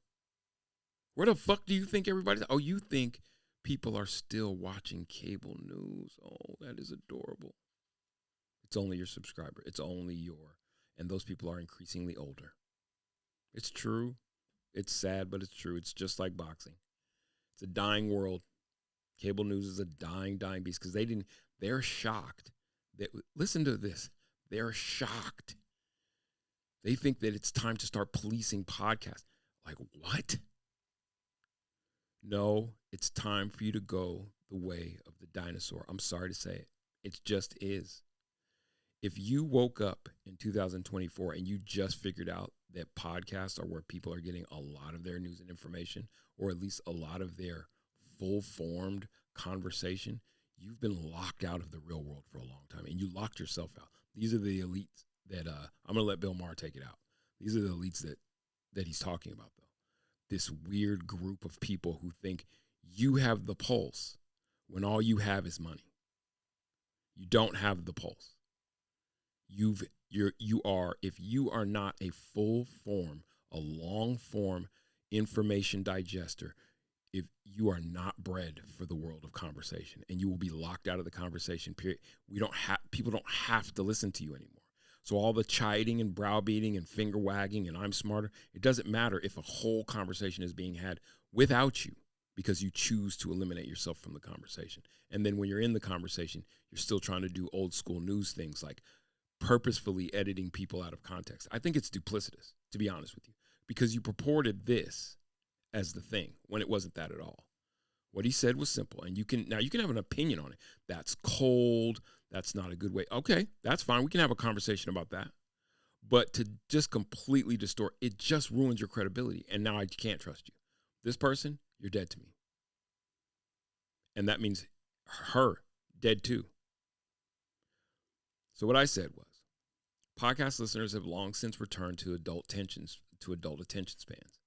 Where the fuck do you think everybody's? Oh, you think people are still watching cable news? Oh, that is adorable. It's only your subscriber. It's only and those people are increasingly older. It's true. It's sad, but it's true. It's just like boxing. It's a dying world. Cable news is a dying beast because they're shocked. Listen to this. They're shocked. They think that it's time to start policing podcasts. Like, what? No, it's time for you to go the way of the dinosaur. I'm sorry to say it. It just is. If you woke up in 2024 and you just figured out that podcasts are where people are getting a lot of their news and information, or at least a lot of their full-formed conversation, you've been locked out of the real world for a long time, and you locked yourself out. These are the elites that I'm going to let Bill Maher take it out. These are the elites that he's talking about, though. This weird group of people who think you have the pulse when all you have is money. You don't have the pulse. You are, if you are not a full form, a long form information digester, if you are not bred for the world of conversation, and you will be locked out of the conversation, period. People don't have to listen to you anymore. So all the chiding and browbeating and finger wagging and I'm smarter, it doesn't matter if a whole conversation is being had without you, because you choose to eliminate yourself from the conversation. And then when you're in the conversation, you're still trying to do old school news things like purposefully editing people out of context. I think it's duplicitous, to be honest with you, because you purported this as the thing when it wasn't that at all. What he said was simple, and you can have an opinion on it. That's cold. That's not a good way. Okay, that's fine. We can have a conversation about that. But to just completely distort, it just ruins your credibility. And now I can't trust you. This person, you're dead to me. And that means her, dead too. So what I said was, podcast listeners have long since returned to adult attention spans.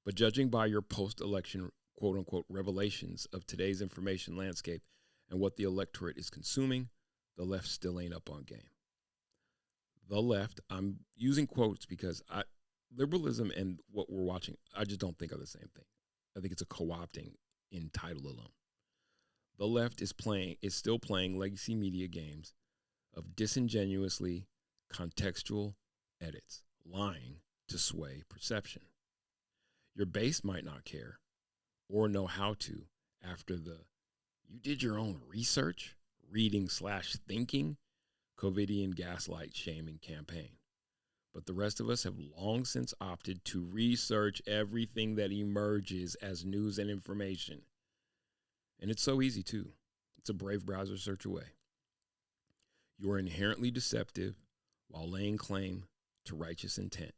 But judging by your post-election, quote-unquote, revelations of today's information landscape and what the electorate is consuming, the left still ain't up on game. The left, I'm using quotes because liberalism and what we're watching, I just don't think are the same thing. I think it's a co-opting in title alone. The left is still playing legacy media games of disingenuously contextual edits, lying to sway perception. Your base might not care or know how to after you did your own research, reading/thinking, COVIDian gaslight shaming campaign. But the rest of us have long since opted to research everything that emerges as news and information. And it's so easy too. It's a Brave browser search away. You are inherently deceptive while laying claim to righteous intent.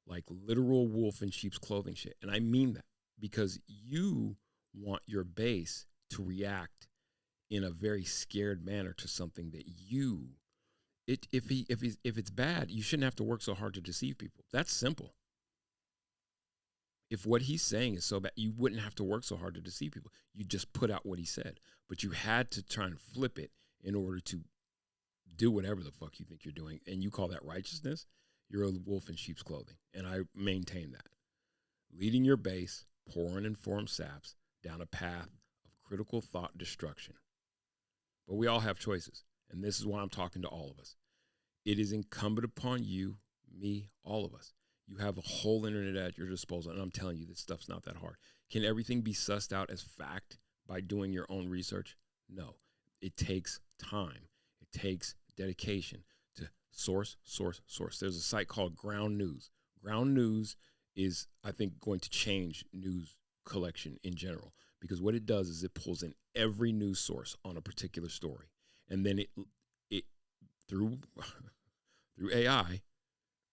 Like literal wolf in sheep's clothing shit. And I mean that because you want your base to react in a very scared manner to something that if it's bad, you shouldn't have to work so hard to deceive people. That's simple. If what he's saying is so bad, you wouldn't have to work so hard to deceive people. You just put out what he said. But you had to try and flip it in order to do whatever the fuck you think you're doing. And you call that righteousness? You're a wolf in sheep's clothing. And I maintain that. Leading your base, poor and informed saps, down a path of critical thought destruction. But we all have choices. And this is why I'm talking to all of us. It is incumbent upon you, me, all of us. You have a whole internet at your disposal, and I'm telling you, this stuff's not that hard. Can everything be sussed out as fact by doing your own research? No. It takes time. It takes dedication to source. There's a site called Ground News. Ground News is, I think, going to change news collection in general, because what it does is it pulls in every news source on a particular story, and then it through AI,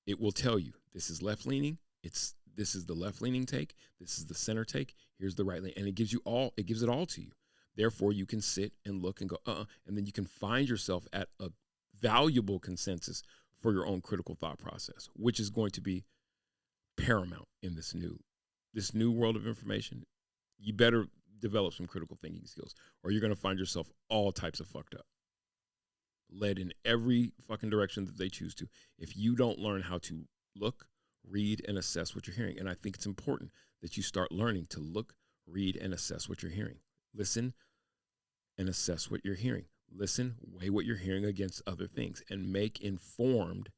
it will tell you this is left leaning. This is the left leaning take. This is the center take. Here's the right leaning, and it gives it all to you. Therefore, you can sit and look and go, and then you can find yourself at a valuable consensus for your own critical thought process, which is going to be paramount in this new world of information. You better develop some critical thinking skills, or you're going to find yourself all types of fucked up, led in every fucking direction that they choose to, if you don't learn how to look, read, and assess what you're hearing. And I think it's important that you start learning to look, read, and assess what you're hearing. Listen and assess what you're hearing. Listen, weigh what you're hearing against other things, and make informed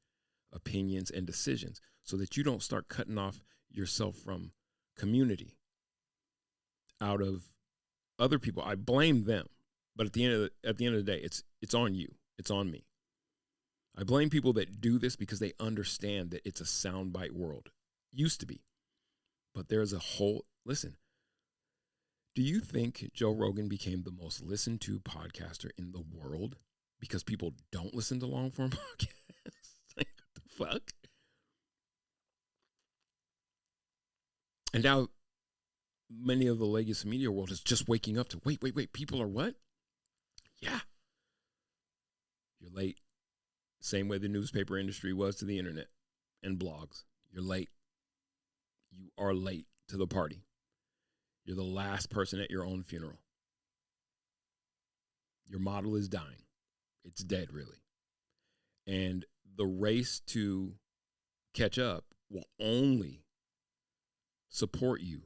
opinions and decisions so that you don't start cutting off yourself from community out of other people. I blame them, but at the end of the day, it's on you. It's on me. I blame people that do this because they understand that it's a soundbite world. Used to be. But there's a whole, listen, do you think Joe Rogan became the most listened to podcaster in the world because people don't listen to long form podcasts? Like, what the fuck? And now many of the legacy media world is just waking up to, wait, people are what? Yeah. You're late. Same way the newspaper industry was to the internet and blogs. You're late. You are late to the party. You're the last person at your own funeral. Your model is dying. It's dead, really. And the race to catch up will only support you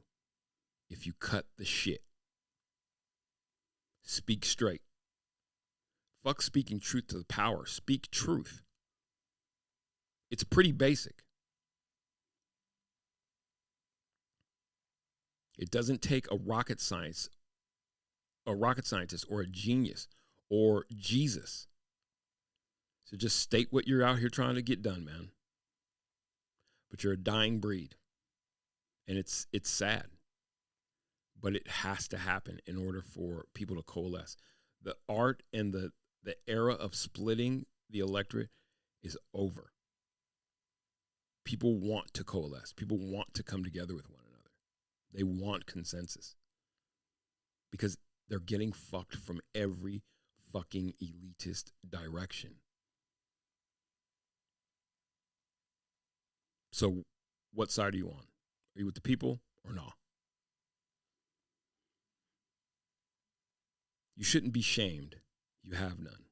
if you cut the shit. Speak straight. Fuck speaking truth to the power. Speak truth. It's pretty basic. It doesn't take a rocket scientist or a genius or Jesus. So just state what you're out here trying to get done, man. But you're a dying breed. And it's sad. But it has to happen in order for people to coalesce. The art and the era of splitting the electorate is over. People want to coalesce. People want to come together with one another. They want consensus. Because they're getting fucked from every fucking elitist direction. So what side are you on? Are you with the people or not? You shouldn't be shamed. You have none.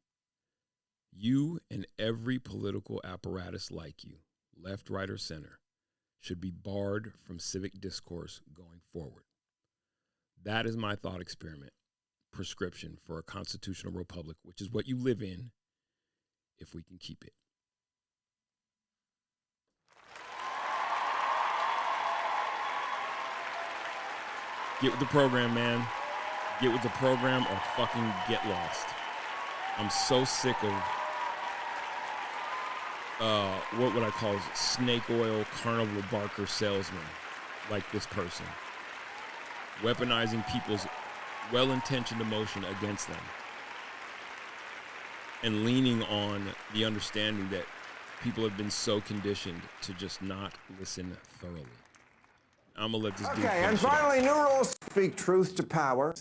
You and every political apparatus like you, left, right, or center, should be barred from civic discourse going forward. That is my thought experiment prescription for a constitutional republic, which is what you live in, if we can keep it. Get with the program, man. Get with the program or fucking get lost. I'm so sick of what would I call snake oil carnival barker salesman like this person. Weaponizing people's well-intentioned emotion against them. And leaning on the understanding that people have been so conditioned to just not listen thoroughly. I'm going to let this dude Okay, and finish it up. finally, new rules speak truth to power.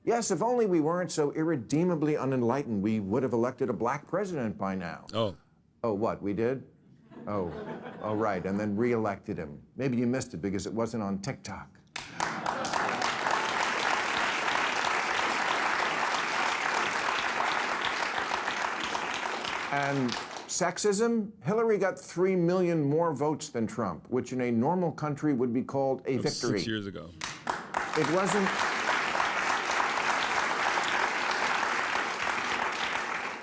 Yes, if only we weren't so irredeemably unenlightened, we would have elected a black president by now. Oh. Oh, what, we did? Oh, right, and then re-elected him. Maybe you missed it because it wasn't on TikTok. And sexism? Hillary got 3 million more votes than Trump, which in a normal country would be called a victory. 6 years ago. It wasn't...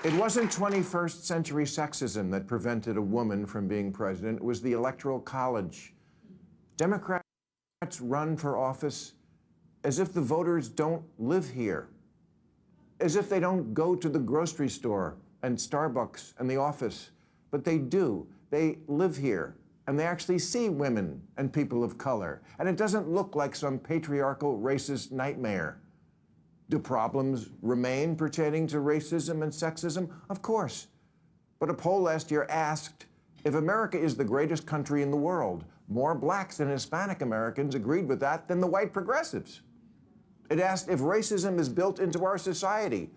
It wasn't 21st century sexism that prevented a woman from being president. It was the Electoral College. Democrats run for office as if the voters don't live here, as if they don't go to the grocery store and Starbucks and the office, but they do. They live here, and they actually see women and people of color, and it doesn't look like some patriarchal racist nightmare. Do problems remain pertaining to racism and sexism? Of course. But a poll last year asked, if America is the greatest country in the world, more blacks and Hispanic Americans agreed with that than the white progressives. It asked if racism is built into our society.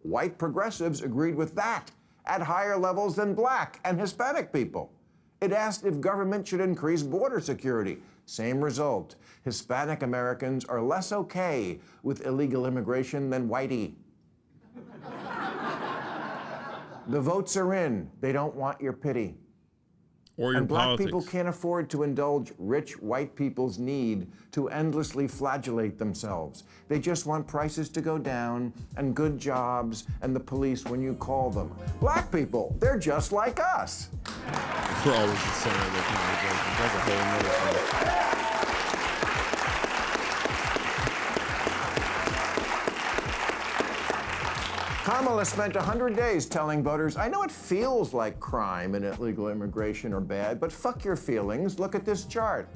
White progressives agreed with that at higher levels than black and Hispanic people. It asked if government should increase border security. Same result. Hispanic Americans are less okay with illegal immigration than whitey. The votes are in. They don't want your pity. Or your and black politics. people can't afford to indulge rich white people's need to endlessly flagellate themselves. They just want prices to go down and good jobs and the police when you call them. Black people, they're just like us. We're always the center of the conversation. That's a whole nother thing. Kamala spent 100 days telling voters, I know it feels like crime and illegal immigration are bad, but fuck your feelings. Look at this chart.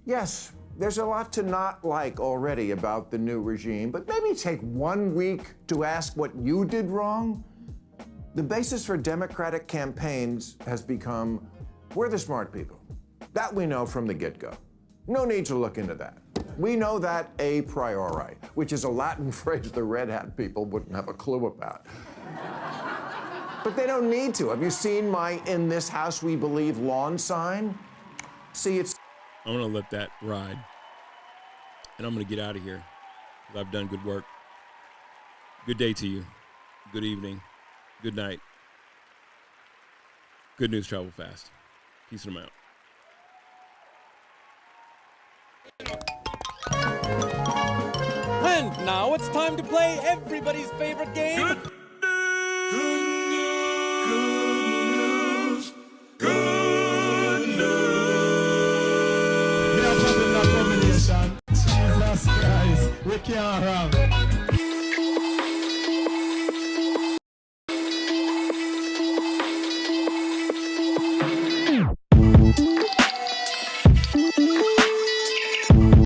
Yes, there's a lot to not like already about the new regime, but maybe take 1 week to ask what you did wrong. The basis for Democratic campaigns has become, we're the smart people. That we know from the get-go. No need to look into that. We know that a priori, which is a Latin phrase the Red Hat people wouldn't have a clue about. But they don't need to. Have you seen my "In This House We Believe" lawn sign? See, it's... I'm going to let that ride. And I'm going to get out of here. 'Cause I've done good work. Good day to you. Good evening. Good night. Good news travel fast. Peace and I'm out. And now it's time to play everybody's favorite game. Good news. Jesus Christ, we can't run.